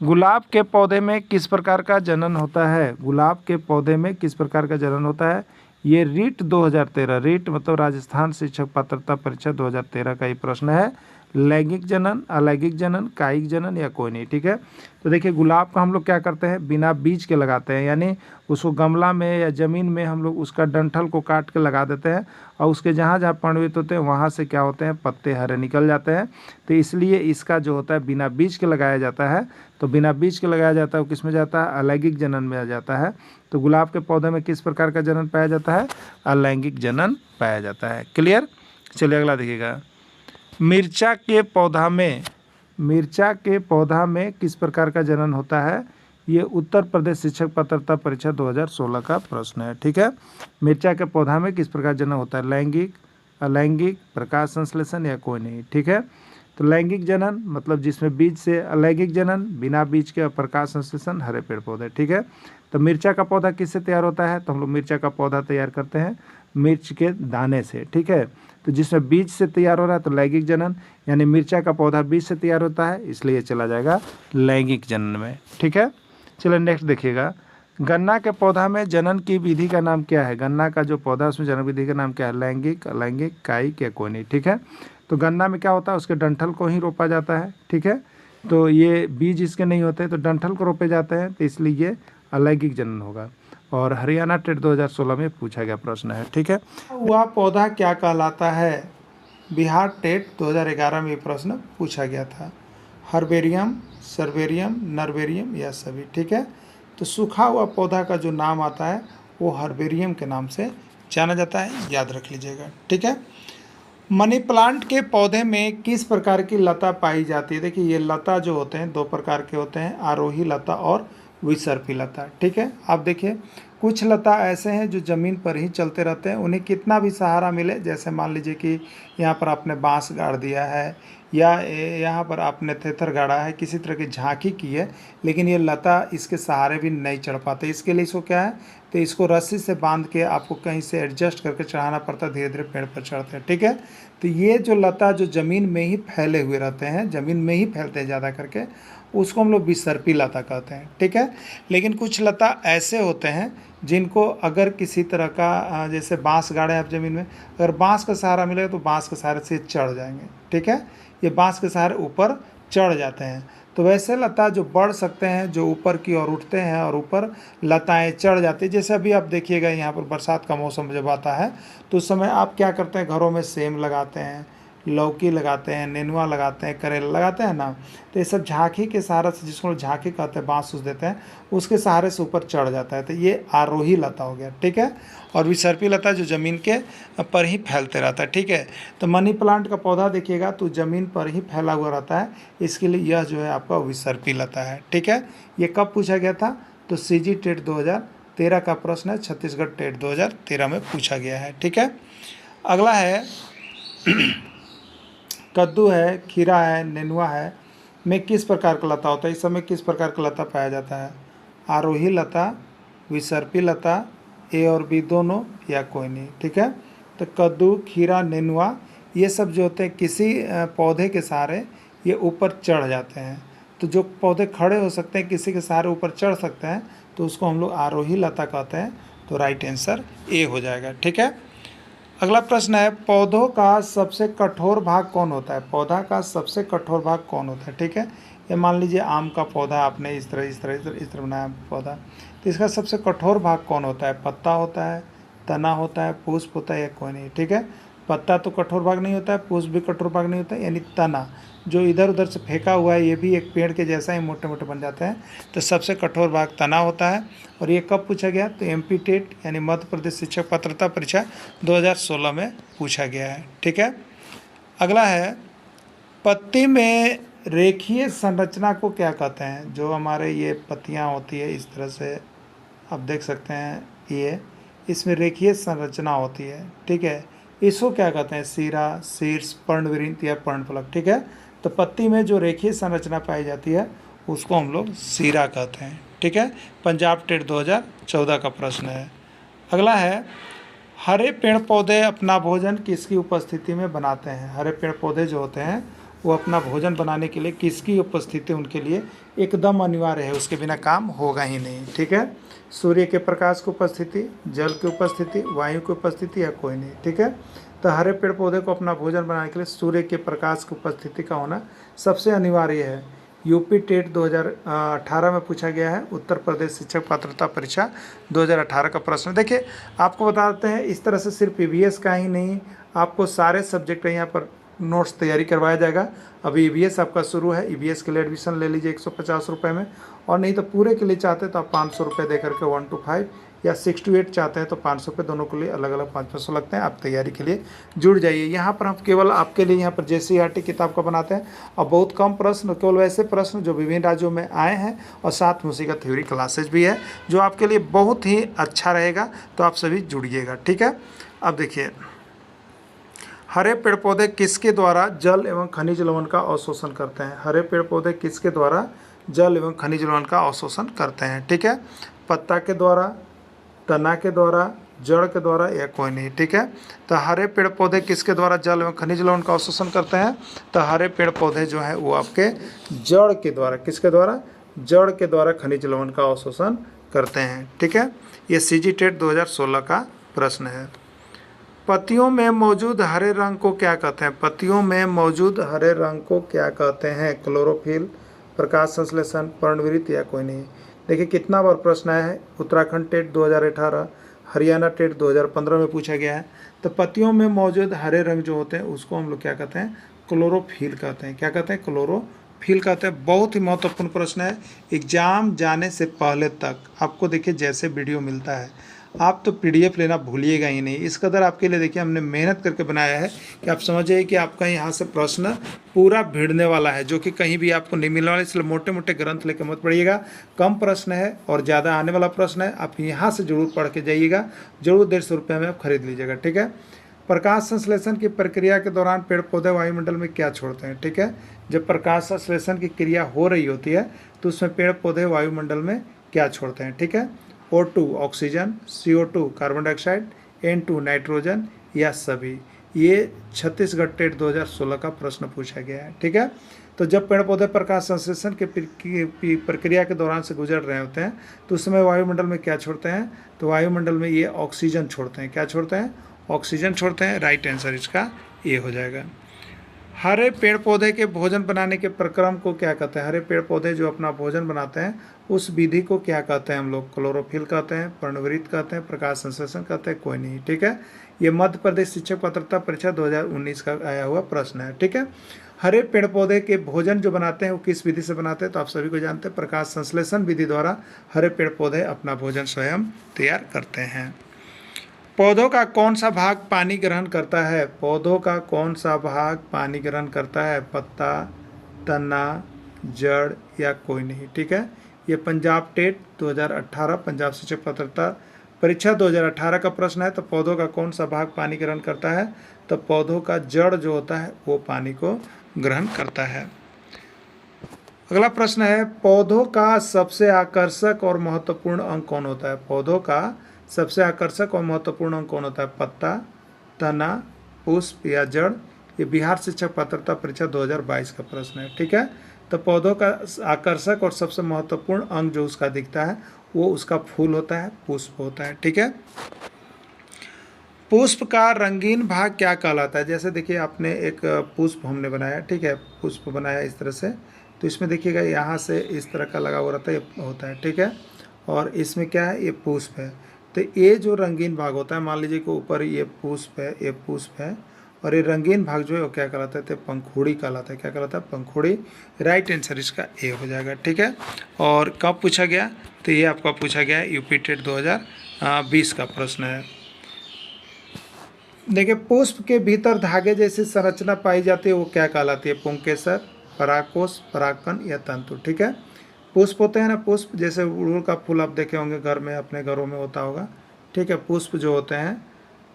गुलाब के पौधे में किस प्रकार का जनन होता है? गुलाब के पौधे में किस प्रकार का जनन होता है? ये रीट 2013, रीट मतलब राजस्थान शिक्षक पात्रता परीक्षा 2013 का ये प्रश्न है। लैंगिक जनन, अलैंगिक जनन, कायिक जनन या कोई नहीं। ठीक है, तो देखिए गुलाब का हम लोग क्या करते हैं? बिना बीज के लगाते हैं, यानी उसको गमला में या ज़मीन में हम लोग उसका डंठल को काट के लगा देते हैं और उसके जहाँ जहाँ परिणित होते हैं वहाँ से क्या होते हैं? पत्ते हरे निकल जाते हैं, तो इसलिए इसका जो होता है बिना बीज के लगाया जाता है। तो बिना बीज के लगाया जाता है वो किस में जाता है? अलैंगिक जनन में आ जाता है। तो गुलाब के पौधे में किस प्रकार का जनन पाया जाता है? अलैंगिक जनन पाया जाता है। क्लियर, चलिए अगला देखिएगा, मिर्चा के पौधा में किस प्रकार का जनन होता है? ये उत्तर प्रदेश शिक्षक पात्रता परीक्षा 2016 का प्रश्न है। ठीक है, मिर्चा के पौधा में किस प्रकार जनन होता है? लैंगिक, अलैंगिक, प्रकाश संश्लेषण या कोई नहीं। ठीक है, तो लैंगिक जनन मतलब जिसमें बीज से, अलैंगिक जनन बिना बीज के, और प्रकाश संश्लेषण हरे पेड़ पौधे। ठीक है, तो मिर्चा का पौधा किससे तैयार होता है? तो हम लोग मिर्चा का पौधा तैयार करते हैं मिर्च के दाने से। ठीक है, तो जिसमें बीज से तैयार हो रहा है तो लैंगिक जनन, यानी मिर्चा का पौधा बीज से तैयार होता है, इसलिए चला जाएगा लैंगिक जनन में। ठीक है, चलिए नेक्स्ट देखिएगा, गन्ना के पौधा में जनन की विधि का नाम क्या है? गन्ना का जो पौधा उसमें जनन विधि का नाम क्या है? लैंगिक, अलैंगिक, कायिक या कोई नहीं। ठीक है, तो गन्ना में क्या होता है? उसके डंठल को ही रोपा जाता है। ठीक है, तो ये बीज इसके नहीं होते तो डंठल को रोपे जाते हैं, तो इसलिए ये अलैंगिक जनन होगा। और हरियाणा टेट 2016 में पूछा गया प्रश्न है। ठीक है, वह पौधा क्या कहलाता है? बिहार टेट 2011 में ये प्रश्न पूछा गया था। हर्बेरियम, सर्बेरियम, नर्बेरियम या सभी, ठीक है। तो सूखा हुआ पौधा का जो नाम आता है वो हर्बेरियम के नाम से जाना जाता है, याद रख लीजिएगा, ठीक है। मनी प्लांट के पौधे में किस प्रकार की लता पाई जाती है? देखिए ये लता जो होते हैं दो प्रकार के होते हैं, आरोही लता और विसर्पी लता, ठीक है। आप देखिए कुछ लता ऐसे हैं जो ज़मीन पर ही चलते रहते हैं, उन्हें कितना भी सहारा मिले, जैसे मान लीजिए कि यहाँ पर आपने बांस गाड़ दिया है या यहाँ पर आपने थेथर गाड़ा है, किसी तरह की झांकी की है, लेकिन ये लता इसके सहारे भी नहीं चढ़ पाते। इसके लिए इसको क्या है, तो इसको रस्सी से बांध के आपको कहीं से एडजस्ट करके चढ़ाना पड़ता है, धीरे धीरे पेड़ पर चढ़ते हैं, ठीक है। तो ये जो लता जो ज़मीन में ही फैले हुए रहते हैं, ज़मीन में ही फैलते हैं ज़्यादा करके, उसको हम लोग विसर्पी लता कहते हैं, ठीक है। लेकिन कुछ लता ऐसे होते हैं जिनको अगर किसी तरह का जैसे बांस गाड़े आप ज़मीन में, अगर बांस का सहारा मिलेगा तो बांस के सहारे से चढ़ जाएंगे, ठीक है। ये बांस के सहारे ऊपर चढ़ जाते हैं। तो वैसे लता जो बढ़ सकते हैं, जो ऊपर की ओर उठते हैं और ऊपर लताएं चढ़ जाती है। जैसे अभी आप देखिएगा यहाँ पर बरसात का मौसम जब आता है तो उस समय आप क्या करते हैं, घरों में सेम लगाते हैं, लौकी लगाते हैं, नेनुआ लगाते हैं, करेला लगाते हैं ना। तो ये सब झांकी के सहारे से, जिसको लोग झांकी कहते हैं, बांस उस देते हैं, उसके सहारे से ऊपर चढ़ जाता है। तो ये आरोही लता हो गया, ठीक है। और विसर्पी लता जो ज़मीन के पर ही फैलते रहता है, ठीक है। तो मनी प्लांट का पौधा देखिएगा तो ज़मीन पर ही फैला हुआ रहता है, इसके लिए यह जो है आपका विसर्पी लता है, ठीक है। ये कब पूछा गया था, तो सीजी टेट 2013 का प्रश्न है, छत्तीसगढ़ टेट 2013 में पूछा गया है, ठीक है। अगला है कद्दू है, खीरा है, नेनुआ है में किस प्रकार का लता होता है? इस समय किस प्रकार का लता पाया जाता है? आरोही लता, विसर्पी लता, ए और बी दोनों या कोई नहीं, ठीक है। तो कद्दू, खीरा, नेनुआ ये सब जो होते हैं किसी पौधे के सहारे ये ऊपर चढ़ जाते हैं। तो जो पौधे खड़े हो सकते हैं, किसी के सहारे ऊपर चढ़ सकते हैं, तो उसको हम लोग आरोही लता कहते हैं। तो राइट आंसर ए हो जाएगा, ठीक है। अगला प्रश्न है, पौधों का सबसे कठोर भाग कौन होता है? पौधा का सबसे कठोर भाग कौन होता है, ठीक है। ये मान लीजिए आम का पौधा आपने इस तरह बनाया पौधा, तो इसका सबसे कठोर भाग कौन होता है? पत्ता होता है, तना होता है, पुष्प होता है या कोई नहीं, ठीक है। पत्ता तो कठोर भाग नहीं होता है, पुष्प भी कठोर भाग नहीं होता है, यानी तना जो इधर उधर से फेंका हुआ है ये भी एक पेड़ के जैसा ही मोटे मोटे बन जाते हैं। तो सबसे कठोर भाग तना होता है। और ये कब पूछा गया? तो एमपी टेट यानी मध्य प्रदेश शिक्षक पात्रता परीक्षा 2016 में पूछा गया है, ठीक है। अगला है, पत्ती में रेखीय संरचना को क्या कहते हैं? जो हमारे ये पत्तियाँ होती है इस तरह से आप देख सकते हैं, ये इसमें रेखीय संरचना होती है, ठीक है। इसको क्या कहते हैं? सिरा, शीर्ष, पर्णवृंत या पर्णफलक, ठीक है। तो पत्ती में जो रेखीय संरचना पाई जाती है उसको हम लोग सिरा कहते हैं, ठीक है। पंजाब टेट 2014 का प्रश्न है। अगला है, हरे पेड़ पौधे अपना भोजन किसकी उपस्थिति में बनाते हैं? हरे पेड़ पौधे जो होते हैं वो अपना भोजन बनाने के लिए किसकी उपस्थिति उनके लिए एकदम अनिवार्य है, उसके बिना काम होगा ही नहीं, ठीक है। सूर्य के प्रकाश की उपस्थिति, जल की उपस्थिति, वायु की उपस्थिति या कोई नहीं, ठीक है। तो हरे पेड़ पौधे को अपना भोजन बनाने के लिए सूर्य के प्रकाश की उपस्थिति का होना सबसे अनिवार्य है। यूपी टेट 2018 में पूछा गया है, उत्तर प्रदेश शिक्षक पात्रता परीक्षा 2018 का प्रश्न। देखिए आपको बताते हैं, इस तरह से सिर्फ ईवीएस का ही नहीं, आपको सारे सब्जेक्ट यहाँ पर नोट्स तैयारी करवाया जाएगा। अभी ईवीएस आपका शुरू है, ईवीएस के लिए एडमिशन ले लीजिए 150 रुपये में, और नहीं तो पूरे के लिए चाहते हैं तो आप 500 रुपये दे करके 1 to 5 या 6 to 8 चाहते हैं तो 500 रुपये, दोनों के लिए अलग अलग 500 लगते हैं। आप तैयारी के लिए जुड़ जाइए। यहाँ पर हम केवल आपके लिए यहाँ पर JCERT किताब का बनाते हैं, और बहुत कम प्रश्न, केवल वैसे प्रश्न जो विभिन्न राज्यों में आए हैं, और साथ में उसी का थ्योरी क्लासेज भी है जो आपके लिए बहुत ही अच्छा रहेगा। तो आप सभी जुड़िएगा, ठीक है। अब देखिए, हरे पेड़ पौधे किसके द्वारा जल एवं खनिज लवण का अवशोषण करते हैं? हरे पेड़ पौधे किसके द्वारा जल एवं खनिज लवण का अवशोषण करते हैं, ठीक है। पत्ता के द्वारा, तना के द्वारा, जड़ के द्वारा या कोई नहीं, ठीक है। तो हरे पेड़ पौधे किसके द्वारा जल एवं खनिज लवण का अवशोषण करते हैं? तो हरे पेड़ पौधे जो है वो आपके जड़ के द्वारा, किसके द्वारा? जड़ के द्वारा खनिज लवण का अवशोषण करते हैं, ठीक है। ये सीजी टेट 2016 का प्रश्न है। पत्तियों में मौजूद हरे रंग को क्या कहते हैं? पत्तियों में मौजूद हरे रंग को क्या कहते हैं? क्लोरोफिल, प्रकाश संश्लेषण, पर्णवृत्त या कोई नहीं। देखिए कितना बार प्रश्न आया है, उत्तराखंड टेट 2018, हरियाणा टेट 2015 में पूछा गया है। तो पत्तियों में मौजूद हरे रंग जो होते हैं उसको हम लोग क्या कहते हैं, क्लोरोफिल कहते हैं। क्या कहते हैं, क्लोरोफिल कहते हैं। बहुत ही महत्वपूर्ण प्रश्न है। एग्जाम जाने से पहले तक आपको देखिए जैसे वीडियो मिलता है, आप तो पीडीएफ लेना भूलिएगा ही नहीं। इस कदर आपके लिए देखिए हमने मेहनत करके बनाया है कि आप समझिए कि आपका यहाँ से प्रश्न पूरा भिड़ने वाला है, जो कि कहीं भी आपको नहीं मिलने वाला। इसलिए मोटे मोटे ग्रंथ लेके मत पढ़िएगा। कम प्रश्न है और ज़्यादा आने वाला प्रश्न है, आप यहाँ से जरूर पढ़ के जाइएगा। जरूर 150 रुपये में आप खरीद लीजिएगा, ठीक है। प्रकाश संश्लेषण की प्रक्रिया के दौरान पेड़ पौधे वायुमंडल में क्या छोड़ते हैं, ठीक है। जब प्रकाश संश्लेषण की क्रिया हो रही होती है तो उसमें पेड़ पौधे वायुमंडल में क्या छोड़ते हैं, ठीक है। O2 oxygen, CO2 carbon dioxide, N2 nitrogen या सभी। ये छत्तीसगढ़ टेट 2016 का प्रश्न पूछा गया है, ठीक है। तो जब पेड़ पौधे प्रकाश संश्लेषण की प्रक्रिया के दौरान से गुजर रहे होते हैं तो उस समय वायुमंडल में क्या छोड़ते हैं, तो वायुमंडल में ये ऑक्सीजन छोड़ते हैं। क्या छोड़ते हैं, ऑक्सीजन छोड़ते हैं। राइट आंसर इसका ये हो जाएगा। हरे पेड़ पौधे के भोजन बनाने के प्रक्रम को क्या कहते हैं, हरे पेड़ पौधे जो अपना भोजन बनाते हैं उस विधि को क्या कहते हैं हम लोग, क्लोरोफिल कहते हैं, पर्णवृत्त कहते हैं, प्रकाश संश्लेषण कहते हैं, कोई नहीं, ठीक है। ये मध्य प्रदेश शिक्षक पात्रता परीक्षा 2019 का आया हुआ प्रश्न है, ठीक है। हरे पेड़ पौधे के भोजन जो बनाते हैं वो किस विधि से बनाते हैं, तो आप सभी को जानते हैं, प्रकाश संश्लेषण विधि द्वारा हरे पेड़ पौधे अपना भोजन स्वयं तैयार करते हैं। पौधों का कौन सा भाग पानी ग्रहण करता है, पौधों का कौन सा भाग पानी ग्रहण करता है, पत्ता, तना, जड़ या कोई नहीं, ठीक है। ये पंजाब टेट 2018 पंजाब शिक्षक पात्रता परीक्षा 2018 का प्रश्न है। तो पौधों का कौन सा भाग पानी ग्रहण करता है, तो पौधों का जड़ जो होता है वो पानी को ग्रहण करता है। अगला प्रश्न है, पौधों का सबसे आकर्षक और महत्वपूर्ण अंग कौन होता है, पौधों का सबसे आकर्षक और महत्वपूर्ण अंग कौन होता है, पत्ता, तना, पुष्प या जड़। ये बिहार शिक्षक पात्रता परीक्षा 2022 का प्रश्न है, ठीक है। तो पौधों का आकर्षक और सबसे महत्वपूर्ण अंग जो उसका दिखता है वो उसका फूल होता है, पुष्प होता है, ठीक है। पुष्प का रंगीन भाग क्या कहलाता है, जैसे देखिए आपने एक पुष्प हमने बनाया, ठीक है, पुष्प बनाया इस तरह से, तो इसमें देखिएगा यहाँ से इस तरह का लगा हुआ रहता है, ये होता है, ठीक है। और इसमें क्या है, ये पुष्प है। तो ये जो रंगीन भाग होता है, मान लीजिए कि ऊपर ये पुष्प है, ये पुष्प है, और ये रंगीन भाग जो है वो क्या कहलाता है, तो पंखुड़ी कहलाता है। क्या कहलाता है, पंखुड़ी। राइट आंसर इसका ए हो जाएगा, ठीक है। और कब पूछा गया, तो ये आपका पूछा गया यूपी टेट 2020 का प्रश्न है। देखिए, पुष्प के भीतर धागे जैसी संरचना पाई जाती है वो क्या कहलाती है, पुंकेसर, परागकोश, परागकण या तंतु, ठीक है। पुष्प होते हैं ना, पुष्प जैसे उड़हूल का फूल आप देखे होंगे घर में, अपने घरों में होता होगा, ठीक है। पुष्प जो होते हैं,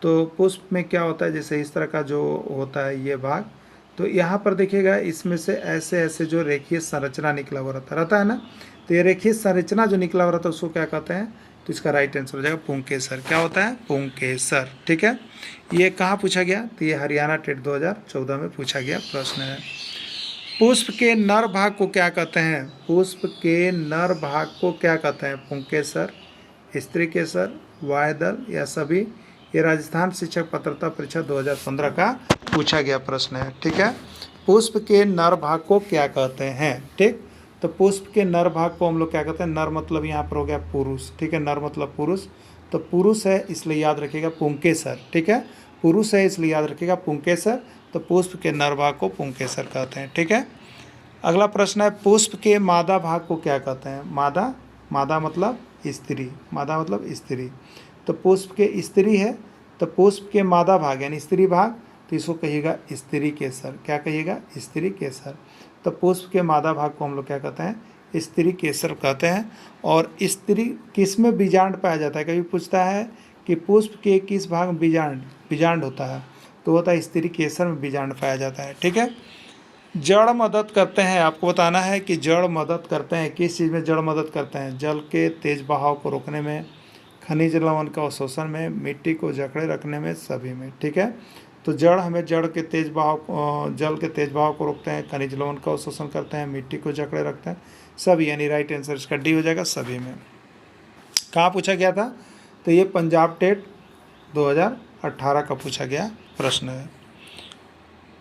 तो पुष्प में क्या होता है, जैसे इस तरह का जो होता है ये भाग, तो यहाँ पर देखिएगा इसमें से ऐसे ऐसे जो रेखीय संरचना निकला हुआ रहता है ना, तो ये रेखीय संरचना जो निकला हुआ रहता है उसको क्या कहते हैं, तो इसका राइट आंसर हो जाएगा पुंकेसर। क्या होता है, पुंकेसर, ठीक है। ये कहाँ पूछा गया, तो ये हरियाणा टेट 2014 में पूछा गया प्रश्न है। पुष्प के नर भाग को क्या कहते हैं, पुष्प के नर भाग को क्या कहते हैं, पुंकेसर, स्त्री केसर, वायदल या सभी। ये राजस्थान शिक्षक पात्रता परीक्षा 2015 का पूछा गया प्रश्न है, ठीक है। पुष्प के नर भाग को क्या कहते हैं, ठीक। तो पुष्प के नर भाग को हम लोग क्या कहते हैं, नर मतलब यहाँ पर हो गया पुरुष, ठीक है, नर मतलब पुरुष, तो पुरुष है इसलिए याद रखिएगा पुंकेसर, ठीक है। पुरुष है इसलिए याद रखिएगा पुंकेसर। तो पुष्प के नर भाग को पुंकेसर कहते हैं, ठीक है। अगला प्रश्न है, पुष्प के मादा भाग को क्या कहते हैं, मादा, मादा मतलब स्त्री, मादा मतलब स्त्री। तो पुष्प के स्त्री है, तो पुष्प के मादा भाग यानी स्त्री भाग, तो इसको कहिएगा स्त्री केसर। क्या कहिएगा, स्त्री केसर। तो पुष्प के मादा भाग को हम लोग क्या कहते हैं, स्त्री केसर कहते हैं। और स्त्री किस में बीजांड पाया जाता है, कभी पूछता है कि पुष्प के किस भाग में बीजांड होता है, तो होता है स्त्री केसर में बीजांड पाया जाता है, ठीक है। जड़ मदद करते हैं, आपको बताना है कि जड़ मदद करते हैं, किस चीज़ में जड़ मदद करते हैं, जल के तेज बहाव को रोकने में, खनिज लवण का अवशोषण में, मिट्टी को जकड़े रखने में, सभी में, ठीक है। तो जड़ हमें जल के तेज बहाव को रोकते हैं, खनिज लवण का अवशोषण करते हैं, मिट्टी को जकड़े रखते हैं, सभी, यानी राइट आंसर इसका डी हो जाएगा, सभी में। कहाँ पूछा गया था, तो ये पंजाब टेट 2018 का पूछा गया प्रश्न है।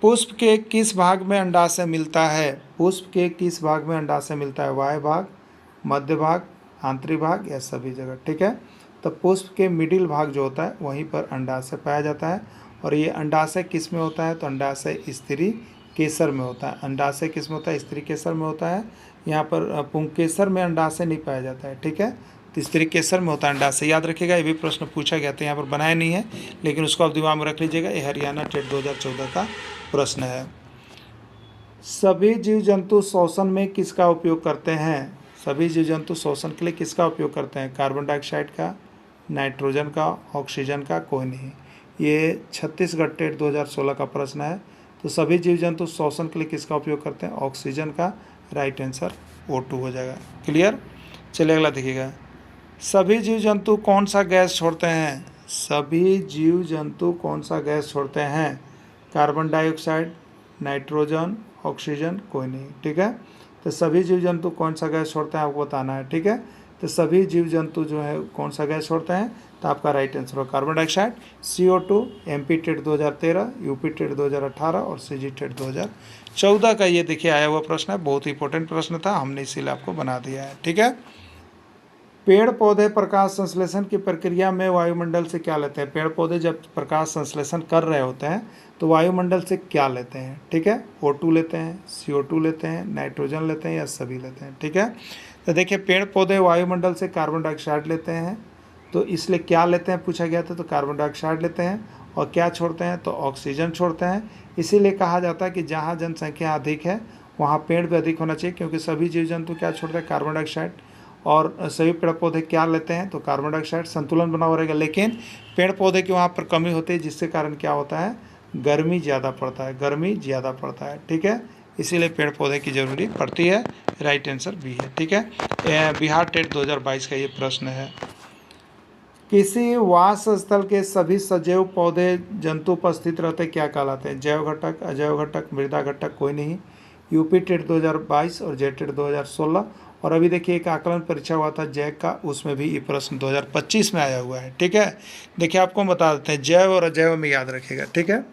पुष्प के किस भाग में अंडाशय मिलता है, पुष्प के किस भाग में अंडाशय मिलता है, वाय भाग, मध्य भाग, आंतरिक भाग या सभी जगह, ठीक है। तो पुष्प के मिडिल भाग जो होता है वहीं पर अंडाशय पाया जाता है। और ये अंडाशय किस में होता है? तो अंडाशय स्त्री केसर में होता है। अंडाशय किस में होता है? स्त्री केसर में होता है। यहाँ पर पुंकेसर में अंडाशय नहीं पाया जाता है, ठीक है। तो स्त्री केसर में होता है अंडाशय, याद रखिएगा। ये भी प्रश्न पूछा गया था, यहाँ पर बनाया नहीं है लेकिन उसको आप दिमाग में रख लीजिएगा। ये हरियाणा टेट 2014 का प्रश्न है। सभी जीव जंतु श्वसन में किसका उपयोग करते हैं? सभी जीव जंतु श्वसन के लिए किसका उपयोग करते हैं? कार्बन डाइऑक्साइड का, नाइट्रोजन का, ऑक्सीजन का, कोई नहीं। ये छत्तीसगढ़ टेट 2016 का प्रश्न है। तो सभी जीव जंतु श्वसन के लिए किसका उपयोग करते हैं? ऑक्सीजन का। राइट आंसर O2 हो जाएगा। क्लियर? चलिए अगला देखिएगा। सभी जीव जंतु कौन सा गैस छोड़ते हैं? सभी जीव जंतु कौन सा गैस छोड़ते हैं? कार्बन डाइऑक्साइड, नाइट्रोजन, ऑक्सीजन, कोई नहीं, ठीक है। तो सभी जीव जंतु कौन सा गैस छोड़ते हैं आपको बताना है, ठीक है। तो सभी जीव जंतु जो है कौन सा गैस छोड़ते हैं? तो आपका राइट आंसर होगा carbon dioxide. CO2 MP TET 2013, UP TET 2018 और CG टेट 2014 का ये देखिए आया हुआ प्रश्न है। बहुत इंपॉर्टेंट प्रश्न था, हमने इसीलिए आपको बना दिया है, ठीक है। पेड़ पौधे प्रकाश संश्लेषण की प्रक्रिया में वायुमंडल से क्या लेते हैं? पेड़ पौधे जब प्रकाश संश्लेषण कर रहे होते हैं तो वायुमंडल से क्या लेते हैं, ठीक है। O2 लेते हैं, CO2 लेते हैं, नाइट्रोजन लेते हैं या सभी लेते हैं, ठीक है। तो देखिए पेड़ पौधे वायुमंडल से कार्बन डाइऑक्साइड लेते हैं, तो इसलिए क्या लेते हैं पूछा गया था, तो कार्बन डाइऑक्साइड लेते हैं। और क्या छोड़ते हैं? तो ऑक्सीजन छोड़ते हैं। इसीलिए कहा जाता है कि जहाँ जनसंख्या अधिक है वहाँ पेड़ भी अधिक होना चाहिए, क्योंकि सभी जीव जंतु क्या छोड़ते हैं? Carbon dioxide. और सभी पेड़ पौधे क्या लेते हैं? तो कार्बन डाइऑक्साइड। संतुलन बना हुआ रहेगा। लेकिन पेड़ पौधे की वहाँ पर कमी होती है, जिसके कारण क्या होता है? गर्मी ज़्यादा पड़ता है, गर्मी ज़्यादा पड़ता है, ठीक है। इसीलिए पेड़ पौधे की ज़रूरी पड़ती है। राइट आंसर बी है, ठीक है। बिहार टेट 2022 का ये प्रश्न है। किसी वास स्थल के सभी सजैव पौधे जंतु उपस्थित रहते क्या कहलाते हैं? जैव घटक, अजैव घटक, मृदा घटक, कोई नहीं। UP टेट 2022 और JET टेट 2016। और अभी देखिए एक आकलन परीक्षा हुआ था जैक का, उसमें भी ये प्रश्न 2025 में आया हुआ है, ठीक है। देखिए आपको बता देते हैं, जैव और अजैव में याद रखिएगा, ठीक है।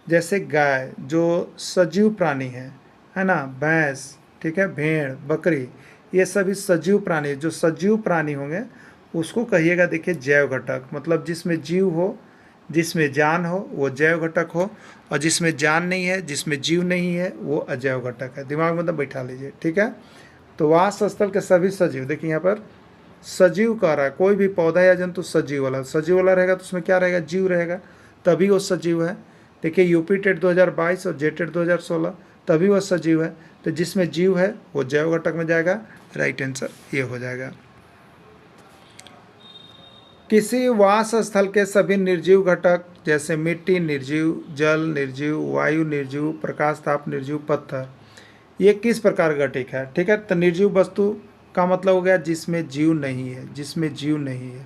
जैसे गाय जो सजीव प्राणी है ना, भैंस, ठीक है, भेड़, बकरी, ये सभी सजीव प्राणी, जो सजीव प्राणी होंगे उसको कहिएगा देखिए जैव घटक। मतलब जिसमें जीव हो, जिसमें जान हो वो जैव घटक हो, और जिसमें जान नहीं है, जिसमें जीव नहीं है वो अजैव घटक है। दिमाग में मतलब बैठा लीजिए, ठीक है। तो वास स्थल के सभी सजीव, देखिए यहाँ पर सजीव कह रहा है, कोई भी पौधा या जंतु सजीव वाला रहेगा तो उसमें क्या रहेगा? जीव रहेगा, तभी वो सजीव है। देखिए UP टेट 2022 और JET टेट 2016, तभी वो सजीव है। तो जिसमें जीव है वो जैव घटक में जाएगा। राइट आंसर ये हो जाएगा। किसी वास स्थल के सभी निर्जीव घटक जैसे मिट्टी निर्जीव, जल निर्जीव, वायु निर्जीव, प्रकाश ताप निर्जीव, पत्थर, ये किस प्रकार का घटक है, ठीक है। तो निर्जीव वस्तु का मतलब हो गया जिसमें जीव नहीं है, जिसमें जीव नहीं है।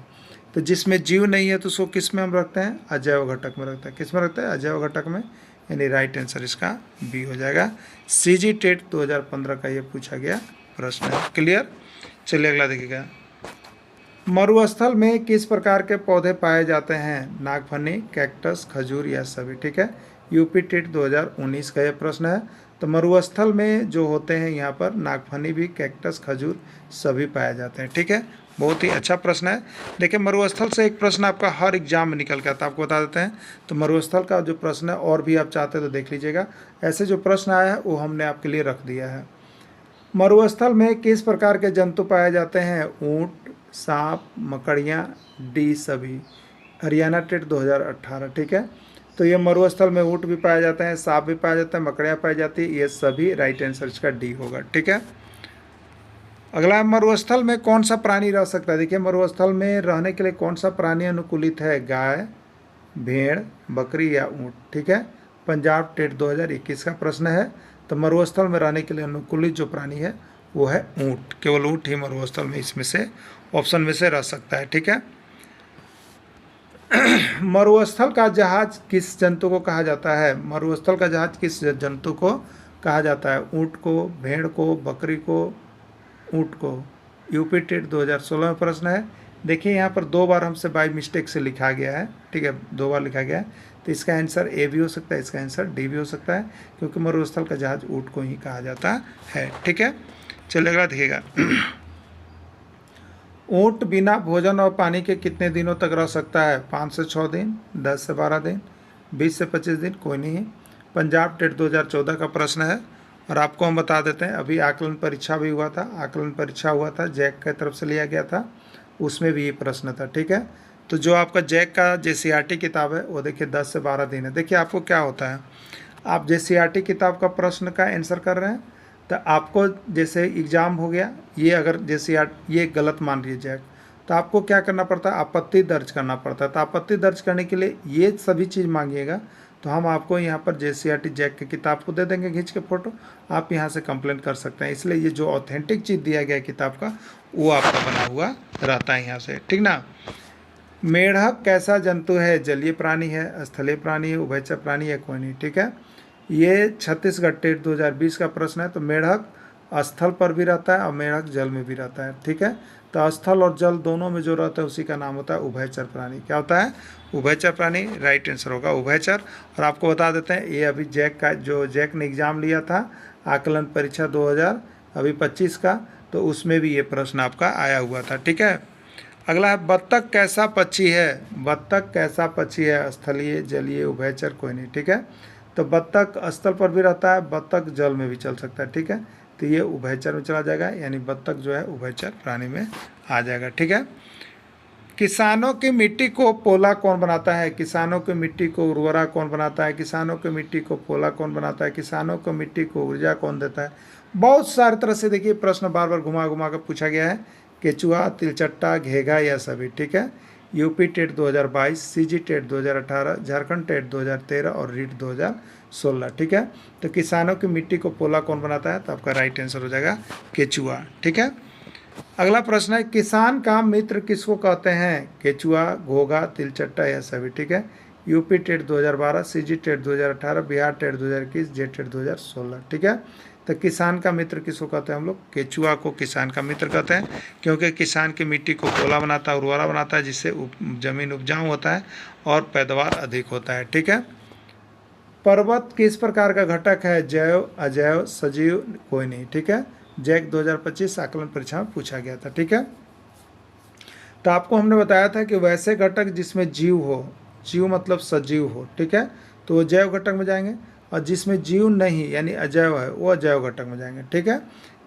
तो जिसमें जीव नहीं है तो उसको किस में हम रखते हैं? अजैव घटक में रखते हैं। किस में रखते हैं? अजैव घटक में। यानी राइट आंसर इसका बी हो जाएगा। CG टेट 2015 का ये पूछा गया प्रश्न है। क्लियर? चलिए अगला देखिएगा। मरुस्थल में किस प्रकार के पौधे पाए जाते हैं? नागफनी, कैक्टस, खजूर या सभी, ठीक है। UP टेट 2019 का ये प्रश्न है। तो मरुस्थल में जो होते हैं यहाँ पर नागफनी भी, कैक्टस, खजूर सभी पाए जाते हैं, ठीक है। बहुत ही अच्छा प्रश्न है। देखिए मरुस्थल से एक प्रश्न आपका हर एग्जाम में निकल के आता है, आपको बता देते हैं। तो मरुस्थल का जो प्रश्न है और भी आप चाहते हैं तो देख लीजिएगा। ऐसे जो प्रश्न आया है वो हमने आपके लिए रख दिया है। मरुस्थल में किस प्रकार के जंतु पाए जाते हैं? ऊँट, सांप, मकड़ियाँ, डी सभी। हरियाणा टेट 2018, ठीक है। तो ये मरुस्थल में ऊँट भी पाए जाते हैं, सांप भी पाया जाता है, मकड़ियाँ पाई जाती है, ये सभी। राइट आंसर इसका डी होगा, ठीक है। अगला, मरुस्थल में कौन सा प्राणी रह सकता है? देखिए मरुस्थल में रहने के लिए कौन सा प्राणी अनुकूलित है? गाय, भेड़, बकरी या ऊँट, ठीक है। पंजाब टेट 2021 का प्रश्न है। तो मरुस्थल में रहने के लिए अनुकूलित जो प्राणी है वो है ऊँट। केवल ऊँट ही मरुस्थल में इसमें से ऑप्शन में से रह सकता है, ठीक है। मरुस्थल का जहाज किस जंतु को कहा जाता है? मरुस्थल का जहाज किस जंतु को कहा जाता है? ऊँट को, भेड़ को, बकरी को, ऊँट को। UP टेट 2016 में प्रश्न है। देखिए यहाँ पर 2 बार हमसे बाय मिस्टेक से लिखा गया है, ठीक है, 2 बार लिखा गया है। तो इसका आंसर ए भी हो सकता है, इसका आंसर डी भी हो सकता है, क्योंकि मरुस्थल का जहाज ऊँट को ही कहा जाता है, ठीक है। चलिए अगला देखिएगा। ऊँट बिना भोजन और पानी के कितने दिनों तक रह सकता है? 5 से 6 दिन, 10 से 12 दिन, 20 से 25 दिन, कोई नहीं। पंजाब टेट 2014 का प्रश्न है। और आपको हम बता देते हैं, अभी आकलन परीक्षा भी हुआ था, आकलन परीक्षा हुआ था, जैक की तरफ से लिया गया था, उसमें भी ये प्रश्न था। ठीक है, तो जो आपका जैक का JCRT किताब है वो देखिए 10 से 12 दिन है। देखिए आपको क्या होता है, आप JCRT किताब का प्रश्न का आंसर कर रहे हैं तो आपको जैसे एग्ज़ाम हो गया, ये अगर ये गलत मान लीजिए जैक, तो आपको क्या करना पड़ता है? आपत्ति दर्ज करना पड़ता है। तो आपत्ति दर्ज करने के लिए ये सभी चीज़ मांगिएगा, तो हम आपको यहाँ पर JCRT जैक की किताब को दे देंगे खींच के फ़ोटो, आप यहाँ से कंप्लेन कर सकते हैं। इसलिए ये जो ऑथेंटिक चीज़ दिया गया है किताब का, वो आपका बना हुआ रहता है यहाँ से। ठीक ना। मेढक कैसा जंतु है? जलीय प्राणी है, स्थलीय प्राणी है, उभयचर प्राणी है, कोई नहीं। ठीक है, ये छत्तीसगढ़ टेट 2020 का प्रश्न है। तो मेढक स्थल पर भी रहता है और मेढक जल में भी रहता है। ठीक है, तो स्थल और जल दोनों में जो रहता है उसी का नाम होता है उभयचर प्राणी। क्या होता है? उभयचर प्राणी। राइट आंसर होगा उभयचर। और आपको बता देते हैं, ये अभी जैक का जो जैक ने एग्ज़ाम लिया था आकलन परीक्षा 2025 का, तो उसमें भी ये प्रश्न आपका आया हुआ था। ठीक है, अगला है बत्तख कैसा पक्षी है? बत्तख कैसा पक्षी है? स्थलीय, जलीय, उभयचर, कोई नहीं। ठीक है, तो बत्तख स्थल पर भी रहता है, बत्तख जल में भी चल सकता है। ठीक है, तो ये उभयचर में चला जाएगा, यानी बत्तख जो है उभयचर प्राणी में आ जाएगा। ठीक है, किसानों की मिट्टी को पोला कौन बनाता है? किसानों की मिट्टी को उर्वरा कौन बनाता है? किसानों की मिट्टी को पोला कौन बनाता है? किसानों को मिट्टी को ऊर्जा कौन देता है? बहुत सारी तरह से देखिए प्रश्न बार बार घुमा घुमा कर पूछा गया है। केचुआ, तिलचट्टा, घेगा या सभी। ठीक है, UP TET 2022, CG TET 2018, Jharkhand TET 2013 और रीट 2016। ठीक है, तो किसानों की मिट्टी को पोला कौन बनाता है? तो आपका राइट आंसर हो जाएगा केचुआ। ठीक है, अगला प्रश्न है किसान का मित्र किसको कहते हैं? केचुआ, घोगा, तिलचट्टा या सभी। ठीक है, UP TET 2012, CG TET 2018, Bihar TET 2021, जेट टेट 2016। ठीक है, तो किसान का मित्र किसको कहते हैं हम लोग? केचुआ को किसान का मित्र कहते हैं, क्योंकि किसान की मिट्टी को पोला बनाता है, उर्वरा बनाता है, जिससे जमीन उपजाऊ होता है और पैदावार अधिक होता है। ठीक है, पर्वत किस प्रकार का घटक है? जैव, अजैव, सजीव, कोई नहीं। ठीक है, जैक 2025 आकलन परीक्षा में पूछा गया था। ठीक है, तो आपको हमने बताया था कि वैसे घटक जिसमें जीव हो, जीव मतलब सजीव हो। ठीक है, तो वो जैव घटक में जाएंगे, और जिसमें जीव नहीं यानी अजैव है वो अजैव घटक में जाएंगे। ठीक है,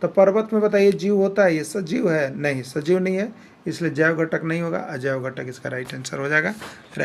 तो पर्वत में बताइए जीव होता है? ये सजीव है? नहीं, सजीव नहीं है, इसलिए जैव घटक नहीं होगा, अजैव घटक इसका राइट आंसर हो जाएगा। राइट।